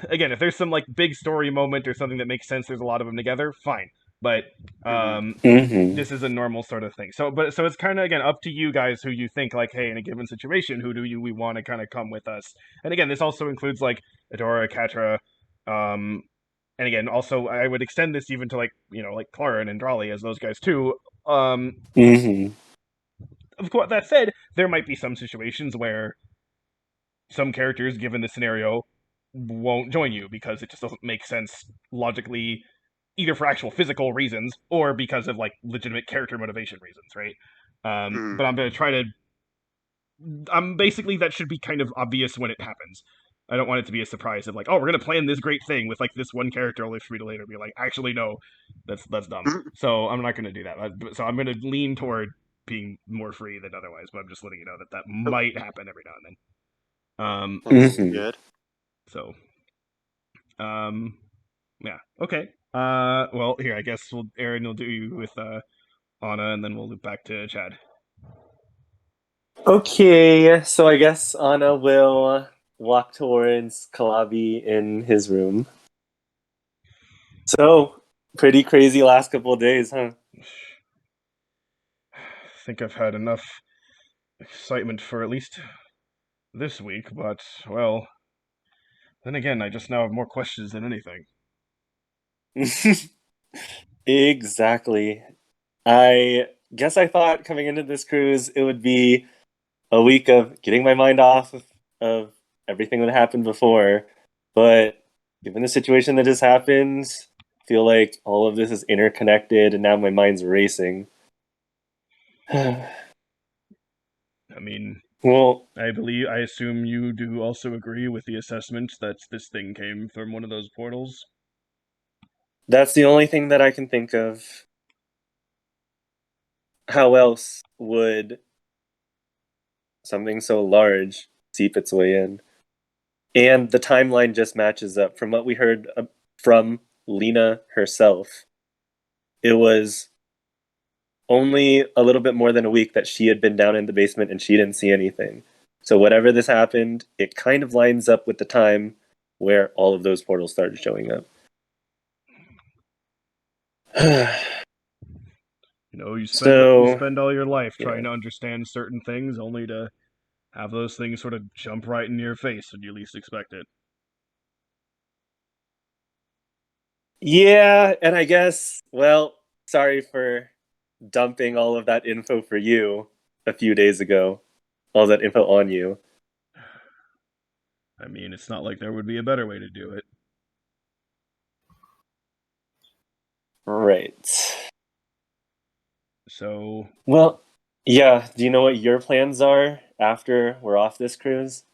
[SPEAKER 1] again, if there's some like big story moment or something that makes sense, there's a lot of them together, fine. But
[SPEAKER 4] Hmm.
[SPEAKER 2] Mm-hmm.
[SPEAKER 1] this is a normal sort of thing. So it's kind of again up to you guys who you think like, hey, in a given situation, who do we want to kind of come with us? And again, this also includes like Adora, Katra, and again, also I would extend this even to like like Clara and Andrali as those guys too.
[SPEAKER 2] Mm-hmm.
[SPEAKER 1] Of course, that said, there might be some situations where some characters, given the scenario, won't join you because it just doesn't make sense logically, either for actual physical reasons or because of like legitimate character motivation reasons, right?
[SPEAKER 4] Hmm.
[SPEAKER 1] But I'm gonna try to. I'm basically that should be kind of obvious when it happens. I don't want it to be a surprise of like, oh, we're gonna plan this great thing with like this one character only for me to later be like, actually no, that's dumb. So I'm not gonna do that. So I'm gonna lean toward being more free than otherwise. But I'm just letting you know that that might happen every now and then.
[SPEAKER 4] That's
[SPEAKER 2] Mhm.
[SPEAKER 4] good.
[SPEAKER 1] So, yeah, okay. Well, here I guess Aaron will do you with Anna, and then we'll loop back to Chad.
[SPEAKER 2] Okay, so I guess Anna will walk towards Kalabi in his room. So, pretty crazy last couple of days, huh?
[SPEAKER 1] I think I've had enough excitement for at least this week, but well, then again, I just now have more questions than anything.
[SPEAKER 2] Exactly. I guess I thought coming into this cruise it would be a week of getting my mind off of everything that happened before, but given the situation that just happened, I feel like all of this is interconnected and now my mind's racing.
[SPEAKER 1] I mean,
[SPEAKER 2] Well,
[SPEAKER 1] I assume you do also agree with the assessment that this thing came from one of those portals?
[SPEAKER 2] that's the only thing that I can think of. How else would something so large seep its way in? And the timeline just matches up. From what we heard from Lena herself, it was only a little bit more than a week that she had been down in the basement and she didn't see anything. So whatever this happened, it kind of lines up with the time where all of those portals started showing up.
[SPEAKER 1] You know, you
[SPEAKER 2] So,
[SPEAKER 1] spend all your life
[SPEAKER 2] yeah.
[SPEAKER 1] trying to understand certain things only to have those things sort of jump right in your face when you least expect it.
[SPEAKER 2] Yeah, and I guess, well, sorry for dumping all of that info for you a few days ago. All that info on you.
[SPEAKER 1] I mean, it's not like there would be a better way to do it.
[SPEAKER 2] Right.
[SPEAKER 1] So,
[SPEAKER 2] Well, yeah, do you know what your plans are after we're off this cruise?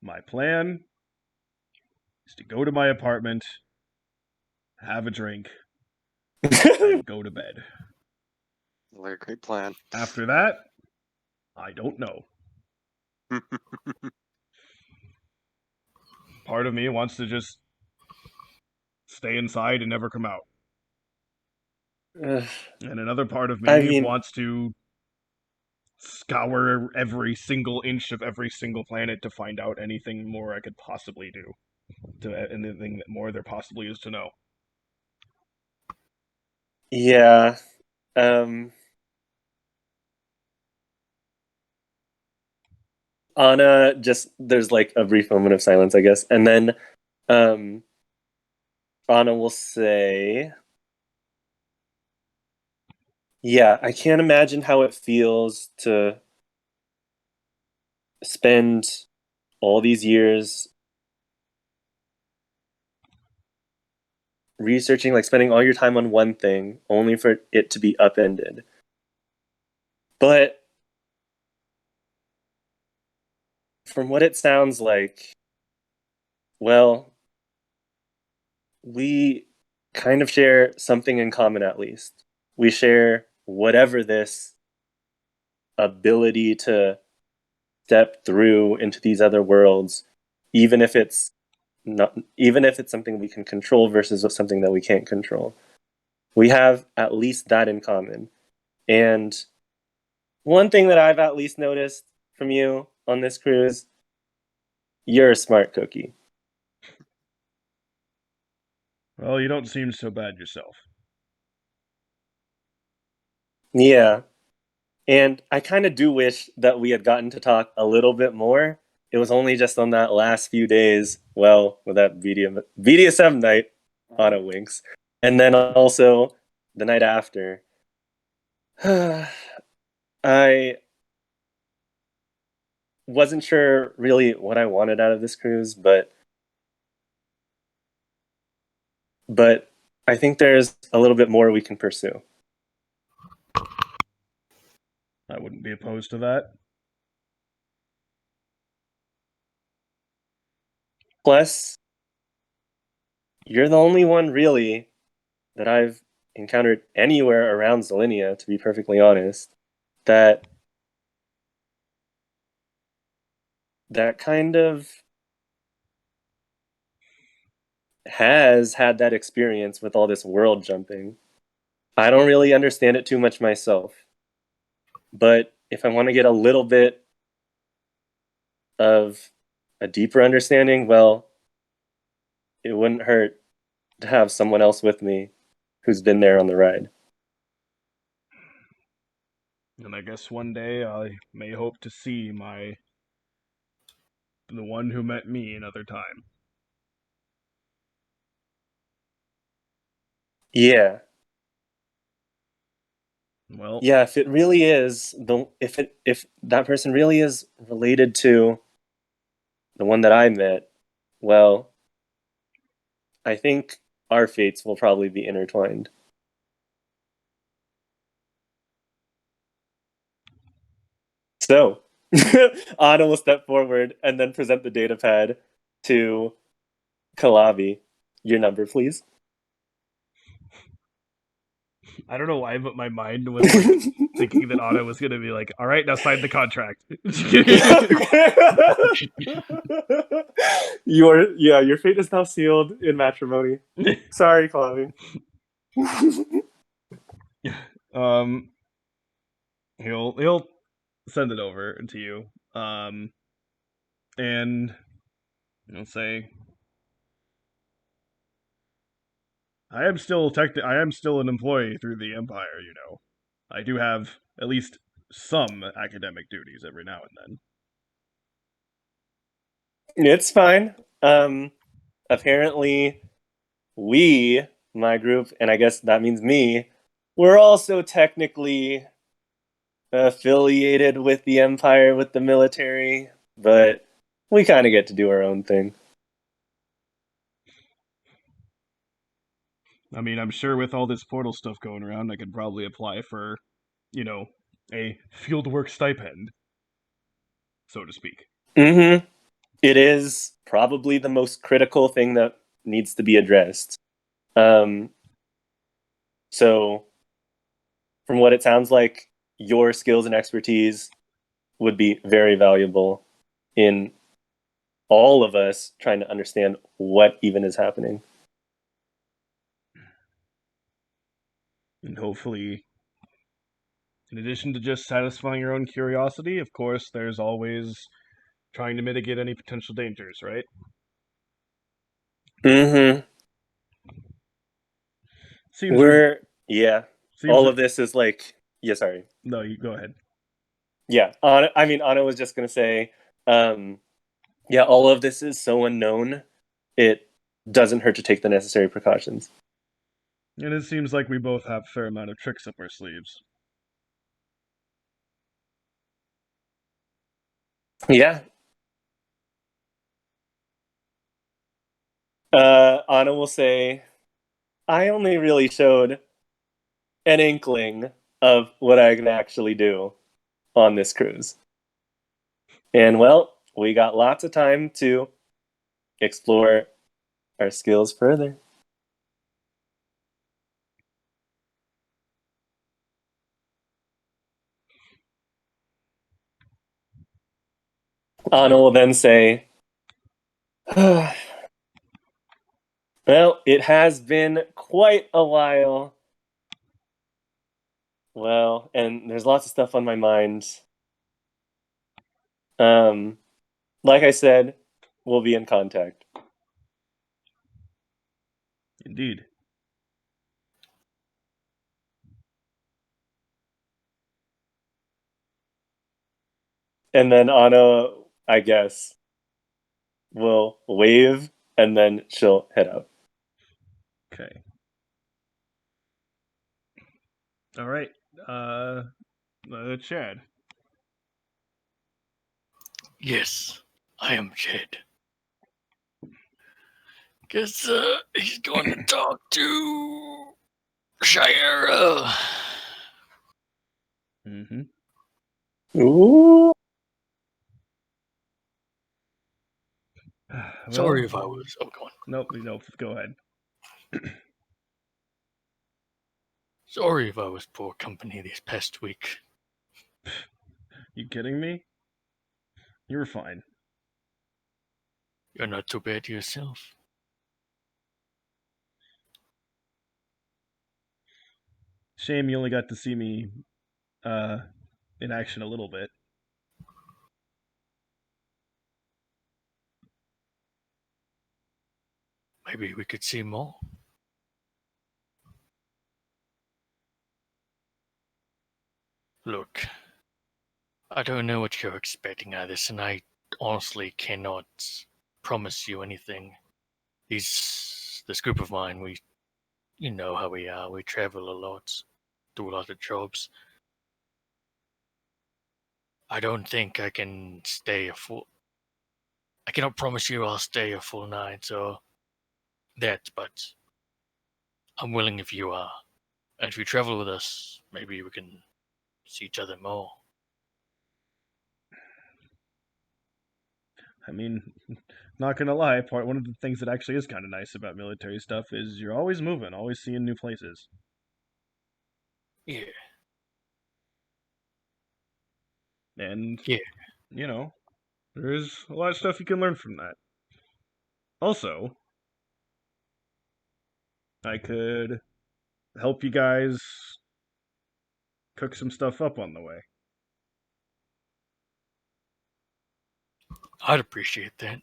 [SPEAKER 1] my plan is to go to my apartment, have a drink, and go to bed.
[SPEAKER 4] Very great plan.
[SPEAKER 1] After that, I don't know. Part of me wants to just stay inside and never come out.
[SPEAKER 2] Ugh,
[SPEAKER 1] And another part of
[SPEAKER 2] I
[SPEAKER 1] me
[SPEAKER 2] mean,
[SPEAKER 1] wants to scour every single inch of every single planet to find out anything more I could possibly do. To anything that more there possibly is to know.
[SPEAKER 2] yeah. Um, Anna just there's like a brief moment of silence, I guess, and then um, Anna will say, "Yeah, I can't imagine how it feels to spend all these years researching, like spending all your time on one thing, only for it to be upended. But from what it sounds like, well, we kind of share something in common at least. We share whatever this ability to step through into these other worlds, even if it's even if it's something we can control versus something that we can't control. We have at least that in common. And one thing that I've at least noticed from you on this cruise, you're a smart cookie.
[SPEAKER 1] Well, you don't seem so bad yourself.
[SPEAKER 2] Yeah. And I kind of do wish that we had gotten to talk a little bit more. It was only just on that last few days, well, with that BDSM night, Auto Winks, and then also the night after. I wasn't sure really what I wanted out of this cruise, but I think there's a little bit more we can pursue.
[SPEAKER 1] I wouldn't be opposed to that.
[SPEAKER 2] Plus, you're the only one really that I've encountered anywhere around Zelinia, to be perfectly honest, that kind of has had that experience with all this world jumping. I don't really understand it too much myself, but if I want to get a little bit of a deeper understanding, well, it wouldn't hurt to have someone else with me who's been there on the ride.
[SPEAKER 1] And I guess one day I may hope to see the one who met me another time.
[SPEAKER 2] Yeah.
[SPEAKER 1] Well,
[SPEAKER 2] Yeah, if it really is if that person really is related to the one that I met, well, I think our fates will probably be intertwined. So, Anna will step forward and then present the data pad to Kalavi. Your number, please.
[SPEAKER 1] I don't know why, but my mind was like thinking that Anna was gonna be like, "All right, now sign the contract."
[SPEAKER 2] Your fate is now sealed in matrimony. Sorry, Kalavi.
[SPEAKER 1] um, he'll send it over to you. And he'll say, I am still an employee through the Empire, you know. I do have at least some academic duties every now and then.
[SPEAKER 2] It's fine. Apparently, my group, and I guess that means me, we're also technically affiliated with the Empire, with the military, but we kind of get to do our own thing.
[SPEAKER 1] I mean, I'm sure with all this portal stuff going around, I could probably apply for, you know, a fieldwork stipend, so to speak.
[SPEAKER 2] Mm-hmm. It is probably the most critical thing that needs to be addressed. So, from what it sounds like, your skills and expertise would be very valuable in all of us trying to understand what even is happening.
[SPEAKER 1] And hopefully, in addition to just satisfying your own curiosity, of course, there's always trying to mitigate any potential dangers, right?
[SPEAKER 2] Mm-hmm.
[SPEAKER 1] Seems
[SPEAKER 2] All of this is like, sorry.
[SPEAKER 1] No, you go ahead.
[SPEAKER 2] Yeah, Anna was just gonna say, all of this is so unknown, it doesn't hurt to take the necessary precautions.
[SPEAKER 1] And it seems like we both have a fair amount of tricks up our sleeves.
[SPEAKER 2] Yeah. Anna will say, I only really showed an inkling of what I can actually do on this cruise. And well, we got lots of time to explore our skills further. Anna will then say, well, it has been quite a while. Well, and there's lots of stuff on my mind. Like I said, we'll be in contact.
[SPEAKER 1] Indeed.
[SPEAKER 2] And then Anna, I guess, will wave and then she'll head out.
[SPEAKER 1] Okay. All right. Chad.
[SPEAKER 3] Yes, I am Jed. Guess he's going to talk to Shira.
[SPEAKER 1] Mm-hmm.
[SPEAKER 2] Ooh.
[SPEAKER 3] Sorry if I was. Oh, go on.
[SPEAKER 1] Nope. Go ahead.
[SPEAKER 3] Sorry if I was poor company this past week.
[SPEAKER 1] You kidding me? You were fine.
[SPEAKER 3] You're not too bad yourself.
[SPEAKER 1] Shame you only got to see me in action a little bit.
[SPEAKER 3] Maybe we could see more. Look, I don't know what you're expecting out of this, and I honestly cannot promise you anything. This group of mine, you know how we are. We travel a lot, do a lot of jobs. I don't think I can stay a full. I cannot promise you I'll stay a full night or that, but I'm willing if you are. And if you travel with us, maybe we can see each other more.
[SPEAKER 1] I mean, not gonna lie, one of the things that actually is kind of nice about military stuff is you're always moving, always seeing new places.
[SPEAKER 3] Yeah.
[SPEAKER 1] And,
[SPEAKER 3] Yeah.
[SPEAKER 1] you know, there's a lot of stuff you can learn from that. Also, I could help you guys cook some stuff up on the way.
[SPEAKER 3] I'd appreciate that. I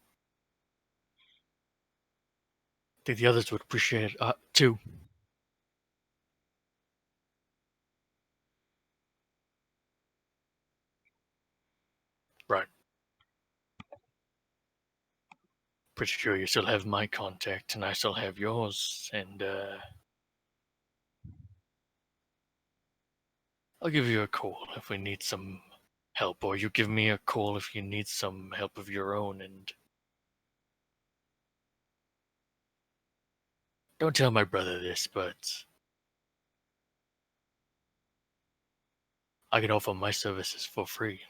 [SPEAKER 3] think the others would appreciate it too. Right. Pretty sure you still have my contact and I still have yours, and I'll give you a call if we need some help, or you give me a call if you need some help of your own. And don't tell my brother this, but I can offer my services for free.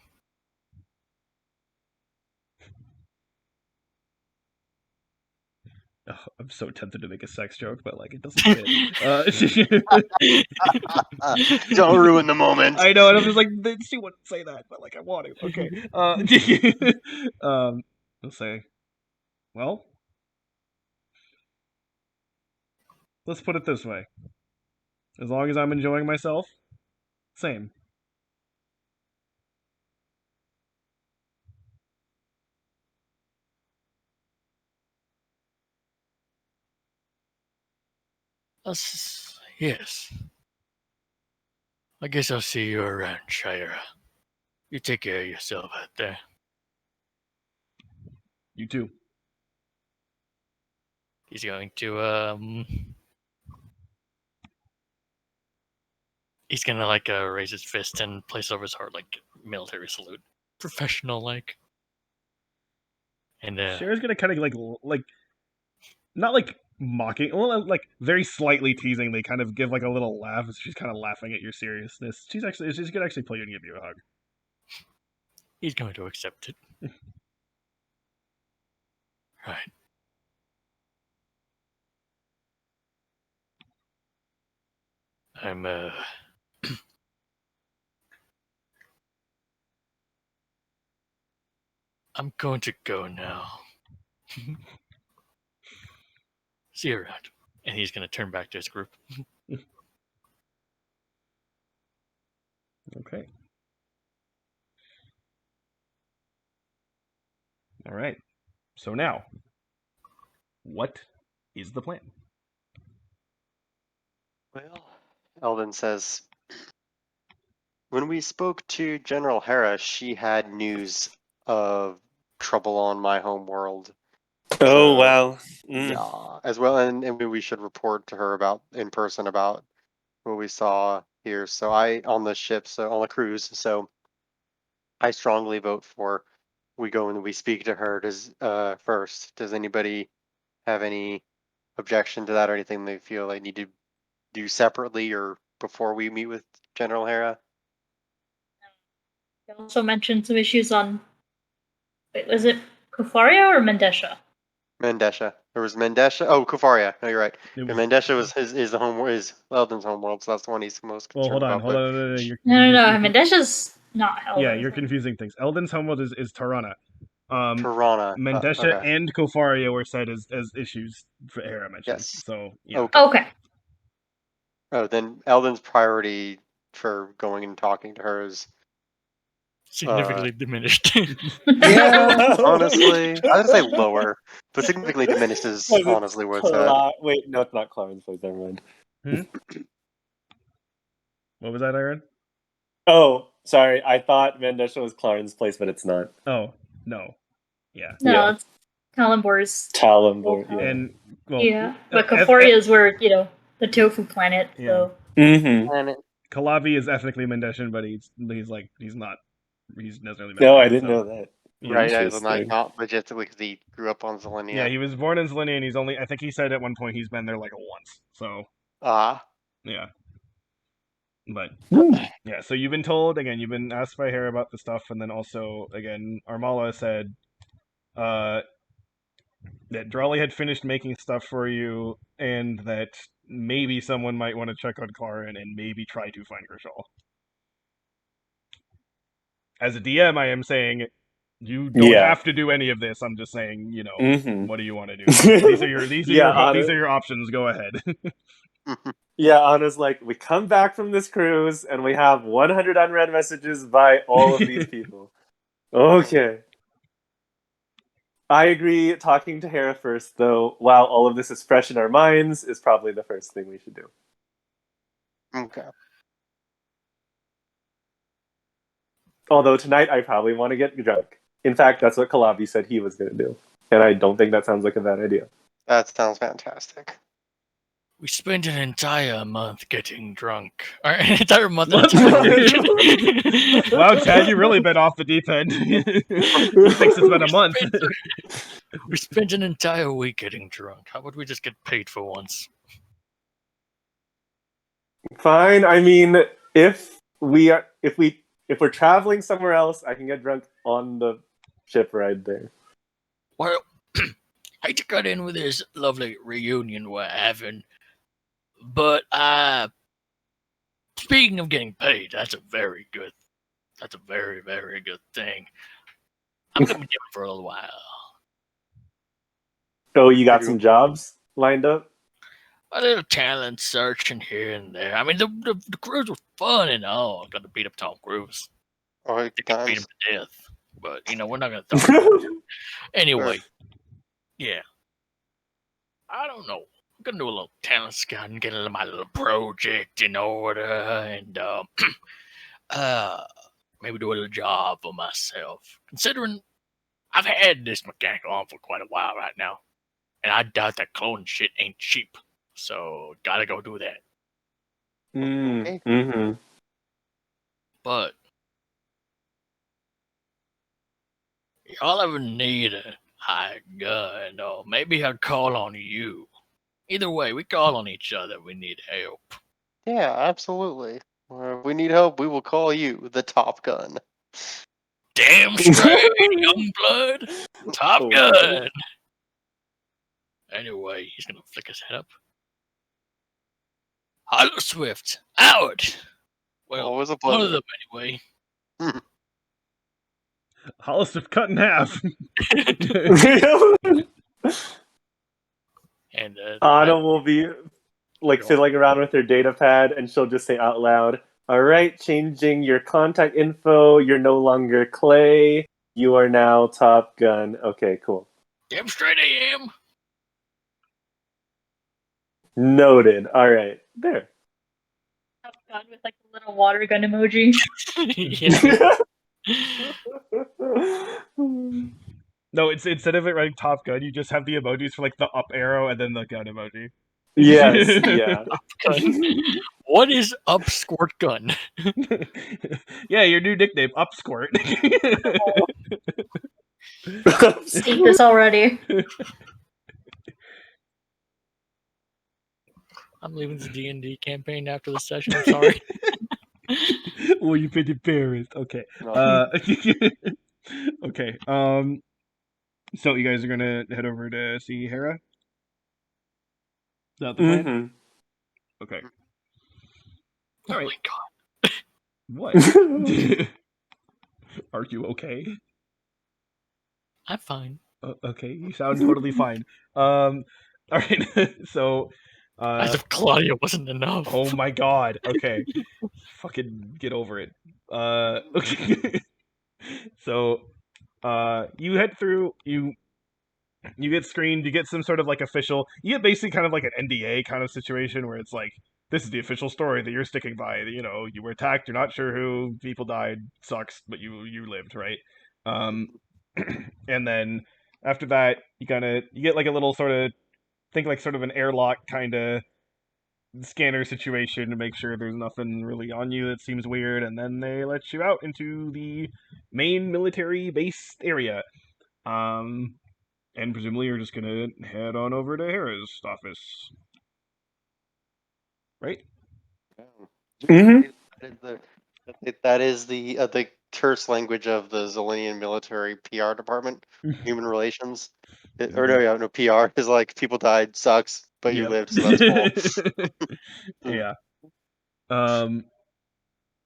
[SPEAKER 1] Oh, I'm so tempted to make a sex joke, but like it doesn't fit.
[SPEAKER 4] Don't ruin the moment.
[SPEAKER 1] I know, and I'm just like, she wouldn't say that, but like I want to. Okay. I'll say, well, let's put it this way. As long as I'm enjoying myself, same.
[SPEAKER 3] Yes. I guess I'll see you around, Shira. You take care of yourself out there.
[SPEAKER 1] You too.
[SPEAKER 3] He's going to he's gonna like raise his fist and place over his heart like military salute, professional like. And
[SPEAKER 1] Cher's gonna kind of like, not like mocking, well, like very slightly teasingly, kind of give like a little laugh. She's kind of laughing at your seriousness. She's gonna actually pull you and give you a hug.
[SPEAKER 3] he's going to accept it. Right. I'm I'm going to go now. See you around. And he's going to turn back to his group.
[SPEAKER 1] Okay. All right. So now, what is the plan?
[SPEAKER 4] Well, Eldon says, when we spoke to General Hera, she had news of trouble on my home world.
[SPEAKER 2] Oh,
[SPEAKER 4] So,
[SPEAKER 2] wow.
[SPEAKER 4] Yeah, as well, and we should report to her about in person about what we saw here. So on the ship, so on the cruise. So I strongly vote for we go and we speak to her. First? Does anybody have any objection to that or anything they feel they need to do separately or before we meet with General Hera?
[SPEAKER 5] You also mentioned some issues on. Wait, was it Kufaria or Mendesha?
[SPEAKER 4] Mandesha. There was Mandesha. Oh, Kufaria. No, you're right.
[SPEAKER 1] It
[SPEAKER 4] And
[SPEAKER 1] was-
[SPEAKER 4] Mandesha was is the home is Eldon's homeworld, so that's the one he's most
[SPEAKER 1] well,
[SPEAKER 4] concerned about.
[SPEAKER 1] hold on. No, you're
[SPEAKER 5] No.
[SPEAKER 1] confusing-
[SPEAKER 5] Mandesha's not
[SPEAKER 1] Yeah,
[SPEAKER 5] Eldon.
[SPEAKER 1] you're confusing things. Eldon's homeworld is Tirana.
[SPEAKER 4] Piranha.
[SPEAKER 1] Mandesha
[SPEAKER 4] Okay.
[SPEAKER 1] and Kofaria were said as issues for Hera mentioned.
[SPEAKER 4] Yes.
[SPEAKER 1] So yeah.
[SPEAKER 4] Okay.
[SPEAKER 5] Okay.
[SPEAKER 4] Oh, then Eldon's priority for going and talking to her is
[SPEAKER 3] Significantly diminished.
[SPEAKER 4] yeah. Honestly, I would say lower, but significantly diminished is
[SPEAKER 2] Was it
[SPEAKER 4] honestly where it's at.
[SPEAKER 2] Wait, no, it's not Clarence place. Never mind.
[SPEAKER 1] What was that, Aaron?
[SPEAKER 2] Oh, sorry. I thought Mandesha was Clarence place, but it's not.
[SPEAKER 1] Oh no. Yeah.
[SPEAKER 5] No,
[SPEAKER 2] Yeah.
[SPEAKER 5] it's Kalimbor's.
[SPEAKER 2] Talambor. Yeah.
[SPEAKER 1] And well,
[SPEAKER 5] Yeah. But
[SPEAKER 1] F-
[SPEAKER 5] Koforia is where, the tofu planet, so.
[SPEAKER 2] Mm-hmm.
[SPEAKER 4] And
[SPEAKER 1] Kalavi is ethnically Mendeshan, but he's not. He's necessarily.
[SPEAKER 2] No,
[SPEAKER 1] Mendeshan,
[SPEAKER 2] I didn't
[SPEAKER 1] so-
[SPEAKER 2] know that.
[SPEAKER 1] Yeah.
[SPEAKER 4] right, as not
[SPEAKER 2] Interesting.
[SPEAKER 4] not logistically because he grew up on Zelenia.
[SPEAKER 1] Yeah, he was born in Zelenia, and he's only. I think he said at one point he's been there like once. So
[SPEAKER 4] Ah,
[SPEAKER 1] yeah. But
[SPEAKER 2] Hmm.
[SPEAKER 1] yeah, so you've been told again. You've been asked by Hera about the stuff, and then also again, Armala said, that Drawley had finished making stuff for you, and that maybe someone might want to check on Karin and maybe try to find Grishal. As a DM, I am saying you don't
[SPEAKER 2] Yeah.
[SPEAKER 1] have to do any of this. I'm just saying,
[SPEAKER 2] Mm-hmm.
[SPEAKER 1] what do you want to do? These are your
[SPEAKER 2] Yeah,
[SPEAKER 1] these are your options. Go ahead.
[SPEAKER 2] Yeah, Anna's like, we come back from this cruise and we have 100 unread messages by all of these people. Okay. I agree. Talking to Hera first, though, while all of this is fresh in our minds, is probably the first thing we should do.
[SPEAKER 4] okay.
[SPEAKER 2] Although tonight I probably want to get drunk. In fact, that's what Kalabi said he was going to do. And I don't think that sounds like a bad idea.
[SPEAKER 4] That sounds fantastic.
[SPEAKER 3] We spent an entire month getting drunk. Or an entire month.
[SPEAKER 1] Wow, Chad, you really been off the deep end. He thinks it's been a month.
[SPEAKER 3] We spent an entire week getting drunk. How about we just get paid for once?
[SPEAKER 2] Fine. I mean, if we're traveling somewhere else, I can get drunk on the ship ride there.
[SPEAKER 3] Well, I hate to cut in with this lovely reunion we're having, but speaking of getting paid, that's a very, very good thing. I'm gonna be doing it for a little while.
[SPEAKER 2] Oh, you got some jobs lined up?
[SPEAKER 3] A little talent searching here and there. I mean, the cruise was fun and all. I got to beat up Tom Cruise.
[SPEAKER 4] Oh,
[SPEAKER 3] I could beat him
[SPEAKER 4] guys.
[SPEAKER 3] to death, but we're not gonna talk about it. Anyway. Yeah. I don't know. I'm gonna do a little talent scout and get my little project in order, and maybe do a little job for myself. Considering I've had this mechanical on for quite a while right now, and I doubt that cloning shit ain't cheap. So gotta go do that.
[SPEAKER 4] Okay.
[SPEAKER 2] Mm-hmm.
[SPEAKER 3] But y'all ever need a high gun, or maybe I'd call on you. Either way, we call on each other. We need help.
[SPEAKER 4] Yeah, absolutely. If we need help, we will call you, the Top Gun.
[SPEAKER 3] Damn straight, young blood. Top
[SPEAKER 2] Oh,
[SPEAKER 3] Gun. Anyway, he's gonna flick his head up. Hollow Swift, out. Well,
[SPEAKER 4] Always a
[SPEAKER 3] one of
[SPEAKER 4] pleasure.
[SPEAKER 3] them anyway.
[SPEAKER 1] Hollister cut in half.
[SPEAKER 3] And
[SPEAKER 2] Anna will be fiddling around with her data pad, and she'll just say out loud, "All right, changing your contact info. You're no longer Clay. You are now Top Gun." Okay, cool.
[SPEAKER 3] damn straight I am.
[SPEAKER 2] Noted. All right, there.
[SPEAKER 5] Top Gun with like a little water gun emoji.
[SPEAKER 1] No, it's instead of it writing Top Gun, you just have the emojis for like the up arrow and then the gun emoji.
[SPEAKER 2] Yes, yeah.
[SPEAKER 3] What is up squirt gun?
[SPEAKER 1] Yeah, your new nickname, Up Squirt.
[SPEAKER 5] State this already.
[SPEAKER 3] I'm leaving the D&D campaign after the session. I'm sorry.
[SPEAKER 1] Well, you've been embarrassed. Okay.
[SPEAKER 4] No.
[SPEAKER 1] Okay. So you guys are gonna head over to see Hera? Is that the plan?
[SPEAKER 2] Mm-hmm.
[SPEAKER 1] Okay.
[SPEAKER 3] Oh
[SPEAKER 1] All right.
[SPEAKER 3] my god.
[SPEAKER 1] What? Are you okay?
[SPEAKER 3] I'm fine.
[SPEAKER 1] Okay, you sound totally fine. All right. So,
[SPEAKER 3] As if Claudia wasn't enough.
[SPEAKER 1] oh my god. Okay, fucking get over it. Okay. So, you head through. You get screened. You get some sort of like official. You get basically kind of like an NDA kind of situation where it's like, this is the official story that you're sticking by. You know, you were attacked. You're not sure who. People died. Sucks, but you lived, right? Um, and then after that, you get like a little sort of think like sort of an airlock kind of scanner situation to make sure there's nothing really on you that seems weird, and then they let you out into the main military base area. Um, and presumably you're just gonna head on over to Hera's office, right?
[SPEAKER 2] Mm-hmm.
[SPEAKER 4] That is the terse language of the Zolinian military PR department, human relations. Or no, yeah, no, PR is like people died, sucks, but you
[SPEAKER 1] Yep.
[SPEAKER 4] lived, so that's cool.
[SPEAKER 1] Yeah. Um.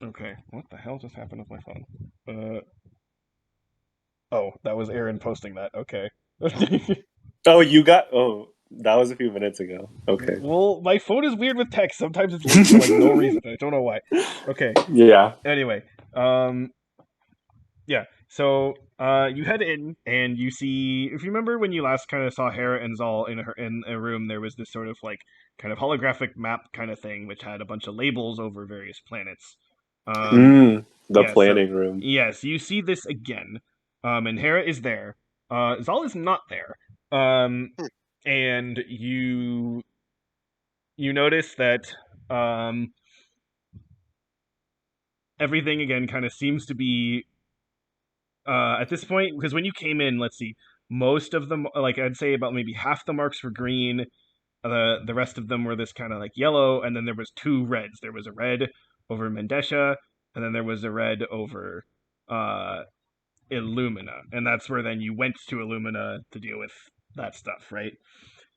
[SPEAKER 1] Okay. What the hell just happened with my phone? Oh, that was Aaron posting that. Okay.
[SPEAKER 2] Oh, you got. Oh, that was a few minutes ago. Okay.
[SPEAKER 1] Well, my phone is weird with text. Sometimes it's late for like no reason. I don't know why. Okay.
[SPEAKER 2] Yeah.
[SPEAKER 1] Anyway, yeah. So, you head in and you see. If you remember when you last kind of saw Hera and Zal in a room, there was this sort of like kind of holographic map kind of thing, which had a bunch of labels over various planets.
[SPEAKER 2] The
[SPEAKER 1] Yeah. So,
[SPEAKER 2] planning room.
[SPEAKER 1] yes, you see this again. And Hera is there. Zal is not there. Um, and you notice that everything again kind of seems to be at this point, because when you came in, let's see, most of them, like I'd say about maybe half the marks were green, the rest of them were this kind of like yellow, and then there was two reds. There was a red over Mendesha, and then there was a red over uh, Illumina, and that's where then you went to Illumina to deal with that stuff, right?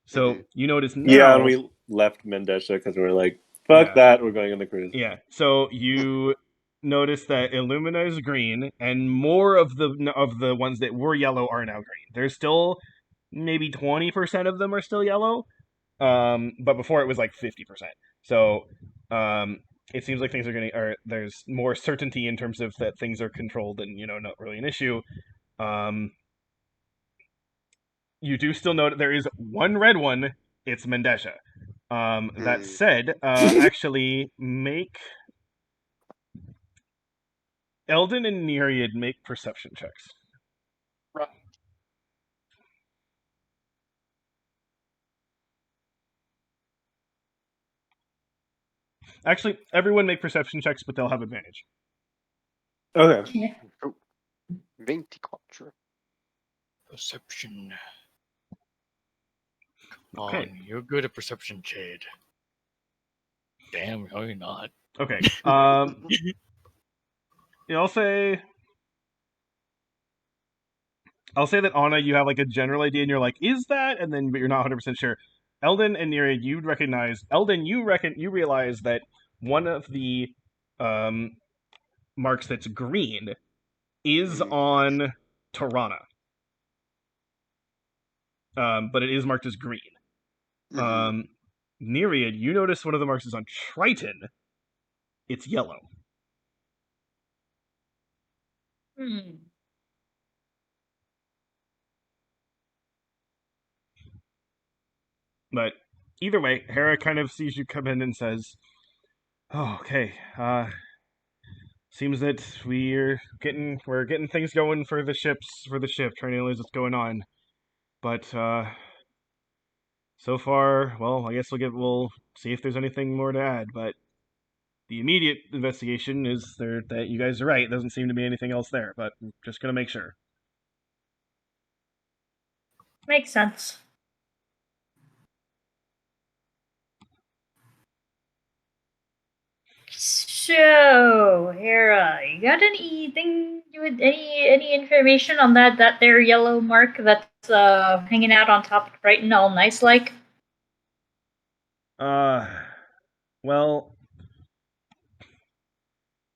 [SPEAKER 1] So you notice
[SPEAKER 2] Yeah, and
[SPEAKER 1] now,
[SPEAKER 2] we left Mendesha because we were like, fuck
[SPEAKER 1] yeah,
[SPEAKER 2] that, we're going on the cruise.
[SPEAKER 1] yeah. So you notice that Illumina is green, and more of the ones that were yellow are now green. There's still maybe 20% of them are still yellow, but before it was like 50%. So it seems like things are or there's more certainty in terms of that things are controlled and not really an issue. Um, you do still note there is one red one. It's Mendesha. That said, actually make Eldon and Nereid make perception checks. Actually, everyone make perception checks, but they'll have advantage.
[SPEAKER 2] Okay.
[SPEAKER 5] Yeah.
[SPEAKER 4] 24.
[SPEAKER 3] Perception.
[SPEAKER 1] Okay.
[SPEAKER 3] On, you're good at perception, Jade. Damn, no, you're not.
[SPEAKER 1] Okay. I'll say that Anna, you have like a general idea, and you're like, "Is that?" And then, but you're not 100% sure. Eldon and Nereid, you'd recognize. Eldon, you realize that one of the marks that's green is on Tirana, but it is marked as green. Nereid, you notice one of the marks is on Triton. It's yellow.
[SPEAKER 5] Hmm.
[SPEAKER 1] But either way, Hera kind of sees you come in and says, "Oh, okay. Seems that we're getting things going for the ship, trying to realize what's going on. But so far, well, I guess we'll see if there's anything more to add. But the immediate investigation is that you guys are right. Doesn't seem to be anything else there, but I'm just gonna make sure."
[SPEAKER 5] Makes sense. So, Hera, you got anything with any information on that there yellow mark that's hanging out on top of Brighton, all nice like?
[SPEAKER 1] Well,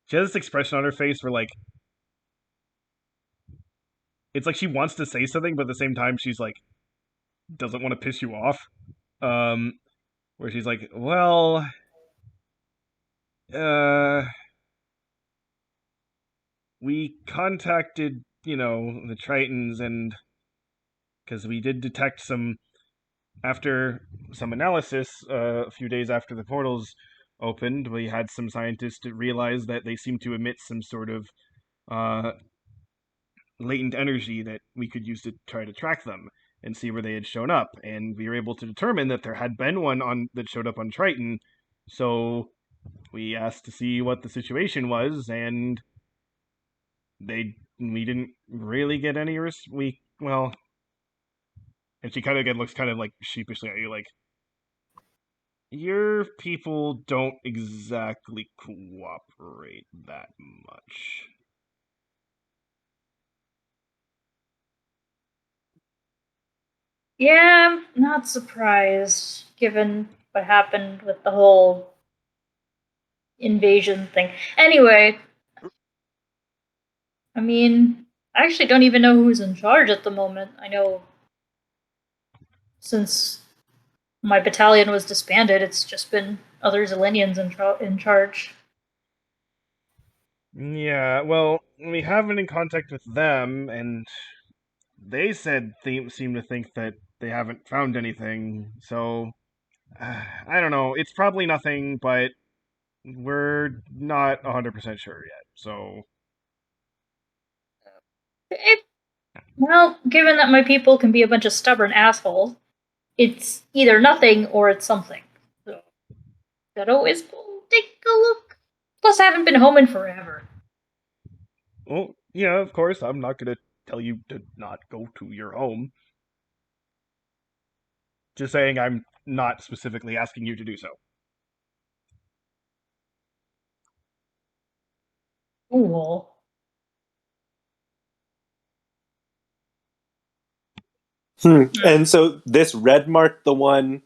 [SPEAKER 1] she has this expression on her face where like it's like she wants to say something, but at the same time she's like doesn't want to piss you off. Um, where she's like, well, uh, we contacted, the Tritons, and because we did detect some after some analysis, a few days after the portals opened, we had some scientists to realize that they seem to emit some sort of uh, latent energy that we could use to try to track them and see where they had shown up. And we were able to determine that there had been one on that showed up on Triton. So we asked to see what the situation was, and we didn't really get any we well, and she kind of again looks kind of like sheepishly at you, like your people don't exactly cooperate that much.
[SPEAKER 5] Yeah, I'm not surprised, given what happened with the whole invasion thing. Anyway, I mean, I actually don't even know who's in charge at the moment. I know since my battalion was disbanded, it's just been other Zelenians in charge.
[SPEAKER 1] Yeah, well, we have been in contact with them, and they said they seem to think that they haven't found anything. So I don't know. It's probably nothing, but we're not 100% sure yet. So
[SPEAKER 5] Well, given that my people can be a bunch of stubborn assholes, it's either nothing or it's something. So, gotta always go take a look. Plus, I haven't been home in forever.
[SPEAKER 1] well, yeah, of course, I'm not gonna tell you to not go to your home. Just saying I'm not specifically asking you to do so.
[SPEAKER 5] Cool.
[SPEAKER 2] And so this red mark, the one,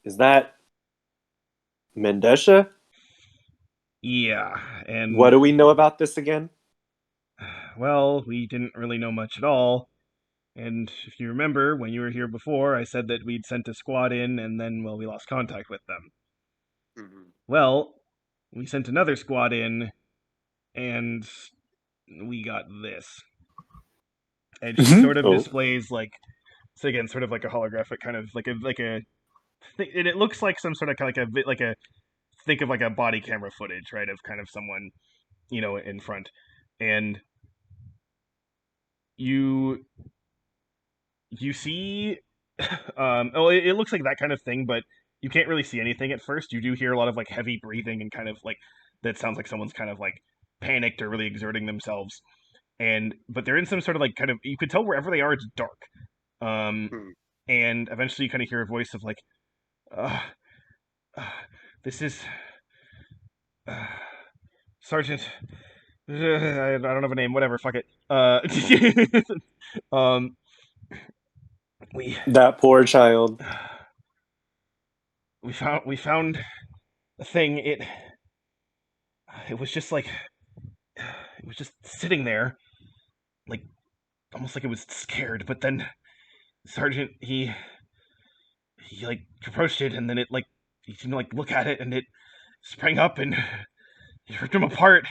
[SPEAKER 2] is that Mendesha?
[SPEAKER 1] Yeah, and
[SPEAKER 2] What do we know about this again?
[SPEAKER 1] well, we didn't really know much at all. And if you remember, when you were here before, I said that we'd sent a squad in, and then, well, we lost contact with them.
[SPEAKER 4] Mm-hmm.
[SPEAKER 1] Well, we sent another squad in, and we got this. And she sort of
[SPEAKER 2] Oh.
[SPEAKER 1] displays like, so again, sort of like a holographic kind of and it looks like some sort of like a think of like a body camera footage, right, of kind of someone, in front, and you see it looks like that kind of thing, but you can't really see anything at first. You do hear a lot of like heavy breathing and kind of like that sounds like someone's kind of like panicked or really exerting themselves. And but they're in some sort of like kind of, you could tell wherever they are it's dark. Um
[SPEAKER 4] Hmm.
[SPEAKER 1] and eventually you kind of hear a voice of like, uh, uh this is uh, Sergeant. I don't have a name. Whatever. Fuck it. Um, we
[SPEAKER 2] That poor child.
[SPEAKER 1] we found the thing. It was just like it was just sitting there, like almost like it was scared. But then Sergeant he like approached it, and then it like he seemed to like look at it, and it sprang up and he ripped him apart.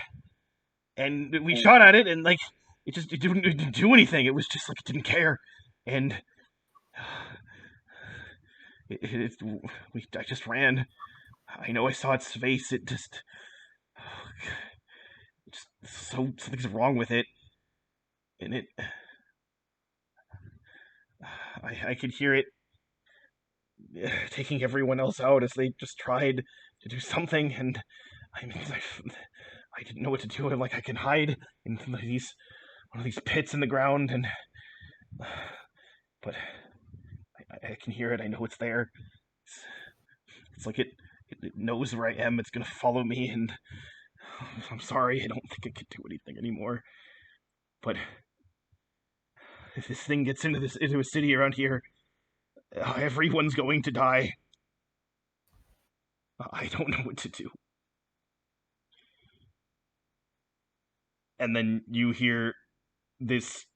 [SPEAKER 1] And we shot at it, and like it didn't do anything. It was just like it didn't care, and I just ran. I know I saw its face. Just something's wrong with it, and I could hear it taking everyone else out as they just tried to do something, and I mean, I didn't know what to do. I'm like, I can hide in these one of these pits in the ground, and but I can hear it. I know it's there. It's like It knows where I am. It's gonna follow me, and I'm sorry. I don't think I can do anything anymore. But if this thing gets into a city around here, everyone's going to die. I don't know what to do. And then you hear this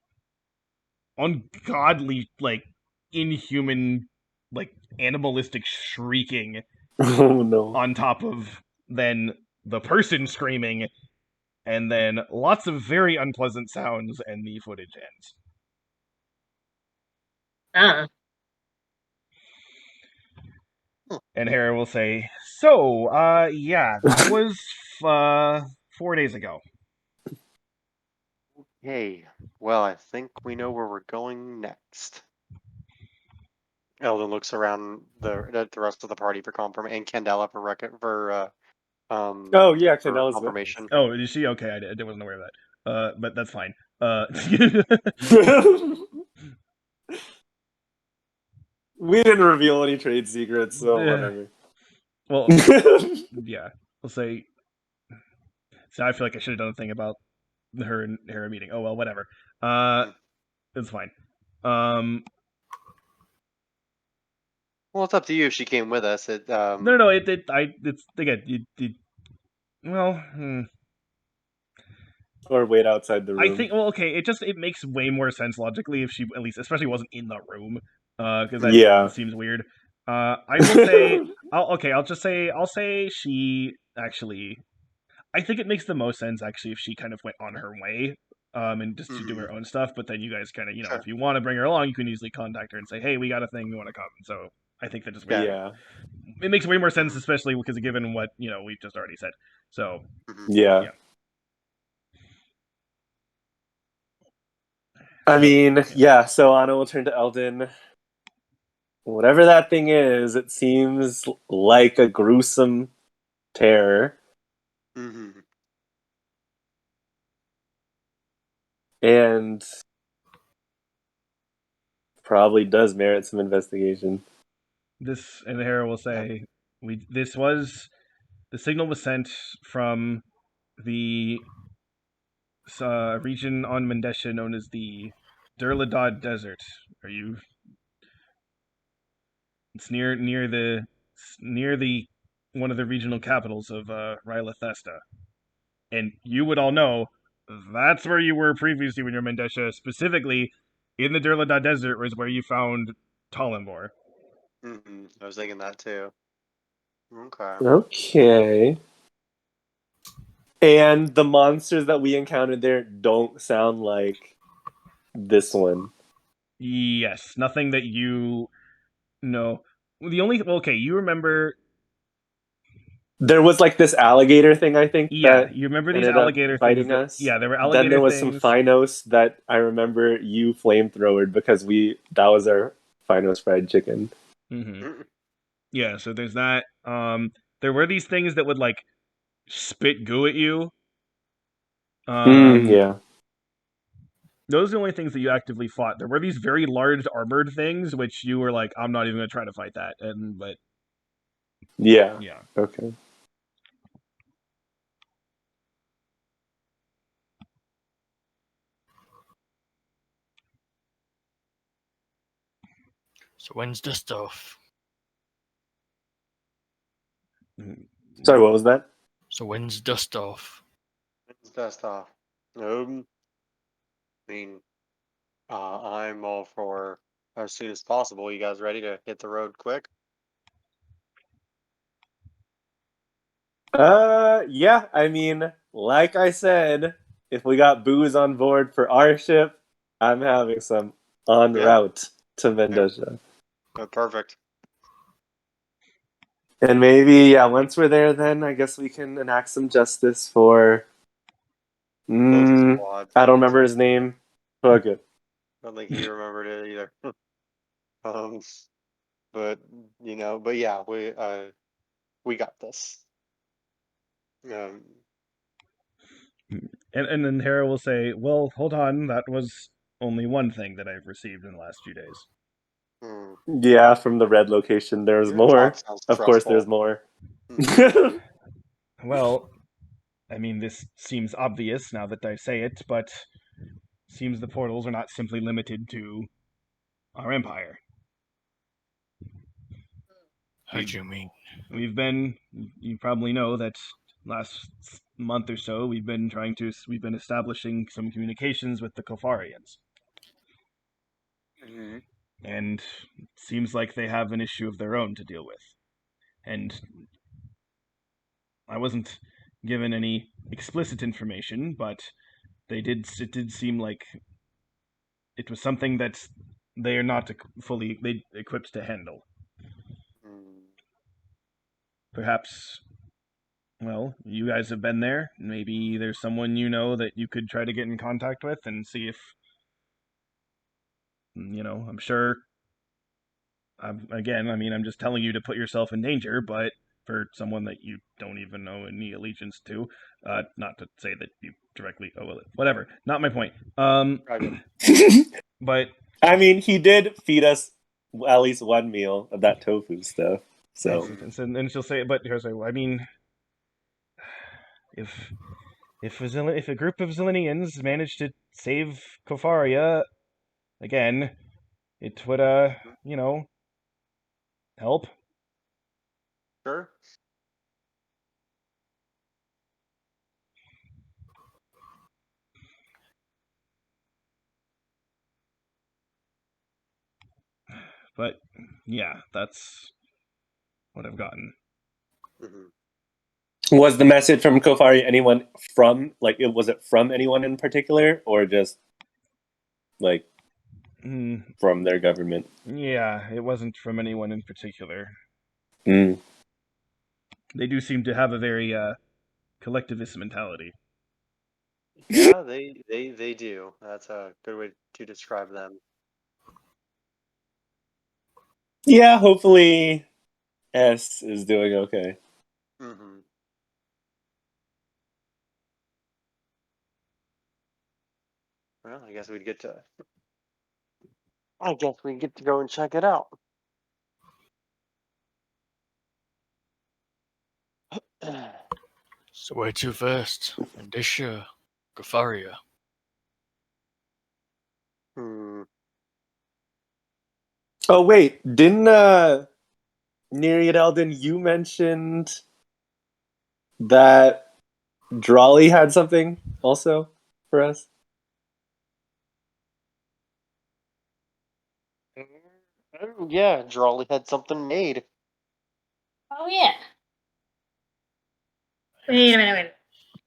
[SPEAKER 1] ungodly, like, inhuman, like, animalistic shrieking
[SPEAKER 2] Oh no.
[SPEAKER 1] on top of then the person screaming, and then lots of very unpleasant sounds, and the footage ends. And Hera will say, "So, yeah, that was 4 days ago."
[SPEAKER 4] Hey, well, I think we know where we're going next. Eldon looks around the rest of the party for confirmation, and Candela for
[SPEAKER 2] Oh yeah,
[SPEAKER 4] for
[SPEAKER 2] Candella's with
[SPEAKER 4] confirmation.
[SPEAKER 1] Oh, is she okay? I wasn't aware of that. But that's fine.
[SPEAKER 2] us. We didn't reveal any trade secrets, so whatever.
[SPEAKER 1] Well, yeah, we'll say. So I feel like I should have done a thing about her and Hera meeting. Oh well, whatever. It's fine.
[SPEAKER 4] Well, it's up to you if she came with us.
[SPEAKER 1] No. It's again. Well,
[SPEAKER 2] Or wait outside the room.
[SPEAKER 1] I think. Well, okay. It makes way more sense logically if she at least, especially wasn't in the room, because that seems weird. I will say. I'll say she actually. I think it makes the most sense actually if she kind of went on her way, and just to do her own stuff. But then you guys kind of,
[SPEAKER 4] Sure.
[SPEAKER 1] if you want to bring her along, you can easily contact her and say, "Hey, we got a thing, we want to come." So I think that just makes it makes way more sense, especially because given what we just already said. So
[SPEAKER 2] yeah. I mean, yeah. So Anna will turn to Eldon. Whatever that thing is, it seems like a gruesome terror. And probably does merit some investigation.
[SPEAKER 1] This, and Hera will say, the signal was sent from the region on Mendesha known as the Durladad Desert. It's near the one of the regional capitals of Ryla Thesta. And you would all know that's where you were previously when you were in Mendesha. Specifically, in the Durladad Desert was where you found Talimbor.
[SPEAKER 4] I was thinking that too.
[SPEAKER 2] Okay. And the monsters that we encountered there don't sound like this one.
[SPEAKER 1] Yes, nothing that you know. You remember.
[SPEAKER 2] There was like this alligator thing, I think.
[SPEAKER 1] Yeah,
[SPEAKER 2] that
[SPEAKER 1] you remember these
[SPEAKER 2] ended
[SPEAKER 1] alligator
[SPEAKER 2] up biting
[SPEAKER 1] things?
[SPEAKER 2] us.
[SPEAKER 1] Yeah, there were alligator
[SPEAKER 2] things. Then there was
[SPEAKER 1] things.
[SPEAKER 2] some Finos that I remember you flamethrowered because that was our Finos fried chicken.
[SPEAKER 1] Yeah, so there's that. There were these things that would like spit goo at you.
[SPEAKER 2] Yeah.
[SPEAKER 1] Those are the only things that you actively fought. There were these very large armored things, which you were like, I'm not even going to try to fight that. But
[SPEAKER 2] yeah.
[SPEAKER 1] Yeah.
[SPEAKER 2] Okay.
[SPEAKER 3] So when's the stuff?
[SPEAKER 2] Sorry, what was that?
[SPEAKER 3] So when's the stuff?
[SPEAKER 4] When's the stuff? I mean, I'm all for as soon as possible. You guys ready to hit the road quick?
[SPEAKER 2] Yeah. I mean, like I said, if we got booze on board for our ship, I'm having some en route to Mendesha.
[SPEAKER 4] Perfect.
[SPEAKER 2] And maybe, once we're there, then I guess we can enact some justice for. I don't remember his name. Fuck it.
[SPEAKER 4] I don't think he remembered it either. But yeah, we got this.
[SPEAKER 1] And then Hera will say, "Well, hold on, that was only one thing that I've received in the last few days."
[SPEAKER 2] Yeah, from the red location, there's
[SPEAKER 4] Your
[SPEAKER 2] more.
[SPEAKER 4] talk sounds
[SPEAKER 2] Of course,
[SPEAKER 4] stressful.
[SPEAKER 2] there's more.
[SPEAKER 1] Well, I mean, this seems obvious now that I say it, but seems the portals are not simply limited to our empire.
[SPEAKER 3] How do you mean?
[SPEAKER 1] We've been, you probably know that last month or so we've been establishing some communications with the Kofarians.
[SPEAKER 4] Mm-hmm.
[SPEAKER 1] And it seems like they have an issue of their own to deal with. And I wasn't given any explicit information, but it did seem like it was something that they are not fully equipped to handle. Perhaps, well, you guys have been there. Maybe there's someone you know that you could try to get in contact with and see if, I'm sure. Again, I mean, I'm just telling you to put yourself in danger, but for someone that you don't even know any allegiance to, not to say that you directly, whatever, not my point. But
[SPEAKER 2] I mean, he did feed us at least one meal of that tofu stuff. So
[SPEAKER 1] and she'll say, but here's, I mean, if if a group of Zillianians managed to save Kofaria again, it would help.
[SPEAKER 4] Sure.
[SPEAKER 1] But yeah, that's what I've gotten.
[SPEAKER 4] Mm-hmm.
[SPEAKER 2] was the message from Kofari anyone from was it from anyone in particular or just like from their government?
[SPEAKER 1] Yeah, it wasn't from anyone in particular.
[SPEAKER 2] Mm.
[SPEAKER 1] They do seem to have a very collectivist mentality.
[SPEAKER 4] Yeah, they do. That's a good way to describe them.
[SPEAKER 2] Yeah, hopefully S is doing okay.
[SPEAKER 4] Mm-hmm. Well, I guess we get to go and check it out.
[SPEAKER 3] So where to first? Andisha, Gafaria.
[SPEAKER 4] Hmm.
[SPEAKER 2] Oh wait, didn't Nereid Eldon, you mentioned that Drawley had something also for us?
[SPEAKER 4] Oh, yeah, Drawley had something made.
[SPEAKER 5] Oh yeah. Wait a minute.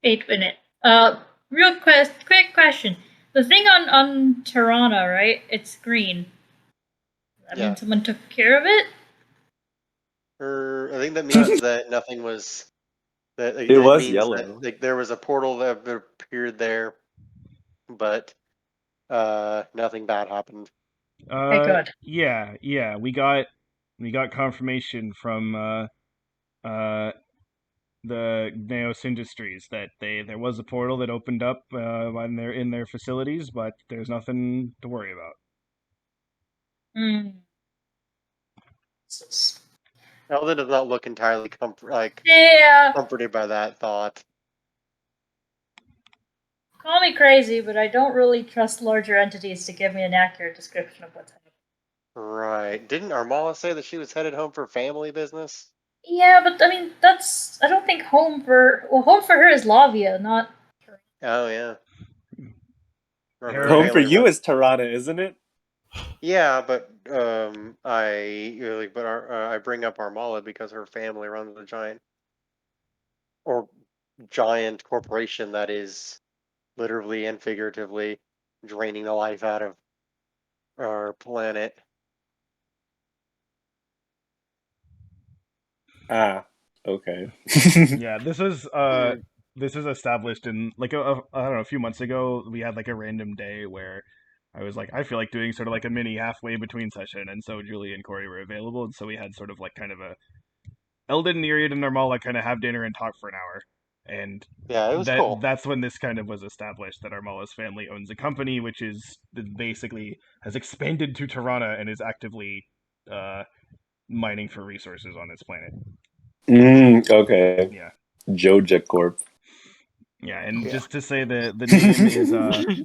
[SPEAKER 5] Wait a minute. Quick question. The thing on Tirana, right? It's green. I mean,
[SPEAKER 4] Yeah.
[SPEAKER 5] someone took care of it.
[SPEAKER 4] I think that means that nothing was.
[SPEAKER 2] It
[SPEAKER 4] That
[SPEAKER 2] was
[SPEAKER 4] means that
[SPEAKER 2] yellow.
[SPEAKER 4] there was a portal that appeared there, but nothing bad happened.
[SPEAKER 5] Okay, good.
[SPEAKER 1] Yeah, we got confirmation from the Neos Industries that there was a portal that opened up when they're in their facilities, but there's nothing to worry about.
[SPEAKER 5] Hmm.
[SPEAKER 4] Eldon does not look entirely
[SPEAKER 5] Yeah.
[SPEAKER 4] comforted by that thought.
[SPEAKER 5] Call me crazy, but I don't really trust larger entities to give me an accurate description of what's happening.
[SPEAKER 4] Right. Didn't Armala say that she was headed home for family business?
[SPEAKER 5] Yeah, but I mean, I don't think home for her is Lavia, not.
[SPEAKER 4] Oh yeah. Her
[SPEAKER 2] Home for
[SPEAKER 4] family
[SPEAKER 2] you
[SPEAKER 4] run.
[SPEAKER 2] is Tirana, isn't it?
[SPEAKER 4] Yeah, but I bring up Armala because her family runs a giant corporation that is literally and figuratively draining the life out of our planet.
[SPEAKER 2] Ah, okay.
[SPEAKER 1] Yeah, this was established in like I don't know, a few months ago. We had like a random day where I was like, I feel like doing sort of like a mini halfway between session, and so Julie and Corey were available, and so we had sort of like kind of a Eldon, Nereid, and Narmala kind of have dinner and talk for an hour, and
[SPEAKER 4] Yeah, it was cool.
[SPEAKER 1] that's when this kind of was established that Armala's family owns a company which is basically has expanded to Tirana and is actively uh, mining for resources on its planet.
[SPEAKER 2] Okay.
[SPEAKER 1] Yeah.
[SPEAKER 2] Joja Corp.
[SPEAKER 1] Yeah, and
[SPEAKER 4] Yeah.
[SPEAKER 1] just to say the name is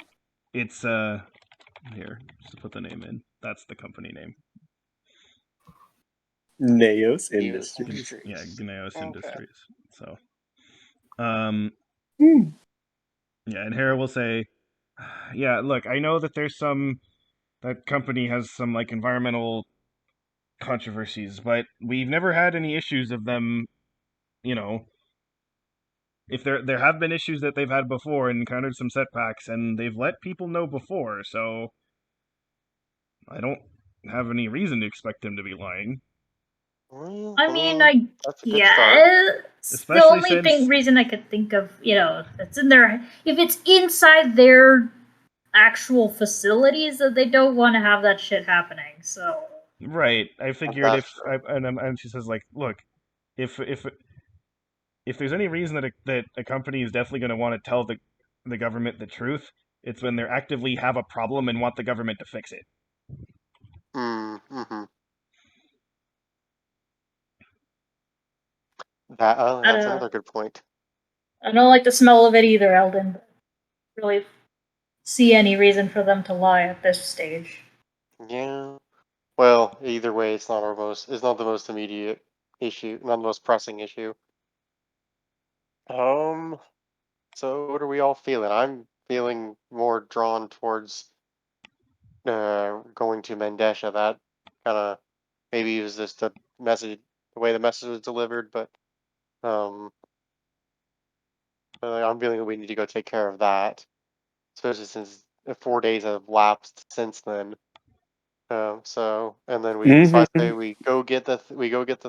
[SPEAKER 1] it's here, just to put the name in. That's the company name.
[SPEAKER 2] Neos
[SPEAKER 4] Neos
[SPEAKER 2] Industries.
[SPEAKER 1] Yeah, Gneos
[SPEAKER 4] Okay.
[SPEAKER 1] Industries. So yeah, and Hera will say, yeah, look, I know that that company has some like environmental controversies, but we've never had any issues of them, you know, if there have been issues that they've had before and encountered some setbacks and they've let people know before, so I don't have any reason to expect them to be lying.
[SPEAKER 4] Well,
[SPEAKER 5] I mean, I
[SPEAKER 4] that's a good start.
[SPEAKER 5] guess the
[SPEAKER 1] Especially
[SPEAKER 5] only
[SPEAKER 1] since
[SPEAKER 5] reason I could think of, that's in their if it's inside their actual facilities that they don't want to have that shit happening. So
[SPEAKER 1] right, I figured
[SPEAKER 4] That's
[SPEAKER 1] if
[SPEAKER 4] true.
[SPEAKER 1] and she says like, look, if there's any reason that a company is definitely going to want to tell the government the truth, it's when they actively have a problem and want the government to fix it.
[SPEAKER 4] Mm-hmm.
[SPEAKER 5] I don't
[SPEAKER 4] That's
[SPEAKER 5] know.
[SPEAKER 4] another good point.
[SPEAKER 5] I don't like the smell of it either, Eldon. But really see any reason for them to lie at this stage.
[SPEAKER 4] Yeah. Well, either way, it's not the most immediate issue, not the most pressing issue. So what are we all feeling? I'm feeling more drawn towards going to Mendesha. That kind of maybe was just the way the message was delivered, but um, I'm feeling that we need to go take care of that, especially since 4 days have lapsed since then. And then so I say we go get the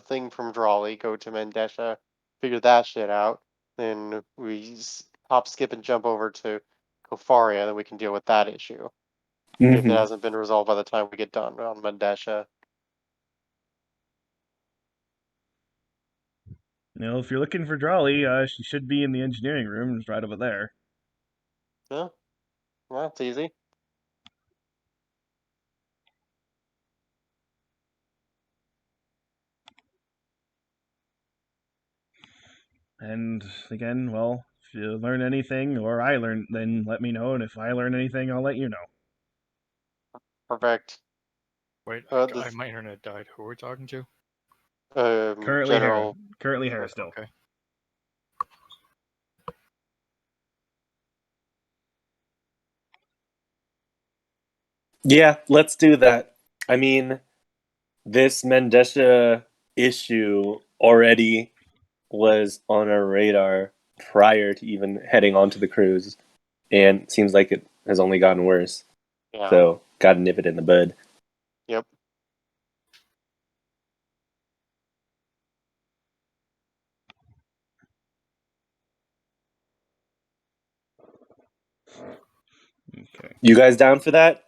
[SPEAKER 4] thing from Drawley, go to Mendesha, figure that shit out. Then we hop, skip, and jump over to Kofaria, then we can deal with that issue if it hasn't been resolved by the time we get done on Mendesha.
[SPEAKER 1] If you're looking for Drawley, she should be in the engineering room, just right over there.
[SPEAKER 4] Yeah, well, that's easy.
[SPEAKER 1] And again, well, if you learn anything or I learn, then let me know. And if I learn anything, I'll let you know.
[SPEAKER 4] Perfect.
[SPEAKER 3] Wait,
[SPEAKER 4] The
[SPEAKER 3] my internet died. Who are we talking to?
[SPEAKER 1] Currently Hera.
[SPEAKER 4] general.
[SPEAKER 1] Currently Hera still.
[SPEAKER 3] Okay.
[SPEAKER 2] Yeah, let's do that. I mean, this Mendesha issue already was on our radar prior to even heading onto the cruise, and it seems like it has only gotten worse.
[SPEAKER 4] Yeah.
[SPEAKER 2] So, gotta nip it in the bud.
[SPEAKER 4] Yep.
[SPEAKER 1] Okay.
[SPEAKER 2] You guys down for that?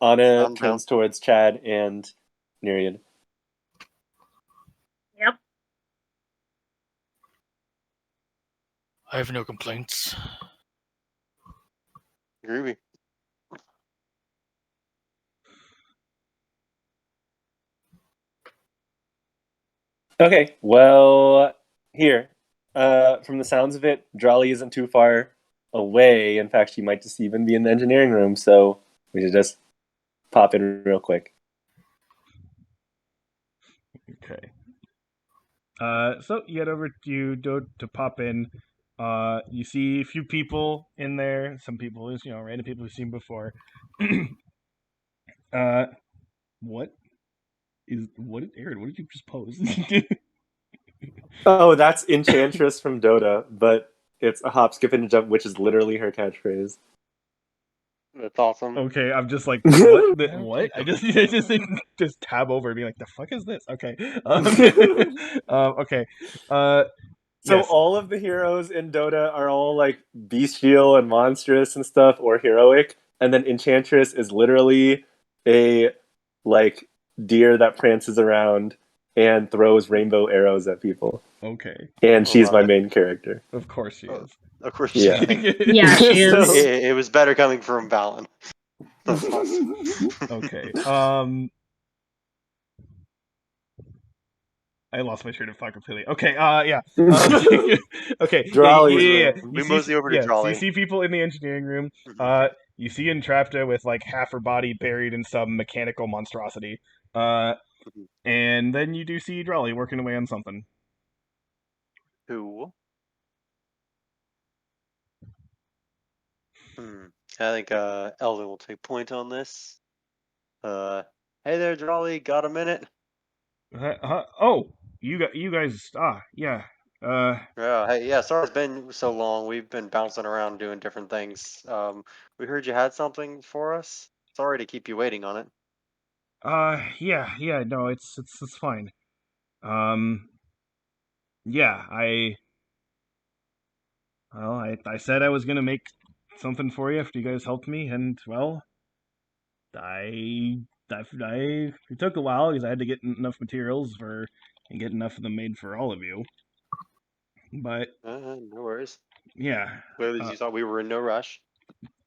[SPEAKER 2] Anna
[SPEAKER 4] I'm down.
[SPEAKER 2] turns towards Chad and Nereid.
[SPEAKER 5] Yep.
[SPEAKER 3] I have no complaints.
[SPEAKER 4] Groovy.
[SPEAKER 2] Okay, well, here. From the sounds of it, Drawley isn't too far away. In fact, she might just even be in the engineering room, so we should just pop in real quick.
[SPEAKER 1] Okay. So you head over to pop in. You see a few people in there. Some people, random people you've seen before. uh, what Aaron? What did you just pose?
[SPEAKER 2] Oh, that's Enchantress from Dota, but it's a hop, skip, and jump, which is literally her catchphrase.
[SPEAKER 4] That's awesome.
[SPEAKER 1] Okay, I'm just like, what? What? I just tab over and be like, the fuck is this? Okay. Okay.
[SPEAKER 2] So
[SPEAKER 1] Yes.
[SPEAKER 2] all of the heroes in Dota are all like bestial and monstrous and stuff, or heroic, and then Enchantress is literally a like deer that prances around and throws rainbow arrows at people.
[SPEAKER 1] Okay.
[SPEAKER 2] And
[SPEAKER 4] I
[SPEAKER 2] she's
[SPEAKER 4] love
[SPEAKER 2] my
[SPEAKER 4] it.
[SPEAKER 2] main character.
[SPEAKER 1] Of course she
[SPEAKER 4] Uh,
[SPEAKER 1] is.
[SPEAKER 4] of course,
[SPEAKER 2] Yeah.
[SPEAKER 5] Yeah, she is.
[SPEAKER 2] So-
[SPEAKER 4] it was better coming from Valon. That's awesome.
[SPEAKER 1] Okay. I lost my train of thought completely. Okay, yeah. Okay,
[SPEAKER 2] Drawley's
[SPEAKER 1] yeah.
[SPEAKER 2] room.
[SPEAKER 1] You
[SPEAKER 4] We
[SPEAKER 1] see,
[SPEAKER 4] mosey over to
[SPEAKER 1] yeah. So you
[SPEAKER 4] Jolly.
[SPEAKER 1] see people in the engineering room.
[SPEAKER 4] Mhm.
[SPEAKER 1] You see Entrapta with like half her body buried in some mechanical monstrosity.
[SPEAKER 4] Mhm.
[SPEAKER 1] And then you do see Drawley working away on something.
[SPEAKER 4] Who? Hmm. I think Eldon will take point on this. Hey there, Jolly. Got a minute?
[SPEAKER 1] Oh, you guys. Yeah.
[SPEAKER 4] Yeah. Hey, yeah. Sorry it's been so long. We've been bouncing around doing different things. We heard you had something for us. Sorry to keep you waiting on it.
[SPEAKER 1] Yeah. No, it's fine. Um, yeah. I said I was gonna make something for you after you guys helped me, and well, it took a while because I had to get enough materials for and get enough of them made for all of you. But
[SPEAKER 4] No worries.
[SPEAKER 1] yeah,
[SPEAKER 4] Clearly,
[SPEAKER 1] uh,
[SPEAKER 4] you thought we were in no rush,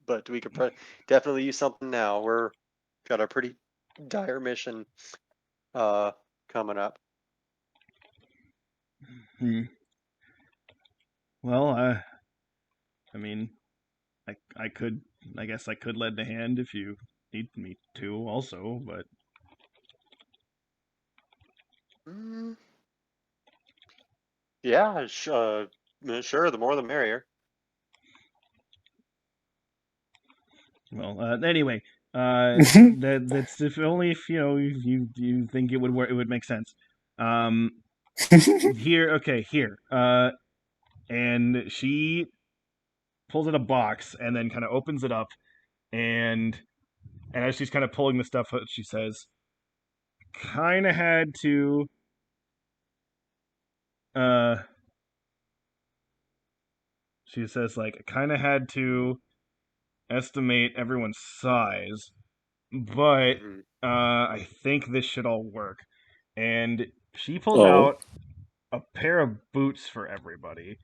[SPEAKER 4] but we could definitely use something now. We're got a pretty dire mission uh coming up.
[SPEAKER 1] hmm. Well, I mean, I could, I guess I could lend a hand if you need me to, also. But
[SPEAKER 4] Mm, yeah, sure. The more, the merrier.
[SPEAKER 1] well, anyway, that's if only if you think it would work, it would make sense. Um, here. And she pulls out a box and then kind of opens it up, and as she's kind of pulling the stuff out, she says, "Kind of had to." Uh, she says like, "Kind of had to estimate everyone's size, but
[SPEAKER 4] Hmm.
[SPEAKER 1] I think this should all work." And she pulls
[SPEAKER 2] Oh.
[SPEAKER 1] out a pair of boots for everybody.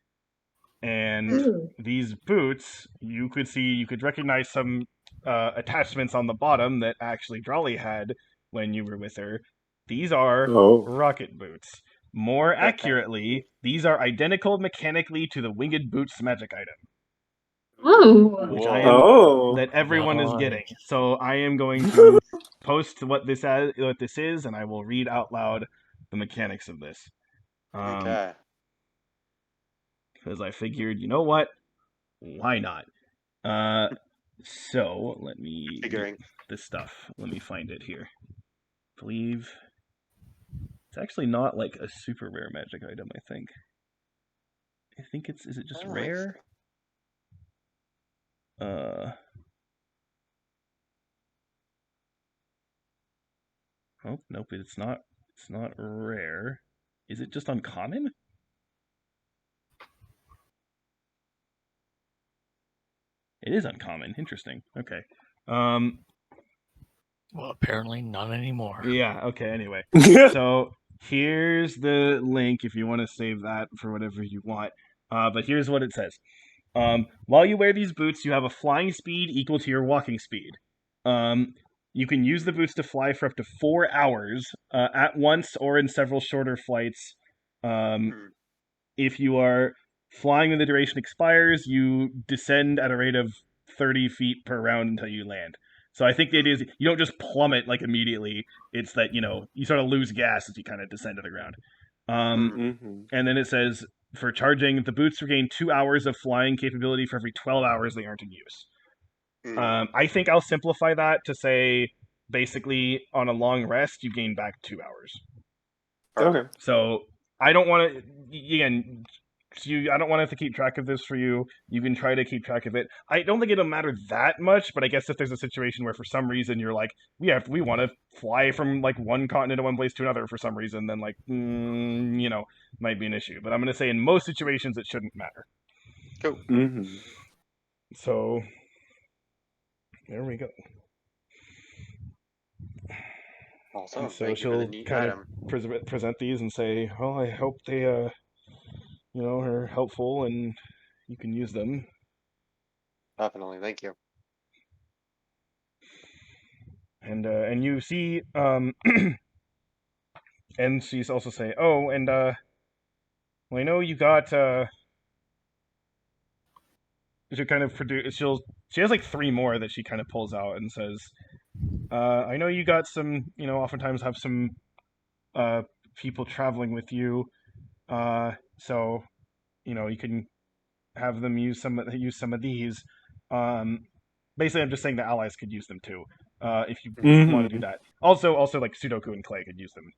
[SPEAKER 1] And
[SPEAKER 5] Ooh.
[SPEAKER 1] these boots, you could recognize some attachments on the bottom that actually Drawley had when you were with her. These are
[SPEAKER 2] Oh.
[SPEAKER 1] rocket boots. More accurately, these are identical mechanically to the winged boots magic item,
[SPEAKER 5] Ooh.
[SPEAKER 1] which I
[SPEAKER 4] Whoa.
[SPEAKER 1] am
[SPEAKER 2] Oh.
[SPEAKER 1] that everyone is getting.
[SPEAKER 3] Nice.
[SPEAKER 1] So I am going to post what this is, and I will read out loud the mechanics of this.
[SPEAKER 4] Okay.
[SPEAKER 1] Because I figured, you know what? Why not? Uh, so let me get
[SPEAKER 4] Figuring.
[SPEAKER 1] this stuff. Let me find it here. I believe it's actually not like a super rare magic item. I think it's. Is it
[SPEAKER 4] I
[SPEAKER 1] just
[SPEAKER 4] don't think so.
[SPEAKER 1] rare? Uh. Oh nope. It's not. It's not rare. Is it just uncommon? It is uncommon. Interesting. Okay. Um.
[SPEAKER 3] Well, apparently not anymore.
[SPEAKER 1] Yeah. Okay. Anyway. So here's the link if you want to save that for whatever you want. But here's what it says. While you wear these boots, you have a flying speed equal to your walking speed. Um, you can use the boots to fly for up to 4 hours at once or in several shorter flights. Um,
[SPEAKER 4] Hmm.
[SPEAKER 1] if you are flying when the duration expires, you descend at a rate of 30 feet per round until you land. So I think the idea is you don't just plummet like immediately. It's that, you sort of lose gas as you kind of descend to the ground.
[SPEAKER 4] Hmm.
[SPEAKER 2] Mm-hmm.
[SPEAKER 1] And then it says for charging, the boots regain 2 hours of flying capability for every 12 hours they aren't in use.
[SPEAKER 4] Hmm.
[SPEAKER 1] I think I'll simplify that to say basically on a long rest, you gain back 2 hours.
[SPEAKER 2] Okay.
[SPEAKER 4] Perfect.
[SPEAKER 1] So I don't want to, again, I don't want to have to keep track of this for you. You can try to keep track of it. I don't think it'll matter that much, but I guess if there's a situation where for some reason you're like, we want to fly from like one continent to one place to another for some reason, then like, might be an issue. But I'm going to say in most situations it shouldn't matter.
[SPEAKER 4] Cool.
[SPEAKER 2] Mm-hmm.
[SPEAKER 1] So there we go. And
[SPEAKER 4] Awesome.
[SPEAKER 1] so
[SPEAKER 4] Thank you for the
[SPEAKER 1] she'll
[SPEAKER 4] neat
[SPEAKER 1] kind of
[SPEAKER 4] item.
[SPEAKER 1] present these and say, "Well, I hope they, are helpful and you can use them."
[SPEAKER 4] Definitely. Thank you.
[SPEAKER 1] And you see, and she's also saying, "Oh, and well, I know you got she kind of produce. She has like three more that she kind of pulls out and says, I know you got some. Oftentimes have some uh people traveling with you. So you can have them use some of these. Um, basically, I'm just saying the allies could use them too. If you want to do
[SPEAKER 2] Mm-hmm.
[SPEAKER 1] that. Also like Sudoku and Clay could use them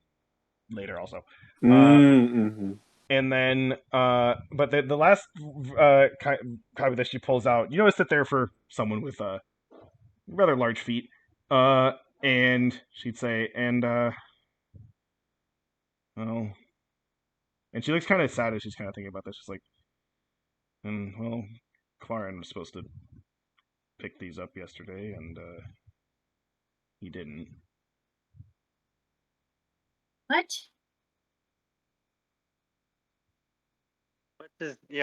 [SPEAKER 1] later also. Uh,
[SPEAKER 2] Mm-hmm.
[SPEAKER 1] and then, but the last copy that she pulls out, you notice that they're for someone with rather large feet. Uh, and she'd say, and well, and she looks kind of sad as she's kind of thinking about this. She's like, and well, Claren was supposed to pick these up yesterday, and he didn't.
[SPEAKER 5] What?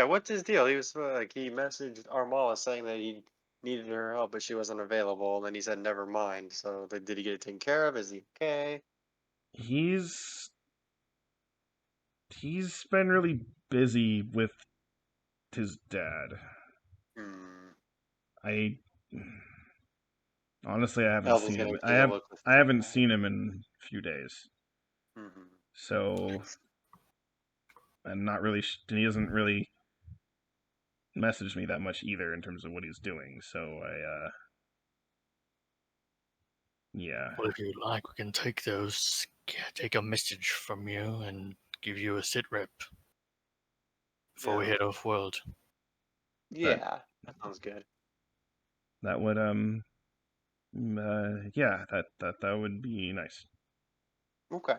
[SPEAKER 4] What's his deal? He was like he messaged Armala saying that he needed her help, but she wasn't available. And then he said, "Never mind." So, did he get it taken care of? Is he okay?
[SPEAKER 1] He's been really busy with his dad.
[SPEAKER 4] Hmm.
[SPEAKER 1] I honestly I haven't
[SPEAKER 4] Eldon's
[SPEAKER 1] seen him.
[SPEAKER 4] gonna take a look with
[SPEAKER 1] I haven't seen him in a few days.
[SPEAKER 4] hmm
[SPEAKER 1] So I'm not really. He doesn't really message me that much either in terms of what he's doing. So yeah.
[SPEAKER 3] Well, if you like, we can take take a message from you and give you a sit rep before we
[SPEAKER 4] Yeah.
[SPEAKER 3] head off world.
[SPEAKER 4] Yeah, that sounds good.
[SPEAKER 1] That would yeah, that would be nice.
[SPEAKER 4] Okay.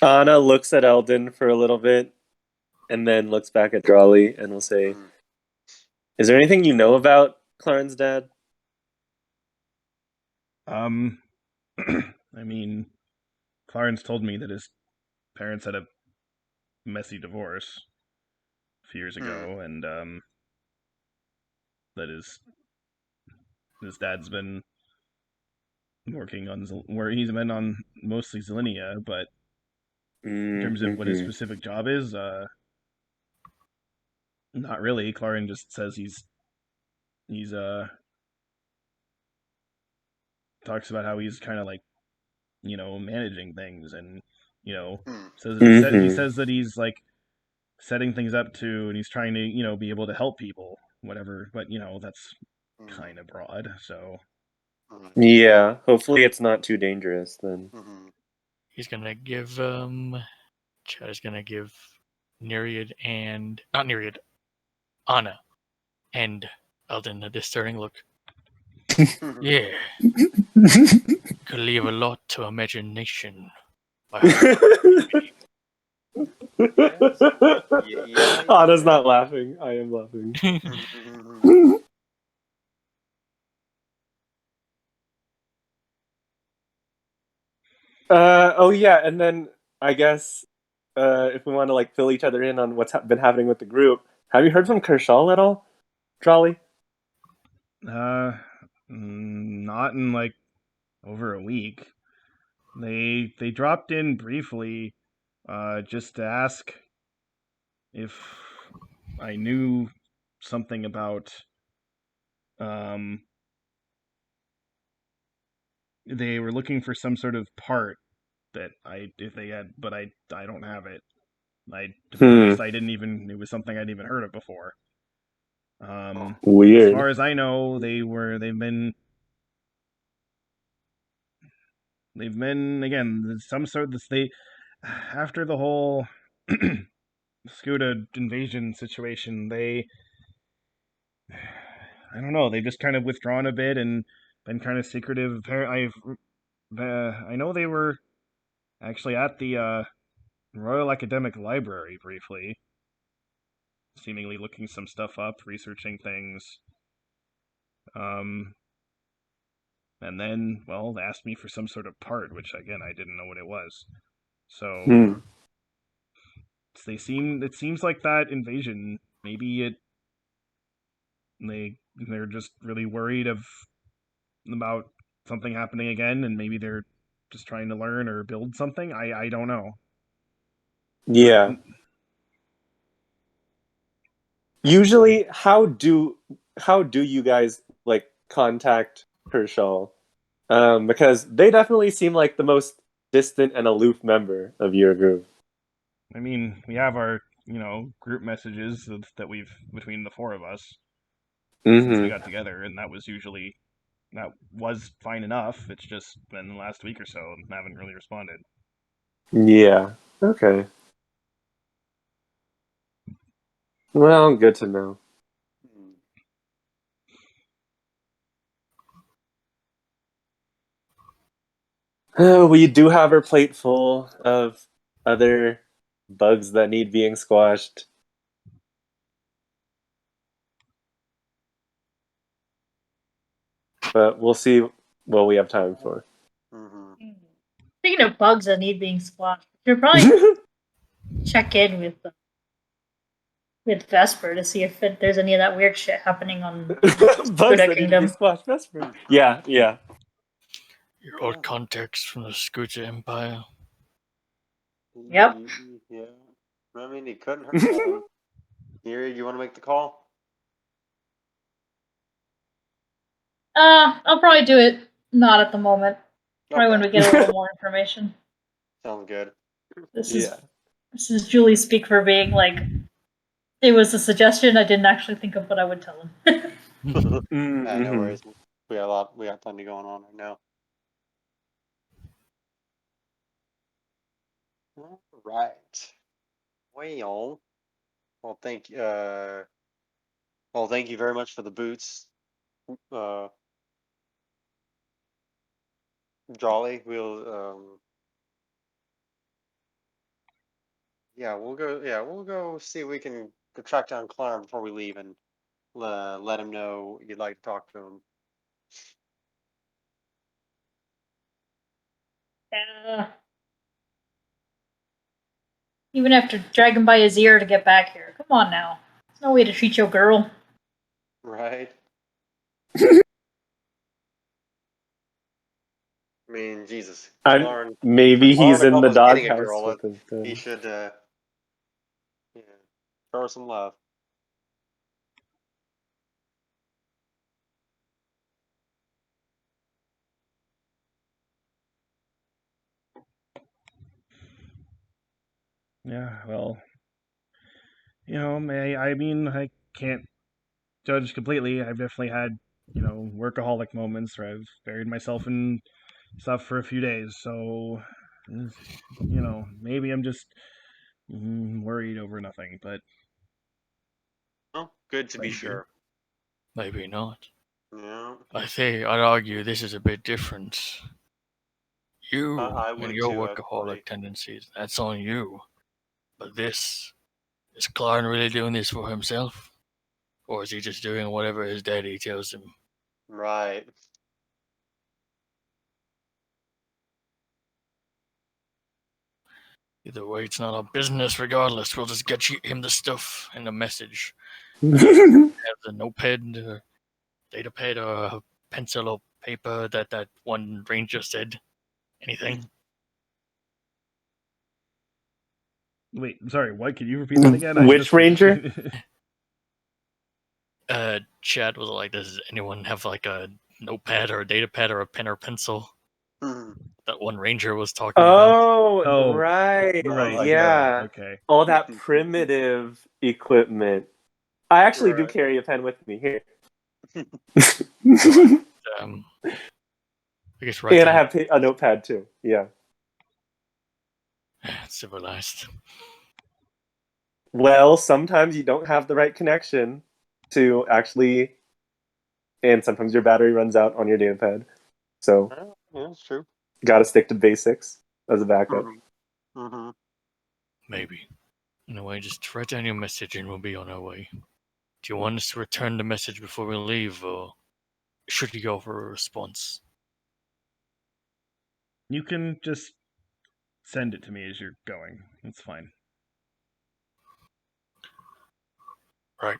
[SPEAKER 2] Anna looks at Eldon for a little bit, and then looks back at Drawley and will say,
[SPEAKER 4] Mhm.
[SPEAKER 2] "Is there anything you know about Claren's dad?"
[SPEAKER 1] I mean, Clarence told me that his parents had a messy divorce a few years
[SPEAKER 4] Hmm.
[SPEAKER 1] ago, and that his dad's been working on where he's been on mostly Zelenia, but in terms of what his
[SPEAKER 2] Mm-hmm.
[SPEAKER 1] specific job is, not really. Clarin just says he's talks about how he's kind of like managing things, and
[SPEAKER 4] Hmm.
[SPEAKER 1] he
[SPEAKER 2] Mm-hmm.
[SPEAKER 1] says that he's like setting things up to, and he's trying to be able to help people, whatever. But that's
[SPEAKER 4] Hmm.
[SPEAKER 1] kind of broad. So
[SPEAKER 4] Hmm.
[SPEAKER 2] Yeah, hopefully it's not too dangerous then.
[SPEAKER 4] Hmm.
[SPEAKER 3] He's gonna give Chad is gonna give Nereid and not Nereid, Anna and Eldon a discerning look. Yeah, could leave a lot to imagination by how
[SPEAKER 4] Yes. Yeah.
[SPEAKER 2] Anna's not laughing. I am laughing.
[SPEAKER 4] Mhm.
[SPEAKER 2] Oh yeah, and then I guess if we want to like fill each other in on what's been happening with the group, have you heard from Kershaw at all, Jolly?
[SPEAKER 1] uh, not in like over a week. They dropped in briefly, just to ask if I knew something about um they were looking for some sort of part that if they had, but I don't have it. To be
[SPEAKER 2] Hmm.
[SPEAKER 1] honest, I didn't even it was something I'd even heard of before.
[SPEAKER 4] Oh.
[SPEAKER 1] As
[SPEAKER 2] Weird.
[SPEAKER 1] far as I know, they've been again some sort of they after the whole Scuda invasion situation, I don't know, they've just kind of withdrawn a bit and been kind of secretive. I know they were actually at the Royal Academic Library briefly, seemingly looking some stuff up, researching things. Um, and then, well, they asked me for some sort of part, which again I didn't know what it was. So
[SPEAKER 2] Hmm.
[SPEAKER 1] it seems like that invasion. Maybe they're just really worried about something happening again, and maybe they're just trying to learn or build something. I don't know.
[SPEAKER 2] Yeah. Usually, how do you guys like contact Kershaw? Because they definitely seem like the most distant and aloof member of your group.
[SPEAKER 1] I mean, we have our, group messages that we've between the four of us since we
[SPEAKER 2] Mm-hmm.
[SPEAKER 1] got together, and that was fine enough. It's just been the last week or so and haven't really responded.
[SPEAKER 2] Yeah. Okay. Well, good to know. We do have our plate full of other bugs that need being squashed. But we'll see what we have time for.
[SPEAKER 4] Mm-hmm.
[SPEAKER 5] Speaking of bugs that need being squashed, we should probably check in with Vesper to see if there's any of that weird shit happening on
[SPEAKER 2] Bugs
[SPEAKER 5] Buddha
[SPEAKER 2] that need to be
[SPEAKER 5] Kingdom.
[SPEAKER 2] squashed. Vesper. Yeah, yeah.
[SPEAKER 3] Your old contacts from the Scooter Empire.
[SPEAKER 5] Yep.
[SPEAKER 4] Yeah. I mean, it couldn't hurt. Here, you want to make the call?
[SPEAKER 5] I'll probably do it not at the moment. Probably when
[SPEAKER 4] Okay.
[SPEAKER 5] we get a little more information.
[SPEAKER 4] Sounds good.
[SPEAKER 5] This
[SPEAKER 2] Yeah.
[SPEAKER 5] is Julie speak for being like it was a suggestion. I didn't actually think of what I would tell him.
[SPEAKER 4] No
[SPEAKER 2] Mm-hmm.
[SPEAKER 4] worries. We got plenty going on right now. All right. Well, thank you. Thank you very much for the boots. Uh, Jolly. We'll go. Yeah, we'll go see if we can go track down Clarn before we leave and let him know you'd like to talk to him.
[SPEAKER 5] Yeah. Even have to drag him by his ear to get back here. Come on now. There's no way to treat your girl.
[SPEAKER 4] Right. I mean, Jesus. Clarn,
[SPEAKER 2] Maybe he's
[SPEAKER 4] Clarn
[SPEAKER 2] in the
[SPEAKER 4] accomplished getting a
[SPEAKER 2] doghouse
[SPEAKER 4] girl.
[SPEAKER 2] with his
[SPEAKER 4] He
[SPEAKER 2] dad.
[SPEAKER 4] should, yeah, show her some love.
[SPEAKER 1] Yeah, well, I mean, I can't judge completely. I've definitely had, workaholic moments where I've buried myself in stuff for a few days. So, maybe I'm just worried over nothing. But
[SPEAKER 4] Well, good to be
[SPEAKER 1] maybe.
[SPEAKER 4] sure.
[SPEAKER 3] Maybe not.
[SPEAKER 4] Yeah,
[SPEAKER 3] I'd argue this is a bit different. You
[SPEAKER 4] I
[SPEAKER 3] and
[SPEAKER 4] would
[SPEAKER 3] your
[SPEAKER 4] too, actually.
[SPEAKER 3] workaholic tendencies, that's on you. But is Clarn really doing this for himself? Or is he just doing whatever his daddy tells him?
[SPEAKER 4] Right.
[SPEAKER 3] Either way, it's not our business regardless. We'll just get him the stuff and the message. Have the notepad, or datapad, or a pencil or paper that one ranger said. Anything?
[SPEAKER 1] Wait, sorry. What? Could you repeat that again? I
[SPEAKER 2] Which
[SPEAKER 1] missed
[SPEAKER 2] ranger?
[SPEAKER 3] Chad was like, does anyone have like a notepad or a datapad or a pen or pencil?
[SPEAKER 4] Hmm.
[SPEAKER 3] That one ranger was talking about.
[SPEAKER 2] Oh,
[SPEAKER 1] Oh,
[SPEAKER 2] right.
[SPEAKER 1] right.
[SPEAKER 4] Right.
[SPEAKER 1] Yeah.
[SPEAKER 2] Yeah.
[SPEAKER 1] Okay.
[SPEAKER 2] All that primitive equipment. I actually do
[SPEAKER 4] Right.
[SPEAKER 2] carry a pen with me here.
[SPEAKER 3] Um, I guess right
[SPEAKER 2] And I
[SPEAKER 3] down
[SPEAKER 2] have a notepad too. Yeah.
[SPEAKER 3] civilized.
[SPEAKER 2] Well, sometimes you don't have the right connection to actually, and sometimes your battery runs out on your datapad. So,
[SPEAKER 4] Yeah, that's true.
[SPEAKER 2] gotta stick to basics as a backup.
[SPEAKER 4] Mm-hmm.
[SPEAKER 3] Maybe. Anyway, just write down your message and we'll be on our way. Do you want us to return the message before we leave, or should we go for a response?
[SPEAKER 1] You can just send it to me as you're going. It's fine.
[SPEAKER 3] Right.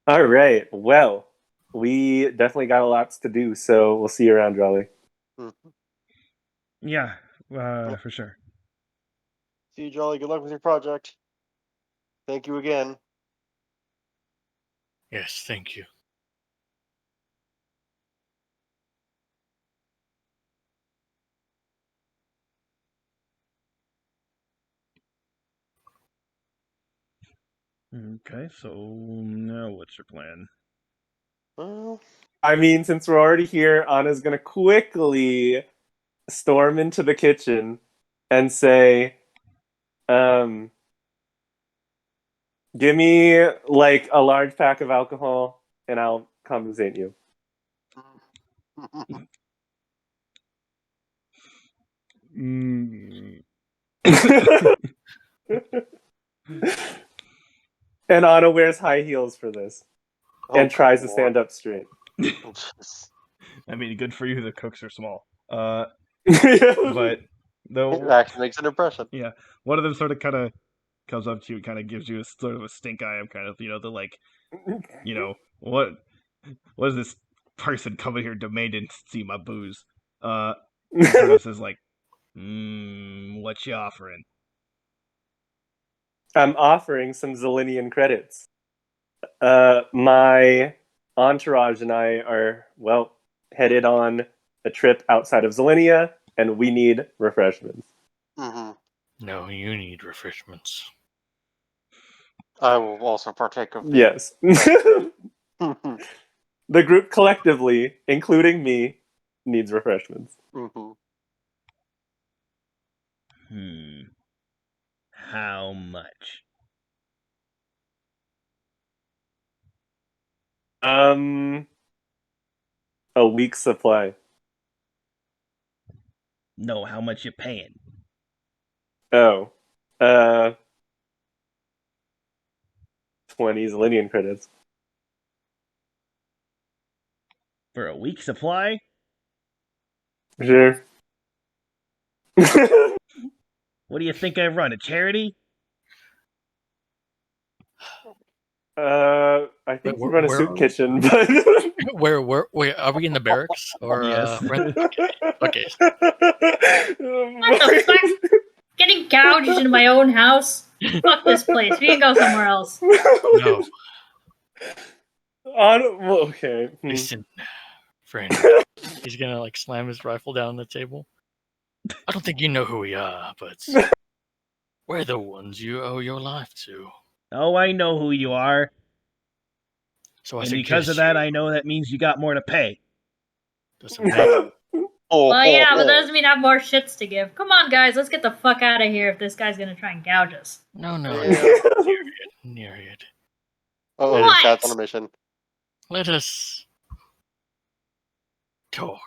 [SPEAKER 2] All right. Well, we definitely got a lot to do, so we'll see you around, Jolly.
[SPEAKER 1] Yeah, for sure.
[SPEAKER 4] See you, Jolly. Good luck with your project. Thank you again.
[SPEAKER 3] Yes, thank you.
[SPEAKER 1] Okay, so now what's your plan?
[SPEAKER 4] Well,
[SPEAKER 2] I mean, since we're already here, Anna's gonna quickly storm into the kitchen and say, give me like a large pack of alcohol and I'll compensate you.
[SPEAKER 1] Mm.
[SPEAKER 2] And Anna wears high heels for this and tries to stand up straight.
[SPEAKER 1] I mean, good for you. The cooks are small. But
[SPEAKER 4] It
[SPEAKER 1] though,
[SPEAKER 4] actually makes an impression.
[SPEAKER 1] yeah, one of them sort of kind of comes up to you, kind of gives you a sort of a stink eye. I'm kind of, the like, what is this person coming here demanding to see my booze? Sort of says like, what you offering?
[SPEAKER 2] I'm offering some Zelenian credits. My entourage and I are, well, headed on a trip outside of Zelenia, and we need refreshments.
[SPEAKER 3] No, you need refreshments.
[SPEAKER 4] I will also partake of the.
[SPEAKER 2] Yes. The group collectively, including me, needs refreshments.
[SPEAKER 1] How much?
[SPEAKER 2] A week's supply.
[SPEAKER 1] No, how much you paying?
[SPEAKER 2] Oh. 20 Zelenian credits.
[SPEAKER 1] For a week supply?
[SPEAKER 2] Sure.
[SPEAKER 1] What do you think I run, a charity?
[SPEAKER 2] I think we run a soup kitchen, but
[SPEAKER 3] Where are we in the barracks or
[SPEAKER 1] Yes.
[SPEAKER 3] okay.
[SPEAKER 5] What the fuck? Getting gouged in my own house? Fuck this place. We can go somewhere else.
[SPEAKER 3] No,
[SPEAKER 2] Okay.
[SPEAKER 3] listen, friend. He's gonna like slam his rifle down on the table. I don't think you know who we are, but we're the ones you owe your life to.
[SPEAKER 1] Oh, I know who you are.
[SPEAKER 3] So I
[SPEAKER 1] And
[SPEAKER 3] suggest
[SPEAKER 1] because of that, I know that means you got more to pay.
[SPEAKER 3] doesn't matter.
[SPEAKER 5] Well, yeah, but that doesn't mean I have more shits to give. Come on, guys, let's get the fuck out of here if this guy's gonna try and gouge us.
[SPEAKER 3] No,
[SPEAKER 4] Yeah.
[SPEAKER 3] near it.
[SPEAKER 4] Oh,
[SPEAKER 5] What?
[SPEAKER 4] Chad's on a mission.
[SPEAKER 3] Let us talk.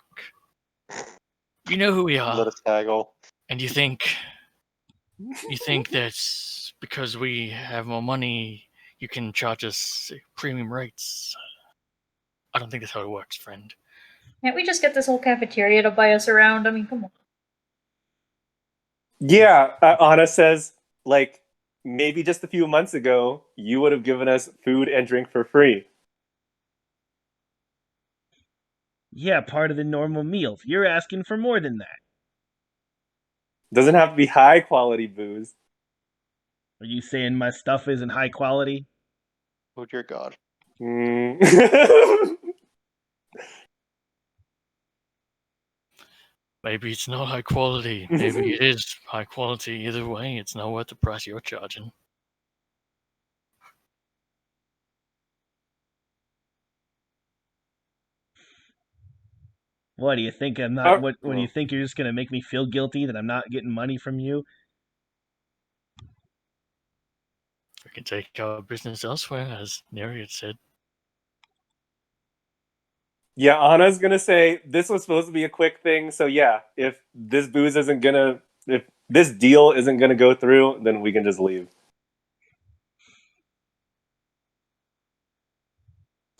[SPEAKER 3] You know who we are,
[SPEAKER 4] Let us haggle.
[SPEAKER 3] and you think that because we have more money, you can charge us premium rates. I don't think that's how it works, friend.
[SPEAKER 5] Can't we just get this whole cafeteria to buy us around? I mean, come on.
[SPEAKER 2] Yeah, Anna says, like, maybe just a few months ago, you would have given us food and drink for free.
[SPEAKER 1] Yeah, part of the normal meals. You're asking for more than that.
[SPEAKER 2] Doesn't have to be high quality booze.
[SPEAKER 1] Are you saying my stuff isn't high quality?
[SPEAKER 4] Oh dear God.
[SPEAKER 3] Maybe it's not high quality. Maybe it is high quality. Either way, it's not worth the price you're charging.
[SPEAKER 1] What do you think I'm not? What do you think you're just gonna make me feel guilty that I'm not getting money from you?
[SPEAKER 3] We can take our business elsewhere, as Nereid said.
[SPEAKER 2] Yeah, Anna's gonna say this was supposed to be a quick thing, so yeah, if this deal isn't gonna go through, then we can just leave.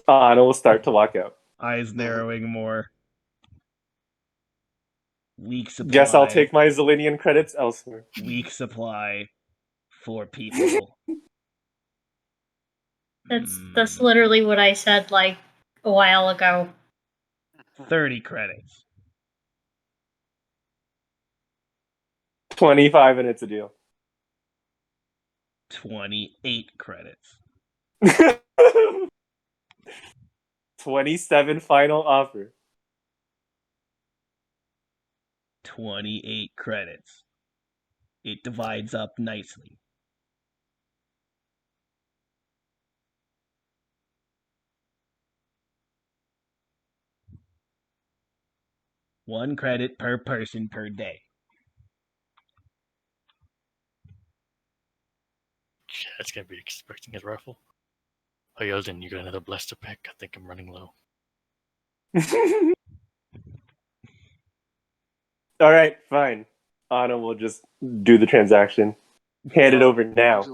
[SPEAKER 2] Anna will start to walk out.
[SPEAKER 1] Eyes narrowing more. Weak supply.
[SPEAKER 2] Guess I'll take my Zelenian credits elsewhere.
[SPEAKER 1] Weak supply. 4 people.
[SPEAKER 5] That's literally what I said like a while ago.
[SPEAKER 1] 30 credits.
[SPEAKER 2] 25 and it's a deal.
[SPEAKER 1] 28 credits.
[SPEAKER 2] 27 final offer.
[SPEAKER 1] 28 credits. It divides up nicely. One credit per person per day.
[SPEAKER 3] That's gonna be expecting his rifle. Oh, Yoden, you got another blaster pack? I think I'm running low.
[SPEAKER 2] All right, fine. Anna will just do the transaction. Hand it over now.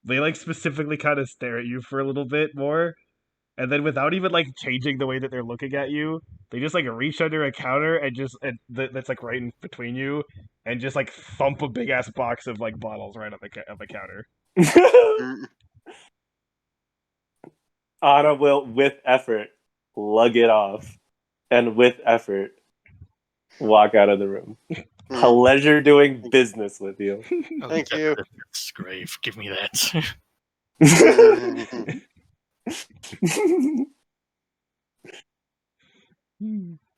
[SPEAKER 1] They like specifically kind of stare at you for a little bit more, and then without even like changing the way that they're looking at you, they just like reach under a counter and that's like right in between you, and just like thump a big ass box of like bottles right on the counter.
[SPEAKER 2] Anna will, with effort, lug it off, and with effort, walk out of the room. Pleasure doing business with you.
[SPEAKER 3] Oh,
[SPEAKER 4] Thank you.
[SPEAKER 3] That's grave. Give me that.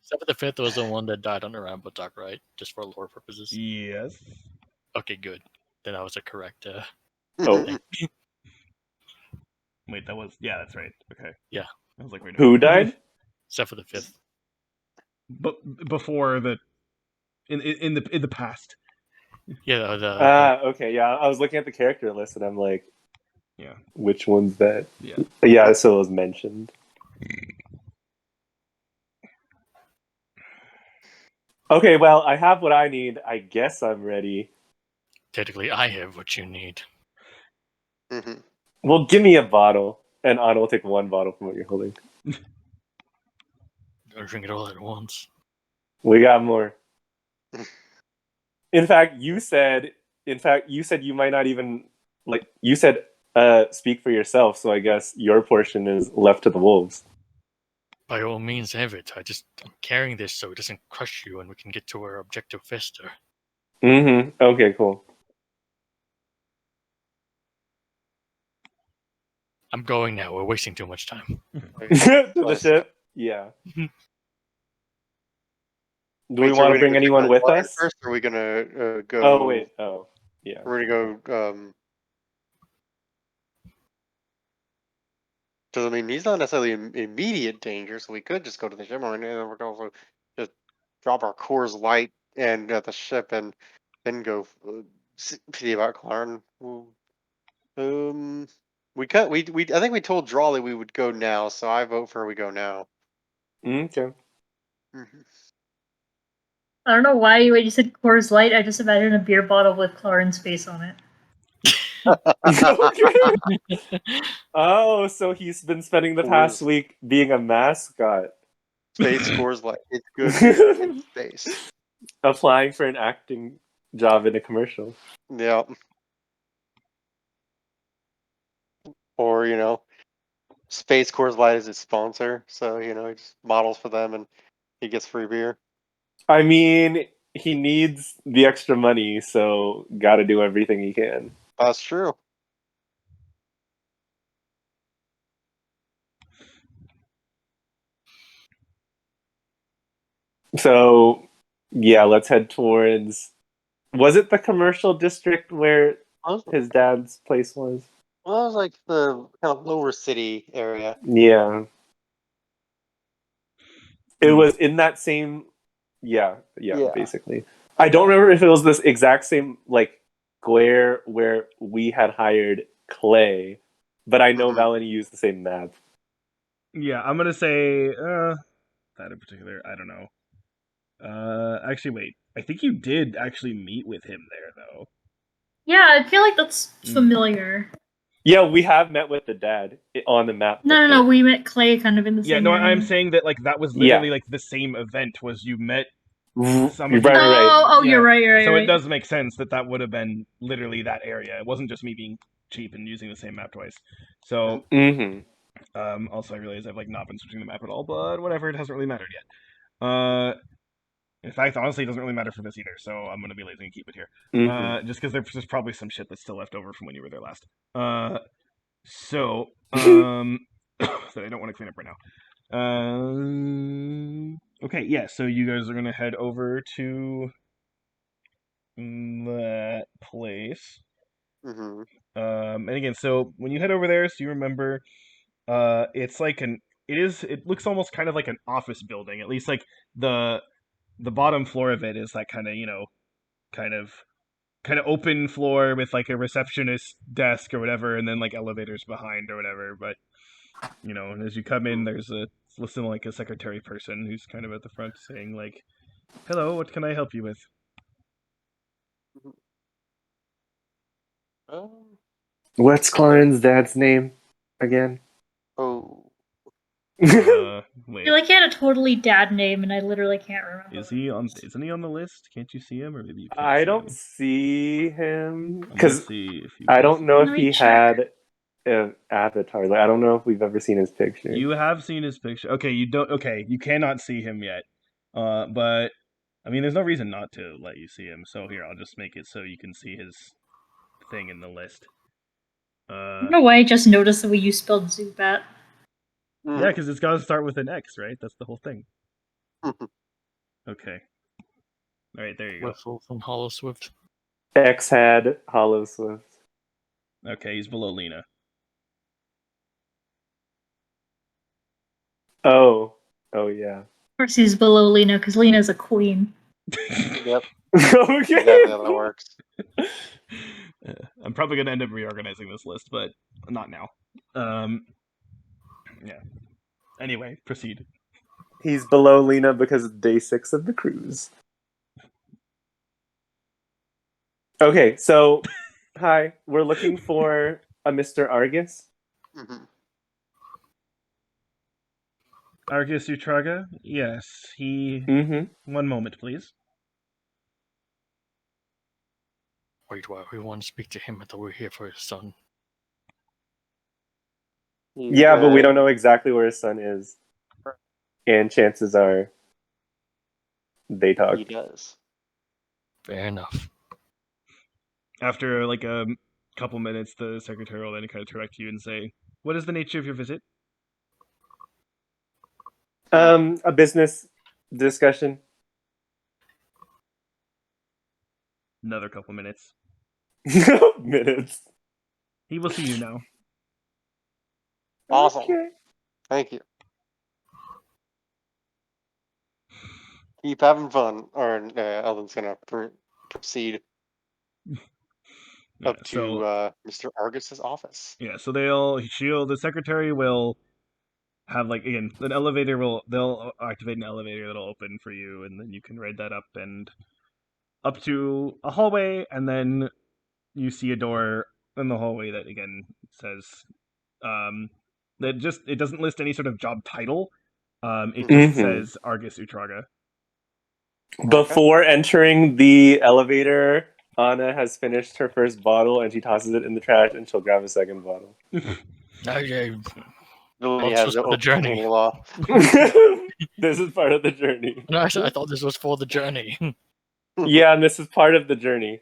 [SPEAKER 3] Except for the fifth was the one that died on the Rambo talk, right? Just for lore purposes.
[SPEAKER 1] Yes.
[SPEAKER 3] Okay, good. Then that was a correct.
[SPEAKER 2] Oh,
[SPEAKER 1] Wait, that was that's right. Okay.
[SPEAKER 3] Yeah.
[SPEAKER 1] I was like, wait.
[SPEAKER 2] who died?
[SPEAKER 3] Except for the fifth.
[SPEAKER 1] But before the in the past.
[SPEAKER 3] Yeah.
[SPEAKER 2] Okay, yeah. I was looking at the character list and I'm like,
[SPEAKER 1] Yeah.
[SPEAKER 2] which one's that?
[SPEAKER 1] Yeah.
[SPEAKER 2] Yeah, so it was mentioned. Okay, well, I have what I need. I guess I'm ready.
[SPEAKER 3] Technically, I have what you need.
[SPEAKER 2] Well, give me a bottle, and Anna will take one bottle from what you're holding.
[SPEAKER 3] Don't drink it all at once.
[SPEAKER 2] We got more. In fact, you said you might not even you said speak for yourself, so I guess your portion is left to the wolves.
[SPEAKER 3] By all means, have it. I'm carrying this so it doesn't crush you, and we can get to our objective faster.
[SPEAKER 2] Okay, cool.
[SPEAKER 3] I'm going now. We're wasting too much time.
[SPEAKER 2] To the ship? Yeah. Do we want to bring anyone with us?
[SPEAKER 4] First, or are we gonna go?
[SPEAKER 2] Oh wait. Oh yeah.
[SPEAKER 4] We're gonna go. Because I mean, he's not necessarily in immediate danger, so we could just go to the ship, and then we're also just drop our Coors Light and at the ship, and then go see about Clarn. We cut. We. I think we told Drawley we would go now, so I vote for we go now.
[SPEAKER 2] Okay.
[SPEAKER 5] I don't know why when you said Coors Light, I just imagined a beer bottle with Clarence face on it.
[SPEAKER 2] Oh, so he's been spending the past week being a mascot.
[SPEAKER 4] Space Coors Light. It's good in space.
[SPEAKER 2] Applying for an acting job in a commercial.
[SPEAKER 4] Yeah. Or Space Coors Light is his sponsor, so he just models for them and he gets free beer.
[SPEAKER 2] I mean, he needs the extra money, so got to do everything he can.
[SPEAKER 4] That's true.
[SPEAKER 2] So, yeah, let's head towards. Was it the commercial district where his dad's place was?
[SPEAKER 4] Well, it was like the kind of lower city area.
[SPEAKER 2] Yeah. It was in that same. Yeah, basically. I don't remember if it was this exact same square where we had hired Clay, but I know Valon used the same map.
[SPEAKER 1] Yeah, I'm gonna say that in particular. I don't know. Actually, wait. I think you did actually meet with him there, though.
[SPEAKER 5] Yeah, I feel like that's familiar.
[SPEAKER 2] Yeah, we have met with the dad on the map.
[SPEAKER 5] No. We met Clay kind of in the same.
[SPEAKER 1] Yeah, no,
[SPEAKER 5] area.
[SPEAKER 1] I'm saying that that was literally the same event. Was you met some of
[SPEAKER 2] right.
[SPEAKER 5] Oh, you're right.
[SPEAKER 1] So it does make sense that would have been literally that area. It wasn't just me being cheap in using the same map twice. So, also I realize I've like not been switching the map at all, but whatever, it hasn't really mattered yet. In fact, honestly, it doesn't really matter for this either, so I'm gonna be lazy and keep it here. Just because there's probably some shit that's still left over from when you were there last. So, that I don't want to clean up right now. Okay, yeah, so you guys are gonna head over to that place. And again, so when you head over there, so you remember, it's like it looks almost kind of like an office building. At least like the bottom floor of it is that kind of, kind of open floor with like a receptionist desk or whatever, and then like elevators behind or whatever. But and as you come in, there's listen like a secretary person who's kind of at the front saying like, "Hello, what can I help you with?"
[SPEAKER 2] What's Klein's dad's name again?
[SPEAKER 4] Oh.
[SPEAKER 1] Wait,
[SPEAKER 5] I feel like he had a totally dad name, and I literally can't remember.
[SPEAKER 1] isn't he on the list? Can't you see him, or maybe you can't?
[SPEAKER 2] I
[SPEAKER 1] see
[SPEAKER 2] don't
[SPEAKER 1] him?
[SPEAKER 2] see him
[SPEAKER 1] I'm gonna
[SPEAKER 2] because
[SPEAKER 1] see if you.
[SPEAKER 2] I
[SPEAKER 1] can
[SPEAKER 2] don't
[SPEAKER 1] see
[SPEAKER 2] know
[SPEAKER 1] him.
[SPEAKER 2] if
[SPEAKER 5] Let me
[SPEAKER 2] he
[SPEAKER 5] check.
[SPEAKER 2] had an avatar. Like I don't know if we've ever seen his picture.
[SPEAKER 1] You have seen his picture. Okay, you don't. Okay, you cannot see him yet. But I mean, there's no reason not to let you see him. So here, I'll just make it so you can see his thing in the list.
[SPEAKER 5] I don't know why I just noticed the way you spelled Zubat.
[SPEAKER 1] Yeah, because it's got to start with an X, right? That's the whole thing. Okay. All right, there you go.
[SPEAKER 3] Whiffle from Hollow Swift.
[SPEAKER 2] X had Hollow Swift.
[SPEAKER 1] Okay, he's below Lena.
[SPEAKER 2] Oh yeah.
[SPEAKER 5] Of course, he's below Lena because Lena's a queen.
[SPEAKER 4] Yep.
[SPEAKER 2] Okay.
[SPEAKER 4] Exactly how that works.
[SPEAKER 1] I'm probably gonna end up reorganizing this list, but not now. Yeah. Anyway, proceed.
[SPEAKER 2] He's below Lena because of day 6 of the cruise. Okay, so hi, we're looking for a Mr. Argus.
[SPEAKER 1] Argus Utraga? Yes, he.
[SPEAKER 2] Mm-hmm.
[SPEAKER 1] 1 moment, please.
[SPEAKER 3] Wait, why we want to speak to him? I thought we were here for his son.
[SPEAKER 2] Yeah, but we don't know exactly where his son is. And chances are they talk.
[SPEAKER 4] He does.
[SPEAKER 3] Fair enough.
[SPEAKER 1] After like a couple minutes, the secretary will then kind of direct you and say, "What is the nature of your visit?"
[SPEAKER 2] A business discussion.
[SPEAKER 1] Another couple minutes.
[SPEAKER 2] Minutes.
[SPEAKER 1] He will see you now.
[SPEAKER 4] Awesome.
[SPEAKER 2] Okay.
[SPEAKER 4] Thank you. Keep having fun. Or Elden's gonna proceed up to Mr. Argus's office.
[SPEAKER 1] Yeah, so the secretary will have like again they'll activate an elevator that'll open for you, and then you can ride that up and up to a hallway, and then you see a door in the hallway that again says that it doesn't list any sort of job title. It just says Argus Utraga.
[SPEAKER 2] Before entering the elevator, Anna has finished her first bottle and she tosses it in the trash and she'll grab a second bottle.
[SPEAKER 4] He has
[SPEAKER 3] the journey.
[SPEAKER 4] Law.
[SPEAKER 2] This is part of the journey.
[SPEAKER 3] No, I thought this was for the journey.
[SPEAKER 2] Yeah, and this is part of the journey.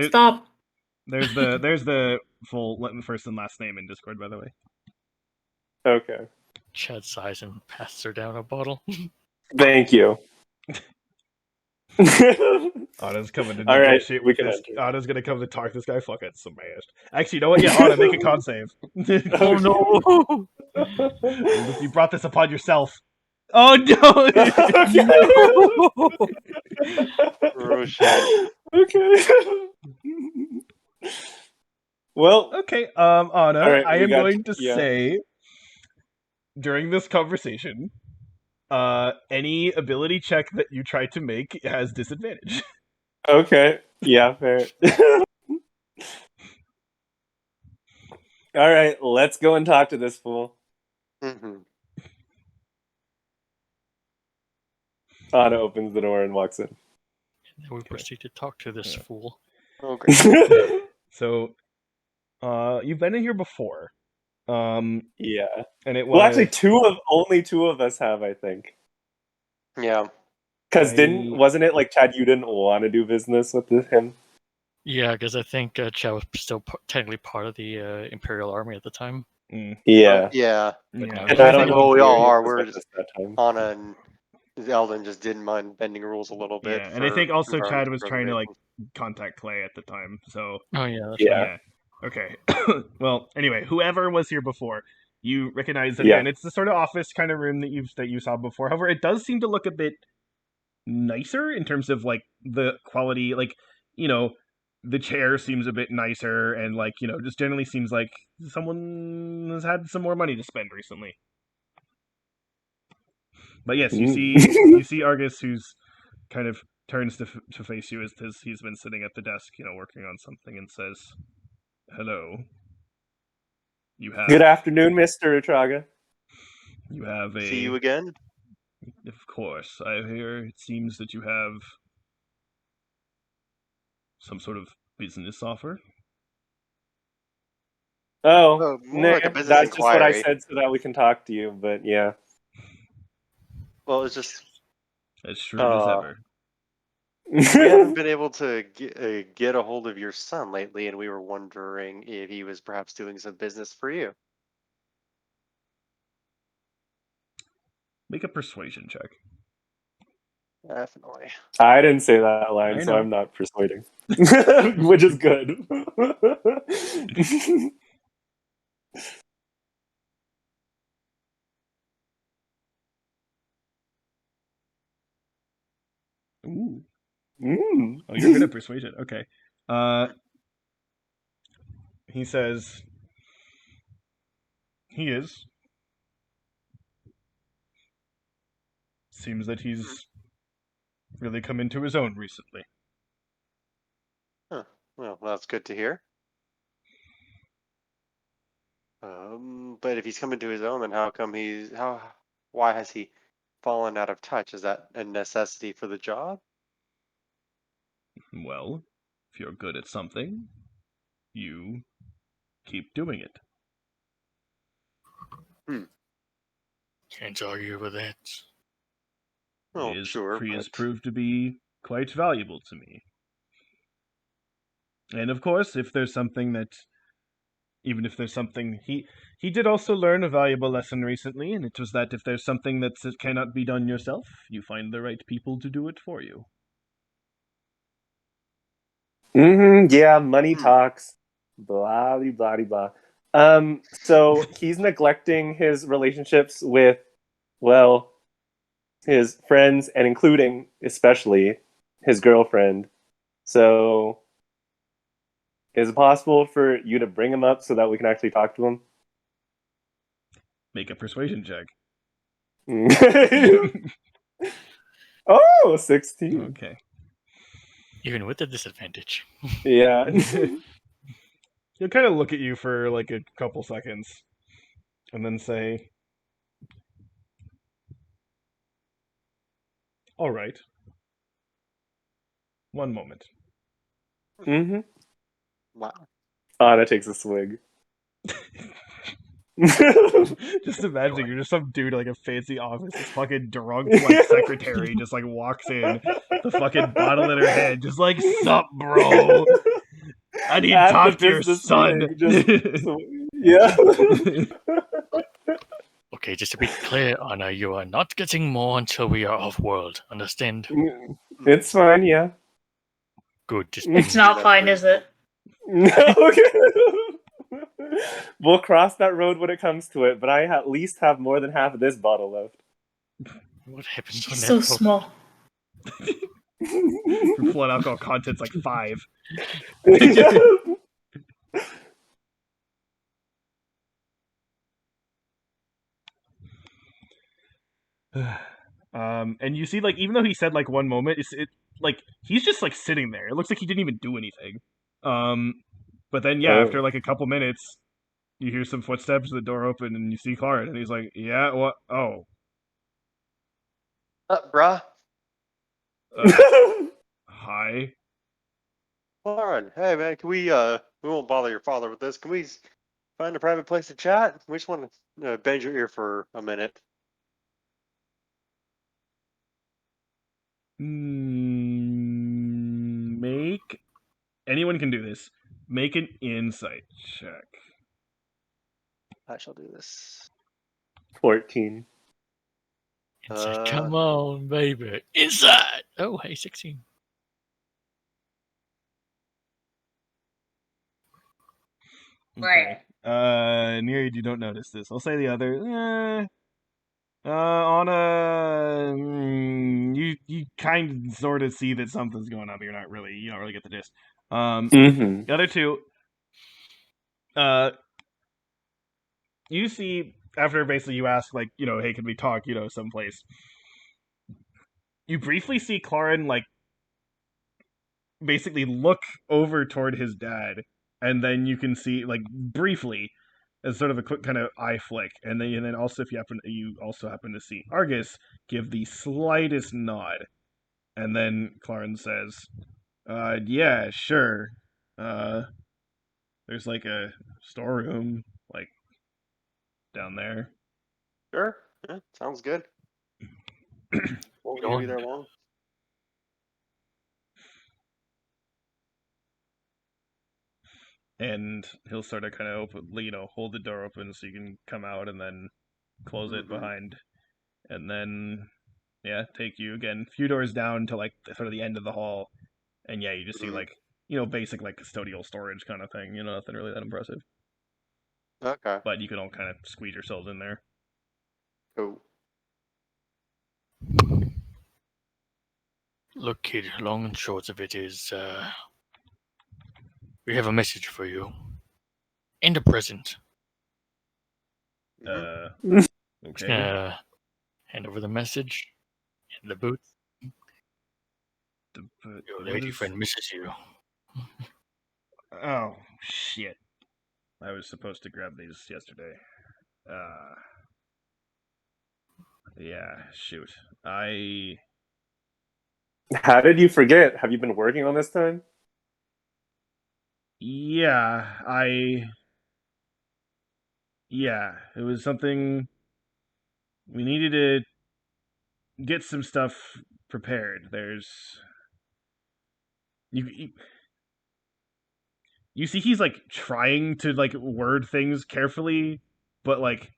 [SPEAKER 5] Stop.
[SPEAKER 1] There's the full first and last name in Discord, by the way.
[SPEAKER 2] Okay.
[SPEAKER 3] Chad sighs and passes her down a bottle.
[SPEAKER 2] Thank you.
[SPEAKER 1] Anna's coming to
[SPEAKER 2] All right,
[SPEAKER 1] negotiate
[SPEAKER 2] we
[SPEAKER 1] with
[SPEAKER 2] can
[SPEAKER 1] this.
[SPEAKER 2] enter.
[SPEAKER 1] Anna's gonna come to talk to this guy. Fuck it, smashed. Actually, you know what? Yeah, Anna, make a con save.
[SPEAKER 3] Oh no!
[SPEAKER 1] You brought this upon yourself. Oh no!
[SPEAKER 4] Oh shit.
[SPEAKER 2] Okay. Well,
[SPEAKER 1] okay, Anna,
[SPEAKER 2] right,
[SPEAKER 1] I am going to
[SPEAKER 2] yeah.
[SPEAKER 1] say during this conversation, any ability check that you try to make has disadvantage.
[SPEAKER 2] Okay. Yeah, fair. All right, let's go and talk to this fool. Anna opens the door and walks in.
[SPEAKER 3] And then we proceed to talk to this fool.
[SPEAKER 4] Okay.
[SPEAKER 1] So, you've been in here before.
[SPEAKER 2] Yeah.
[SPEAKER 1] And it
[SPEAKER 2] Well,
[SPEAKER 1] was
[SPEAKER 2] actually, only two of us have, I think.
[SPEAKER 4] Yeah.
[SPEAKER 2] Because wasn't it like Chad? You didn't want to do business with him.
[SPEAKER 3] Yeah, because I think Chad was still technically part of the Imperial Army at the time.
[SPEAKER 2] Yeah.
[SPEAKER 4] Yeah.
[SPEAKER 1] Yeah,
[SPEAKER 2] And I don't
[SPEAKER 4] think,
[SPEAKER 2] know
[SPEAKER 4] well,
[SPEAKER 2] if
[SPEAKER 4] we all
[SPEAKER 2] Darius
[SPEAKER 4] are.
[SPEAKER 2] was
[SPEAKER 4] We're
[SPEAKER 2] with
[SPEAKER 4] just
[SPEAKER 2] us that time.
[SPEAKER 4] Anna and Eldon just didn't mind bending rules a little bit.
[SPEAKER 1] and I think also Chad
[SPEAKER 4] environmental
[SPEAKER 1] was trying to like
[SPEAKER 4] preservation.
[SPEAKER 1] contact Clay at the time. So
[SPEAKER 3] Oh yeah, that's
[SPEAKER 2] Yeah.
[SPEAKER 3] right.
[SPEAKER 1] yeah, okay. Well, anyway, whoever was here before, you recognize that
[SPEAKER 2] Yeah.
[SPEAKER 1] again. It's the sort of office kind of room that you saw before. However, it does seem to look a bit nicer in terms of like the quality. Like, you know, the chair seems a bit nicer, and like, you know, just generally seems like someone has had some more money to spend recently. But yes, you see Argus, who's kind of turns to face you as he's been sitting at the desk, you know, working on something, and says, "Hello. You have
[SPEAKER 2] Good afternoon, Mr. Utraga.
[SPEAKER 1] you have a
[SPEAKER 4] See you again.
[SPEAKER 1] Of course, I hear it seems that you have some sort of business offer."
[SPEAKER 2] Oh,
[SPEAKER 4] More
[SPEAKER 2] nah,
[SPEAKER 4] like a business
[SPEAKER 2] that's just what I
[SPEAKER 4] inquiry.
[SPEAKER 2] said so that we can talk to you. But yeah.
[SPEAKER 4] Well, it's just
[SPEAKER 1] As shrewd as ever.
[SPEAKER 4] we haven't been able to get a hold of your son lately, and we were wondering if he was perhaps doing some business for you.
[SPEAKER 1] Make a persuasion check.
[SPEAKER 4] Definitely.
[SPEAKER 2] I didn't say that line,
[SPEAKER 1] I
[SPEAKER 2] so
[SPEAKER 1] know.
[SPEAKER 2] I'm not persuading, which is good.
[SPEAKER 1] Ooh.
[SPEAKER 2] Mm.
[SPEAKER 1] Oh, you're good at persuasion. Okay. He says he is. Seems that he's really come into his own recently.
[SPEAKER 4] Huh. Well, that's good to hear. But if he's coming to his own, then how come why has he fallen out of touch? Is that a necessity for the job?
[SPEAKER 1] Well, if you're good at something, you keep doing it.
[SPEAKER 3] Can't argue with that.
[SPEAKER 4] Oh, sure,
[SPEAKER 1] He has
[SPEAKER 4] but
[SPEAKER 1] proved to be quite valuable to me. And of course, if there's something that, even if there's something, he did also learn a valuable lesson recently, and it was that if there's something that cannot be done yourself, you find the right people to do it for you.
[SPEAKER 2] Yeah, money talks. Blah blah blah. So he's neglecting his relationships with, well, his friends, and including especially his girlfriend. So, is it possible for you to bring him up so that we can actually talk to him?
[SPEAKER 1] Make a persuasion check.
[SPEAKER 2] Oh, 16.
[SPEAKER 1] Okay.
[SPEAKER 3] Even with the disadvantage.
[SPEAKER 2] Yeah.
[SPEAKER 1] He'll kind of look at you for like a couple seconds, and then say, "All right. One moment."
[SPEAKER 2] Mm-hmm.
[SPEAKER 4] wow.
[SPEAKER 2] Anna takes a swig.
[SPEAKER 1] Just imagine you're just some dude at, like a fancy office. This fucking drunk like secretary just like walks in, the fucking bottle in her hand, just like, "Sup, bro? I need to
[SPEAKER 2] At the
[SPEAKER 1] talk to your
[SPEAKER 2] business
[SPEAKER 1] son."
[SPEAKER 2] meeting, yeah.
[SPEAKER 3] Okay, just to be clear, Anna, you are not getting more until we are off-world. Understand?
[SPEAKER 2] It's fine, yeah.
[SPEAKER 3] Good. Just
[SPEAKER 5] It's not fine, is it?
[SPEAKER 2] Okay. We'll cross that road when it comes to it, but I at least have more than half of this bottle left.
[SPEAKER 3] what happens when
[SPEAKER 5] She's
[SPEAKER 3] that
[SPEAKER 5] so
[SPEAKER 3] pro-
[SPEAKER 5] small.
[SPEAKER 1] Her blood alcohol content's like 5. And you see, like, even though he said like one moment, it like he's just like sitting there. It looks like he didn't even do anything. But then yeah, after like a couple minutes, you hear some footsteps, the door open, and you see Clark, and he's like, "Yeah, what? Oh,
[SPEAKER 4] Bruh.
[SPEAKER 1] uh, hi."
[SPEAKER 4] Lauren, hey man, can we we won't bother your father with this. Can we find a private place to chat? We just want to bend your ear for a minute.
[SPEAKER 1] Make anyone can do this. Make an insight check.
[SPEAKER 4] I shall do this.
[SPEAKER 2] 14.
[SPEAKER 3] Inside, come on, baby. Inside. Oh, hey, 16.
[SPEAKER 1] Okay. Neri, you don't notice this. I'll say the other. Anna, you kind of sort of see that something's going on, but you don't really get the gist.
[SPEAKER 2] Mm-hmm.
[SPEAKER 1] The other two, you see after basically you ask like, hey, can we talk, someplace. You briefly see Clarin like basically look over toward his dad, and then you can see like briefly as sort of a quick kind of eye flick, and then also if you also happen to see Argus give the slightest nod, and then Clarin says, yeah, sure. There's like a storeroom like down there.
[SPEAKER 4] Sure. Yeah, sounds good. Won't be there long.
[SPEAKER 1] And he'll sort of kind of hold the door open so you can come out, and then close it behind, and then take you again a few doors down to like sort of the end of the hall, and you just see like basic like custodial storage kind of thing. Nothing really that impressive.
[SPEAKER 4] Okay.
[SPEAKER 1] But you can all kind of squeeze yourselves in there.
[SPEAKER 4] Cool.
[SPEAKER 3] Look, kid, long and short of it is, we have a message for you. And a present.
[SPEAKER 1] Okay.
[SPEAKER 3] Hand over the message in the booth. Your lady friend misses you.
[SPEAKER 1] Oh, shit. I was supposed to grab these yesterday. Yeah, shoot.
[SPEAKER 2] How did you forget? Have you been working on this time?
[SPEAKER 1] Yeah, it was something we needed to get some stuff prepared. There's you see he's like trying to like word things carefully, but like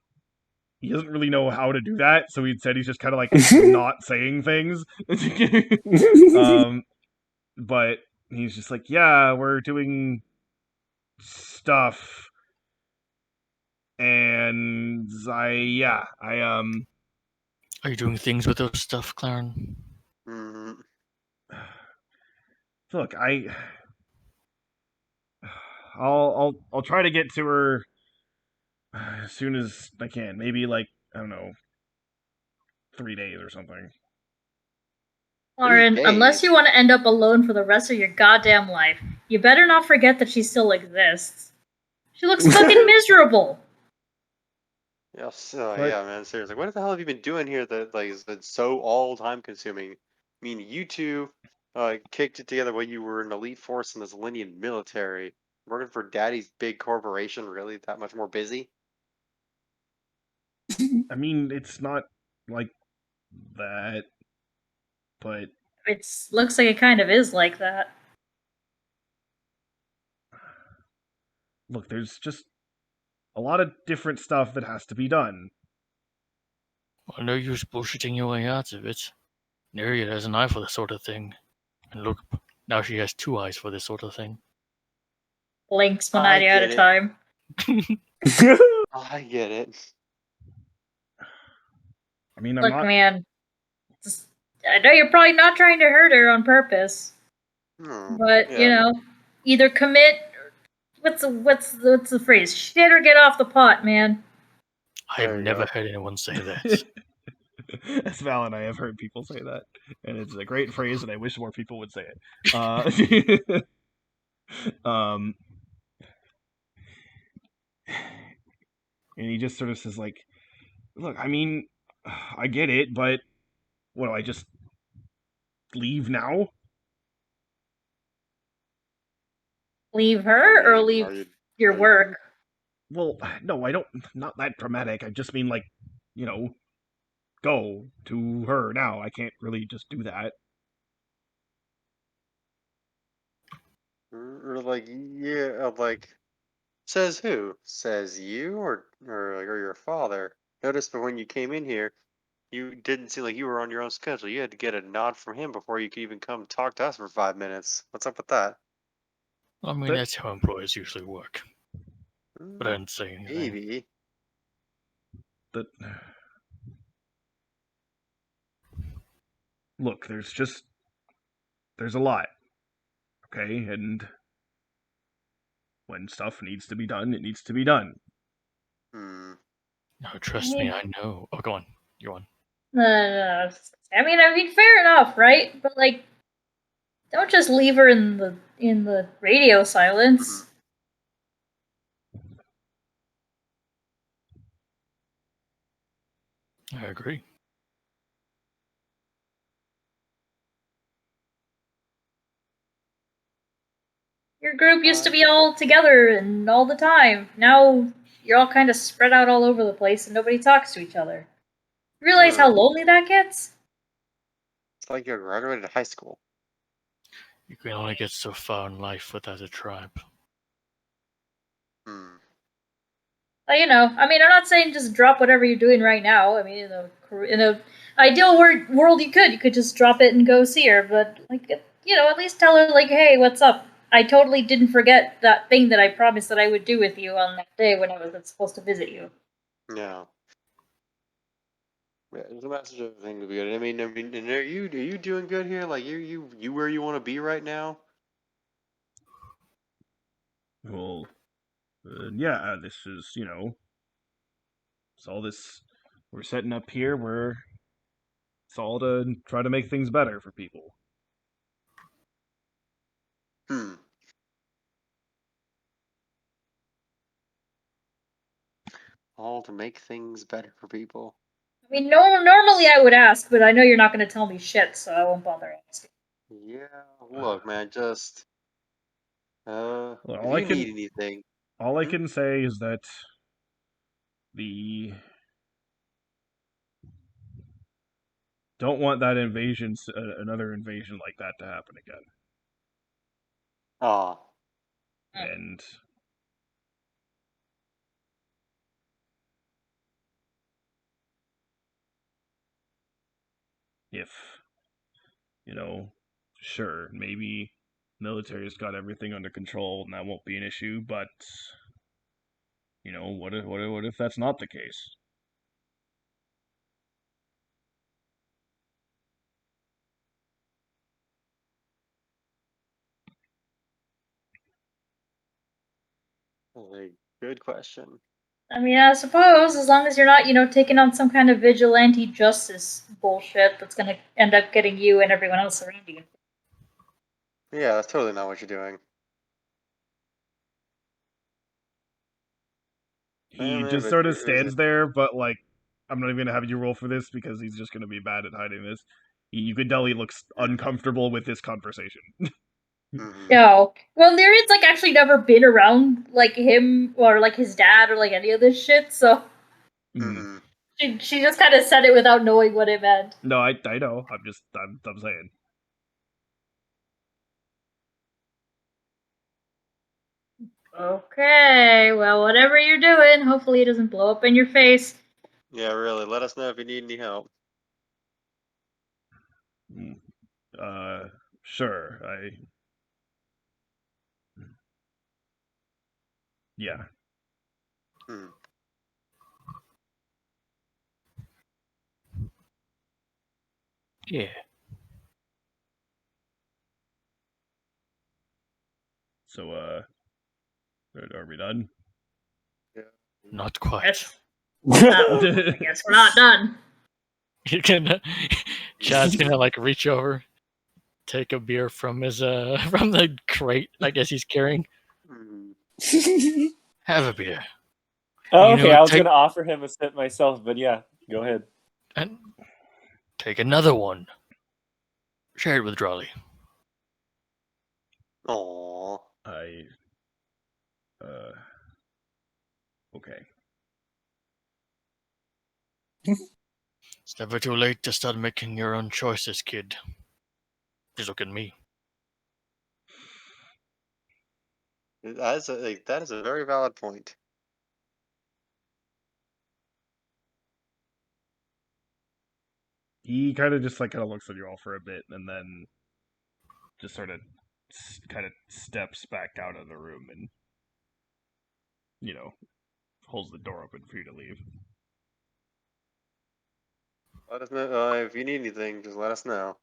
[SPEAKER 1] he doesn't really know how to do that, so he said he's just kind of like not saying things. But he's just like, yeah, we're doing stuff, and
[SPEAKER 3] Are you doing things with those stuff, Clarin?
[SPEAKER 1] Look, I'll try to get to her as soon as I can. Maybe like, I don't know, 3 days or something.
[SPEAKER 5] Lauren, unless you want to end up alone for the rest of your goddamn life, you better not forget that she still exists. She looks fucking miserable.
[SPEAKER 4] Yes, yeah, man. Seriously, what the hell have you been doing here that like has been so all time consuming? I mean, you two kicked it together when you were an elite force in this Lindian military, working for Daddy's big corporation. Really, that much more busy?
[SPEAKER 1] I mean, it's not like that, but
[SPEAKER 5] it looks like it kind of is like that.
[SPEAKER 1] Look, there's just a lot of different stuff that has to be done.
[SPEAKER 3] Well, no use bullshitting your way out of it. Nereid has an eye for this sort of thing. And look, now she has 2 eyes for this sort of thing.
[SPEAKER 5] Blinks one eye at a time.
[SPEAKER 4] I get it.
[SPEAKER 1] I mean,
[SPEAKER 5] Look, man, I know you're probably not trying to hurt her on purpose, but either commit. What's the phrase? Shit or get off the pot, man.
[SPEAKER 3] I've never heard anyone say that.
[SPEAKER 1] As Valon, I have heard people say that, and it's a great phrase, and I wish more people would say it. And he just sort of says, like, look, I mean, I get it, but what do I just leave now?
[SPEAKER 5] Leave her or
[SPEAKER 4] Are
[SPEAKER 5] leave
[SPEAKER 4] you-
[SPEAKER 5] your work?
[SPEAKER 1] Well, no, I don't. Not that dramatic. I just mean like, go to her now. I can't really just do that.
[SPEAKER 4] Or like, yeah, like, says who? Says you or your father? Notice, but when you came in here, you didn't seem like you were on your own schedule. You had to get a nod from him before you could even come talk to us for 5 minutes. What's up with that?
[SPEAKER 3] I mean,
[SPEAKER 1] But-
[SPEAKER 3] that's how employees usually work. But I didn't say anything.
[SPEAKER 4] Maybe.
[SPEAKER 1] That. Look, there's a lot, okay, and when stuff needs to be done, it needs to be done.
[SPEAKER 4] Hmm.
[SPEAKER 3] No, trust me, I know. Oh, go on. Go on.
[SPEAKER 5] I mean, fair enough, right? But like, don't just leave her in the radio silence.
[SPEAKER 3] I agree.
[SPEAKER 5] Your group used to be all together and all the time. Now you're all kind of spread out all over the place and nobody talks to each other. You realize how lonely that gets?
[SPEAKER 4] It's like you graduated high school.
[SPEAKER 3] You can only get so far in life without a tribe.
[SPEAKER 4] Hmm.
[SPEAKER 5] You know, I mean, I'm not saying just drop whatever you're doing right now. I mean, in a ideal world, you could just drop it and go see her. But like, at least tell her like, hey, what's up? I totally didn't forget that thing that I promised that I would do with you on that day when I was supposed to visit you.
[SPEAKER 4] Yeah. Yeah, there's a message of everything to be good. I mean, and are you doing good here? Like you where you want to be right now?
[SPEAKER 1] Well, yeah, this is, it's all this we're setting up here. It's all to try to make things better for people.
[SPEAKER 4] Hmm. All to make things better for people.
[SPEAKER 5] I mean, no, normally I would ask, but I know you're not going to tell me shit, so I won't bother asking.
[SPEAKER 4] Yeah. Look, man, just
[SPEAKER 1] Well,
[SPEAKER 4] if you need anything.
[SPEAKER 1] all I
[SPEAKER 4] Hmm?
[SPEAKER 1] can say is that the don't want that invasion, another invasion like that to happen again.
[SPEAKER 4] Aw.
[SPEAKER 1] And if, sure, maybe military's got everything under control and that won't be an issue, but what if that's not the case?
[SPEAKER 4] A good question.
[SPEAKER 5] I mean, I suppose as long as you're not, taking on some kind of vigilante justice bullshit that's going to end up getting you and everyone else around you.
[SPEAKER 4] Yeah, that's totally not what you're doing.
[SPEAKER 1] He
[SPEAKER 4] Man,
[SPEAKER 1] just
[SPEAKER 4] but
[SPEAKER 1] sort of stands there, but like, I'm not even gonna have you roll for this because he's just gonna be bad at hiding this. You can tell he looks uncomfortable with this conversation.
[SPEAKER 4] Mhm.
[SPEAKER 5] No. Well, Lyrian's like actually never been around like him or like his dad or like any of this shit, so
[SPEAKER 4] Mhm.
[SPEAKER 5] she just kind of said it without knowing what it meant.
[SPEAKER 1] No, I know. I'm saying.
[SPEAKER 5] Okay, well, whatever you're doing, hopefully it doesn't blow up in your face.
[SPEAKER 4] Yeah, really. Let us know if you need any help.
[SPEAKER 1] Mm, sure. Yeah.
[SPEAKER 4] Hmm.
[SPEAKER 3] Yeah,
[SPEAKER 1] So, are we done?
[SPEAKER 4] Yeah.
[SPEAKER 3] not quite.
[SPEAKER 5] Yes. Well, I guess we're not done.
[SPEAKER 3] You're gonna, Chad's gonna like reach over, take a beer from his from the crate I guess he's carrying.
[SPEAKER 4] Mhm.
[SPEAKER 3] Have a beer.
[SPEAKER 2] Oh,
[SPEAKER 3] You
[SPEAKER 2] okay,
[SPEAKER 3] know,
[SPEAKER 2] I was
[SPEAKER 3] take
[SPEAKER 2] gonna offer him a sip myself, but yeah, go ahead.
[SPEAKER 3] and take another one. Share it with Drawley.
[SPEAKER 4] Aw.
[SPEAKER 1] I Okay.
[SPEAKER 3] It's never too late to start making your own choices, kid. Just look at me.
[SPEAKER 4] That is a very valid point.
[SPEAKER 1] He kind of just like kind of looks at you all for a bit, and then just sort of kind of steps back out of the room and holds the door open for you to leave.
[SPEAKER 4] Let us know if you need anything. Just let us know.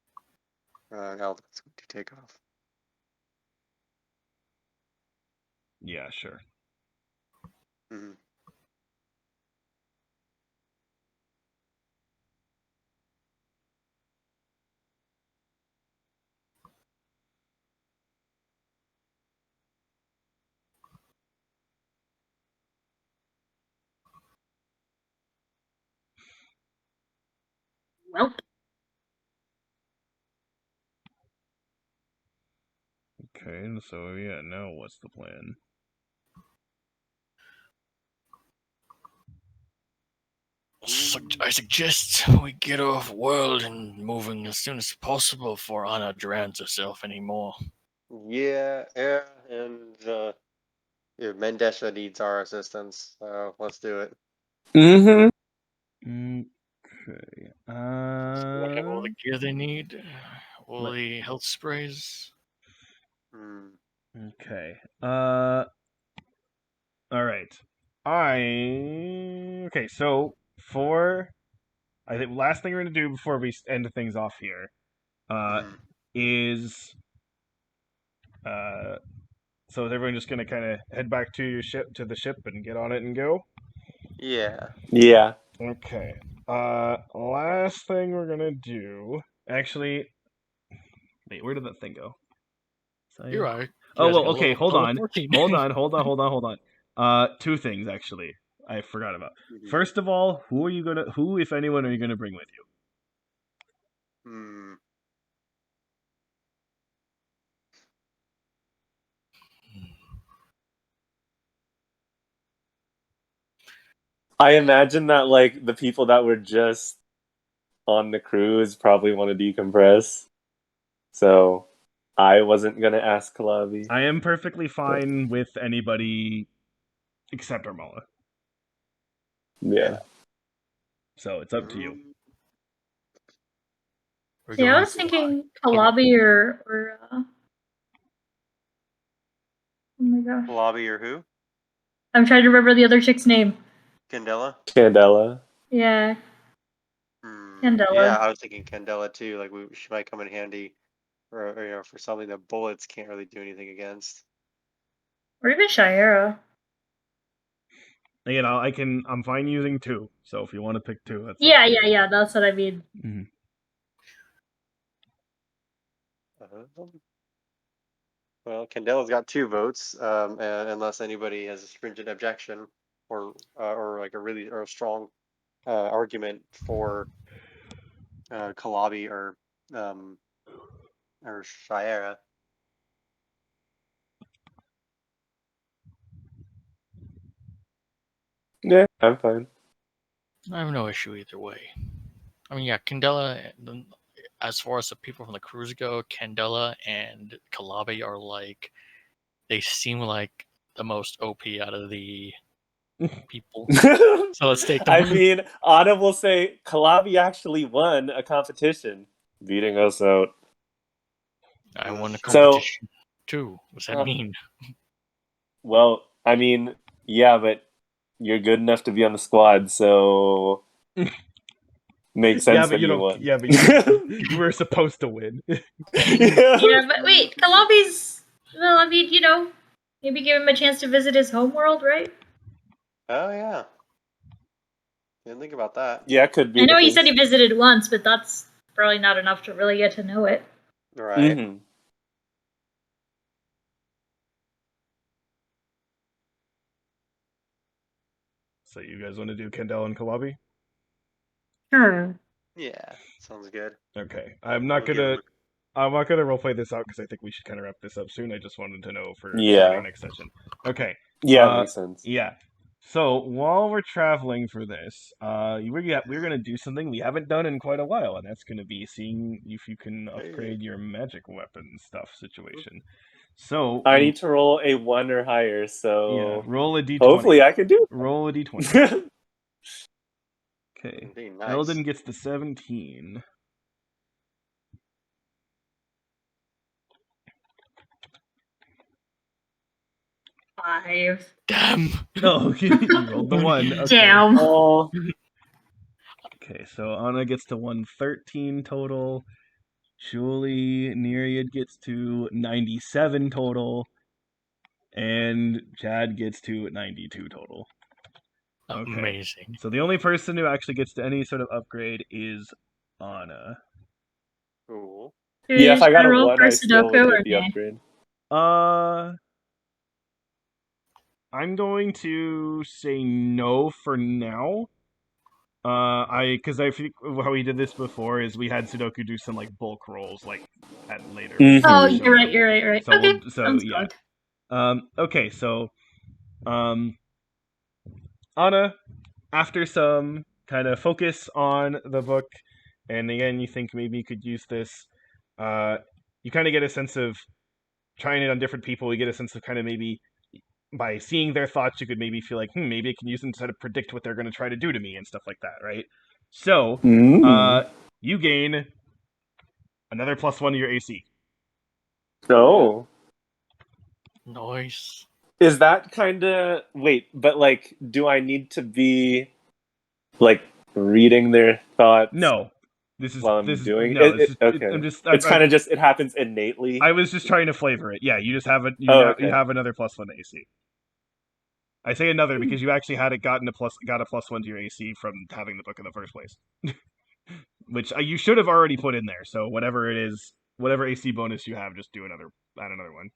[SPEAKER 4] I'll to take off.
[SPEAKER 1] Yeah, sure.
[SPEAKER 4] Mm-hmm.
[SPEAKER 5] Well,
[SPEAKER 1] Okay, and so yeah, now what's the plan?
[SPEAKER 3] I suggest we get off world and moving as soon as possible before Anna drowns herself anymore.
[SPEAKER 4] Yeah, and Mendesha needs our assistance, so let's do it.
[SPEAKER 2] Mm-hmm.
[SPEAKER 1] Okay.
[SPEAKER 3] They have all the gear they need, all
[SPEAKER 1] What?
[SPEAKER 3] the health sprays.
[SPEAKER 1] Okay. All right. Okay. So I think last thing we're gonna do before we end things off here, is so is everyone just gonna kind of head back to the ship and get on it and go?
[SPEAKER 4] Yeah.
[SPEAKER 2] Yeah.
[SPEAKER 1] Okay. Last thing we're gonna do. Actually, wait, where did that thing go?
[SPEAKER 3] You're right.
[SPEAKER 1] Oh well, okay. Hold on. Hold on. Two things actually. I forgot about.
[SPEAKER 4] Mm-hmm.
[SPEAKER 1] First of all, who, if anyone, are you gonna bring with you?
[SPEAKER 2] I imagine that like the people that were just on the cruise probably want to decompress. So I wasn't gonna ask Kalabi.
[SPEAKER 1] I am perfectly fine with anybody except Armala.
[SPEAKER 2] Yeah.
[SPEAKER 1] So it's up to you.
[SPEAKER 5] yeah, I was thinking Kalabi or oh my gosh.
[SPEAKER 4] Lobby or who?
[SPEAKER 5] I'm trying to remember the other chick's name.
[SPEAKER 4] Candela?
[SPEAKER 2] Candela.
[SPEAKER 5] Yeah. Candela.
[SPEAKER 4] Yeah, I was thinking Candela too. Like she might come in handy for for something that bullets can't really do anything against.
[SPEAKER 5] Or even Shira.
[SPEAKER 1] I'm fine using two. So if you want to pick two, that's
[SPEAKER 5] yeah. That's what I mean.
[SPEAKER 1] Mm-hmm.
[SPEAKER 4] Well, Candela's got 2 votes, unless anybody has a stringent objection or like a strong argument for Kalabi or Shira.
[SPEAKER 2] Yeah, I'm fine.
[SPEAKER 3] I have no issue either way. I mean, yeah, Candela, as far as the people from the cruise go, Candela and Kalabi are like, they seem like the most OP out of the people. So let's take them.
[SPEAKER 2] I mean, Anna will say Kalabi actually won a competition, beating us out.
[SPEAKER 3] I won a competition too. What's that mean?
[SPEAKER 2] Well, I mean, yeah, but you're good enough to be on the squad, so makes sense that you won.
[SPEAKER 1] Yeah, but you were supposed to win.
[SPEAKER 5] Yeah, but wait, Kalabi's. Well, I mean, maybe give him a chance to visit his homeworld, right?
[SPEAKER 4] Oh yeah, didn't think about that.
[SPEAKER 2] Yeah, could be.
[SPEAKER 5] I know he said he visited once, but that's probably not enough to really get to know it.
[SPEAKER 4] Right.
[SPEAKER 2] Mm-hmm.
[SPEAKER 1] So you guys want to do Kendall and Kalabi?
[SPEAKER 5] Sure.
[SPEAKER 4] Yeah, sounds good.
[SPEAKER 1] Okay, I'm not gonna roleplay this out because I think we should kind of wrap this up soon. I just wanted to know for starting next session. Okay,
[SPEAKER 2] Yeah, makes sense.
[SPEAKER 1] Yeah. So while we're traveling for this, we're gonna do something we haven't done in quite a while, and that's gonna be seeing if you can upgrade your magic weapon stuff situation. So
[SPEAKER 2] I need to roll a 1 or higher, so
[SPEAKER 1] roll a d20.
[SPEAKER 2] hopefully I can do it.
[SPEAKER 1] Roll a d20. Okay.
[SPEAKER 4] Nice.
[SPEAKER 1] Eldon gets the 17.
[SPEAKER 5] Five.
[SPEAKER 3] Damn.
[SPEAKER 1] Oh, you rolled the 1. Okay.
[SPEAKER 5] Damn.
[SPEAKER 2] Oh,
[SPEAKER 1] Okay, so Anna gets to 113 total. Julie Nereid gets to 97 total. And Chad gets to 92 total. Okay.
[SPEAKER 3] Amazing.
[SPEAKER 1] So the only person who actually gets to any sort of upgrade is Anna.
[SPEAKER 4] Cool.
[SPEAKER 2] yeah, if I got a
[SPEAKER 5] roll
[SPEAKER 2] 1,
[SPEAKER 5] for
[SPEAKER 2] I still would
[SPEAKER 5] Sudoku
[SPEAKER 2] get
[SPEAKER 5] or
[SPEAKER 2] the
[SPEAKER 5] me?
[SPEAKER 2] upgrade.
[SPEAKER 1] I'm going to say no for now. Because I think how we did this before is we had Sudoku do some like bulk rolls like at later.
[SPEAKER 2] Mhm.
[SPEAKER 5] Oh,
[SPEAKER 1] show
[SPEAKER 5] you're right.
[SPEAKER 1] them.
[SPEAKER 5] You're right.
[SPEAKER 1] So
[SPEAKER 5] Okay. Sounds
[SPEAKER 1] yeah.
[SPEAKER 5] good.
[SPEAKER 1] Okay, so Anna, after some kind of focus on the book, and again, you think maybe you could use this. You kind of get a sense of trying it on different people. You get a sense of kind of maybe by seeing their thoughts, you could maybe feel like, maybe I can use them to try to predict what they're going to try to do to me and stuff like that, right? So, you gain another +1 to your AC.
[SPEAKER 2] Oh.
[SPEAKER 3] Nice.
[SPEAKER 2] Is that kind of... Wait, but, like, do I need to be, like, reading their thoughts
[SPEAKER 1] No, this is
[SPEAKER 2] while I'm
[SPEAKER 1] this is
[SPEAKER 2] doing
[SPEAKER 1] no.
[SPEAKER 2] it?
[SPEAKER 1] This is
[SPEAKER 2] Okay. It's kind of just... It happens innately.
[SPEAKER 1] I was just trying to flavor it. Yeah, you just have you have another +1 to AC. I say another because you actually had it got a +1 to your AC from having the book in the first place, which you should have already put in there. So whatever it is, whatever AC bonus you have, just add another one.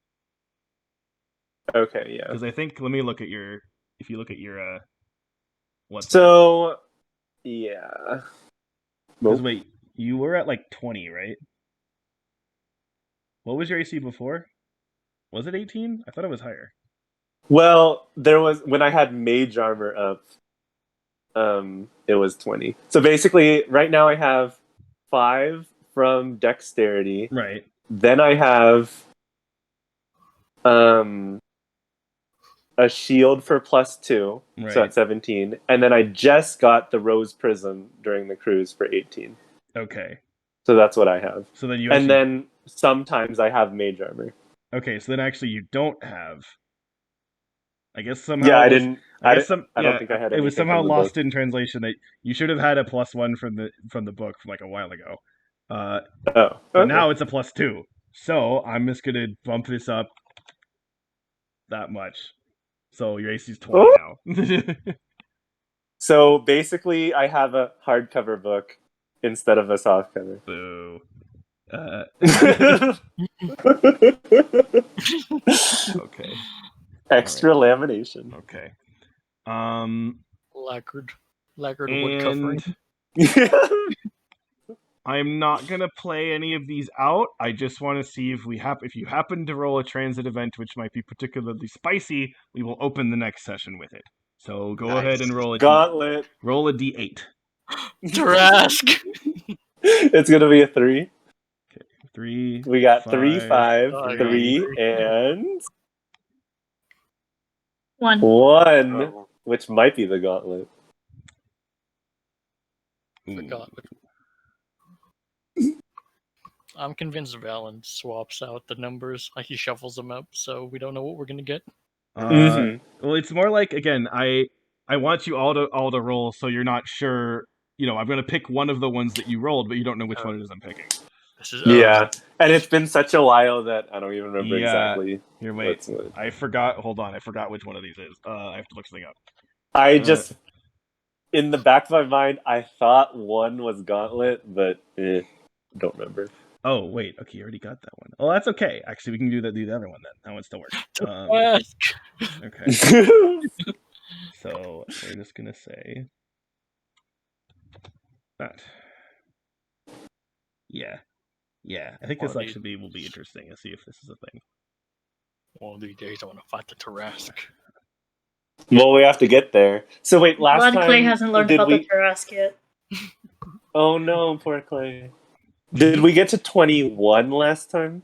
[SPEAKER 2] Okay, yeah.
[SPEAKER 1] Because I think let me look at your if you look at your what's
[SPEAKER 2] so yeah.
[SPEAKER 1] Because wait, you were at like 20, right? What was your AC before? Was it 18? I thought it was higher.
[SPEAKER 2] Well, there was when I had mage armor up. It was 20. So basically, right now I have 5 from dexterity.
[SPEAKER 1] Right.
[SPEAKER 2] Then I have a shield for +2,
[SPEAKER 1] Right.
[SPEAKER 2] so that's 17. And then I just got the rose prism during the cruise for 18.
[SPEAKER 1] Okay.
[SPEAKER 2] So that's what I have.
[SPEAKER 1] So then you
[SPEAKER 2] and then sometimes I have mage armor.
[SPEAKER 1] Okay, so then actually you don't have. I guess somehow.
[SPEAKER 2] Yeah, I didn't. I
[SPEAKER 1] don't
[SPEAKER 2] think I had.
[SPEAKER 1] It was
[SPEAKER 2] anything
[SPEAKER 1] somehow
[SPEAKER 2] from the
[SPEAKER 1] lost
[SPEAKER 2] book.
[SPEAKER 1] in translation that you should have had a +1 from the book from like a while ago. But now it's a +2. So I'm just gonna bump this up that much. So your AC is 20 now.
[SPEAKER 2] So basically, I have a hardcover book instead of a softcover.
[SPEAKER 1] Boo. Okay.
[SPEAKER 2] Extra lamination.
[SPEAKER 1] Okay.
[SPEAKER 3] Lacquered wood covering.
[SPEAKER 1] I'm not gonna play any of these out. I just want to see if you happen to roll a transit event which might be particularly spicy, we will open the next session with it. So go ahead and roll a
[SPEAKER 2] gauntlet.
[SPEAKER 1] Roll a D8.
[SPEAKER 3] Trask.
[SPEAKER 2] It's gonna be a 3.
[SPEAKER 1] Okay, 3.
[SPEAKER 2] We got
[SPEAKER 1] 5,
[SPEAKER 2] 3, 5,
[SPEAKER 3] Oh,
[SPEAKER 2] 3, and
[SPEAKER 5] 1.
[SPEAKER 2] 1, which might be the gauntlet.
[SPEAKER 3] Forgot. I'm convinced Valon swaps out the numbers. Like he shuffles them up, so we don't know what we're gonna get.
[SPEAKER 1] Well, it's more like again, I want you all to roll, so you're not sure. I'm going to pick one of the ones that you rolled, but you don't know which one it is I'm picking.
[SPEAKER 3] This is
[SPEAKER 2] and it's been such a while that I don't even remember exactly.
[SPEAKER 1] Here, wait. I forgot. Hold on, I forgot which one of these is. I have to look something up.
[SPEAKER 2] I just, in the back of my mind, I thought one was gauntlet, but don't remember.
[SPEAKER 1] Oh wait, okay, you already got that one. Oh, that's okay. Actually, we can do the other one then. That one still works. Okay. So we're just gonna say that. Yeah. I think this actually will be interesting. Let's see if this is a thing.
[SPEAKER 3] One of these days, I want to fight the Tarrasque.
[SPEAKER 2] Well, we have to get there. So wait, last
[SPEAKER 5] Blood Clay
[SPEAKER 2] time
[SPEAKER 5] hasn't learned
[SPEAKER 2] did
[SPEAKER 5] about
[SPEAKER 2] we?
[SPEAKER 5] the Tarrasque yet.
[SPEAKER 2] Oh no, poor Clay. Did we get to 21 last time?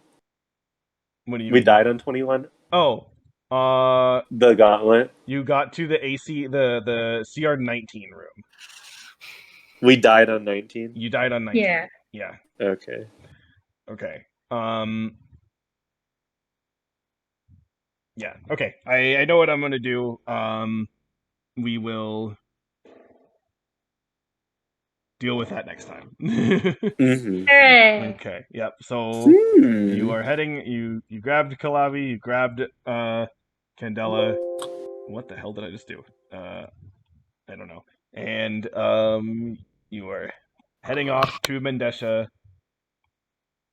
[SPEAKER 1] What do you
[SPEAKER 2] We
[SPEAKER 1] mean?
[SPEAKER 2] died on 21.
[SPEAKER 1] Oh,
[SPEAKER 2] The gauntlet.
[SPEAKER 1] you got to the the CR19 room.
[SPEAKER 2] We died on 19.
[SPEAKER 1] You died on 19.
[SPEAKER 5] Yeah.
[SPEAKER 1] Yeah.
[SPEAKER 2] Okay.
[SPEAKER 1] Okay. Yeah. Okay. I know what I'm gonna do. We will deal with that next time.
[SPEAKER 2] Mm-hmm.
[SPEAKER 5] Hooray!
[SPEAKER 1] Okay. Yep. So you
[SPEAKER 2] Hmm.
[SPEAKER 1] are heading. You grabbed Kalavi. You grabbed Candela. What the hell did I just do? I don't know. And you are heading off to Mendesha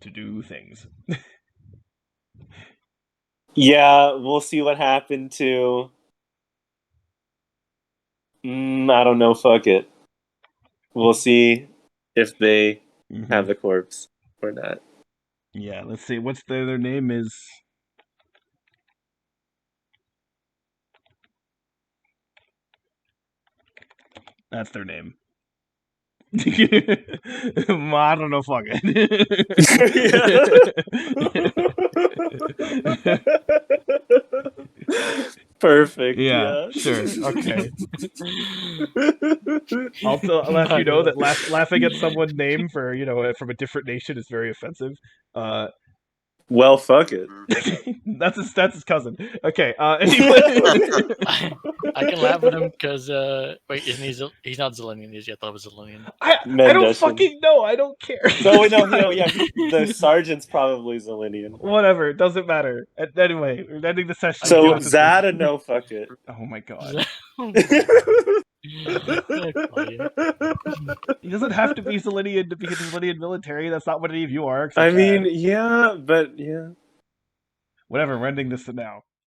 [SPEAKER 1] to do things.
[SPEAKER 2] Yeah, we'll see what happened to. I don't know. Fuck it. We'll see if they have the corpse or not.
[SPEAKER 1] Yeah. Let's see. What's their name is. That's their name. I don't know. Fuck it.
[SPEAKER 2] Perfect.
[SPEAKER 1] Yeah,
[SPEAKER 2] Yeah.
[SPEAKER 1] sure. Okay. I'll let you know that laughing at someone's name for from a different nation is very offensive.
[SPEAKER 2] Well, fuck it.
[SPEAKER 1] That's his cousin. Okay. Anyway,
[SPEAKER 3] I can laugh at him because wait, isn't he's not Zelenian? Is he? I thought it was Zelenian.
[SPEAKER 1] I don't
[SPEAKER 2] Mendeshan.
[SPEAKER 1] fucking know. I don't care.
[SPEAKER 2] No, yeah. The sergeant's probably Zelenian.
[SPEAKER 1] Whatever. It doesn't matter. Anyway, we're ending the session.
[SPEAKER 2] So Zada, no, fuck it.
[SPEAKER 1] Oh my god. He doesn't have to be Zelenian to be in the Zelenian military. That's not what any of you are.
[SPEAKER 2] I mean, yeah, but yeah.
[SPEAKER 1] Whatever. We're ending this now.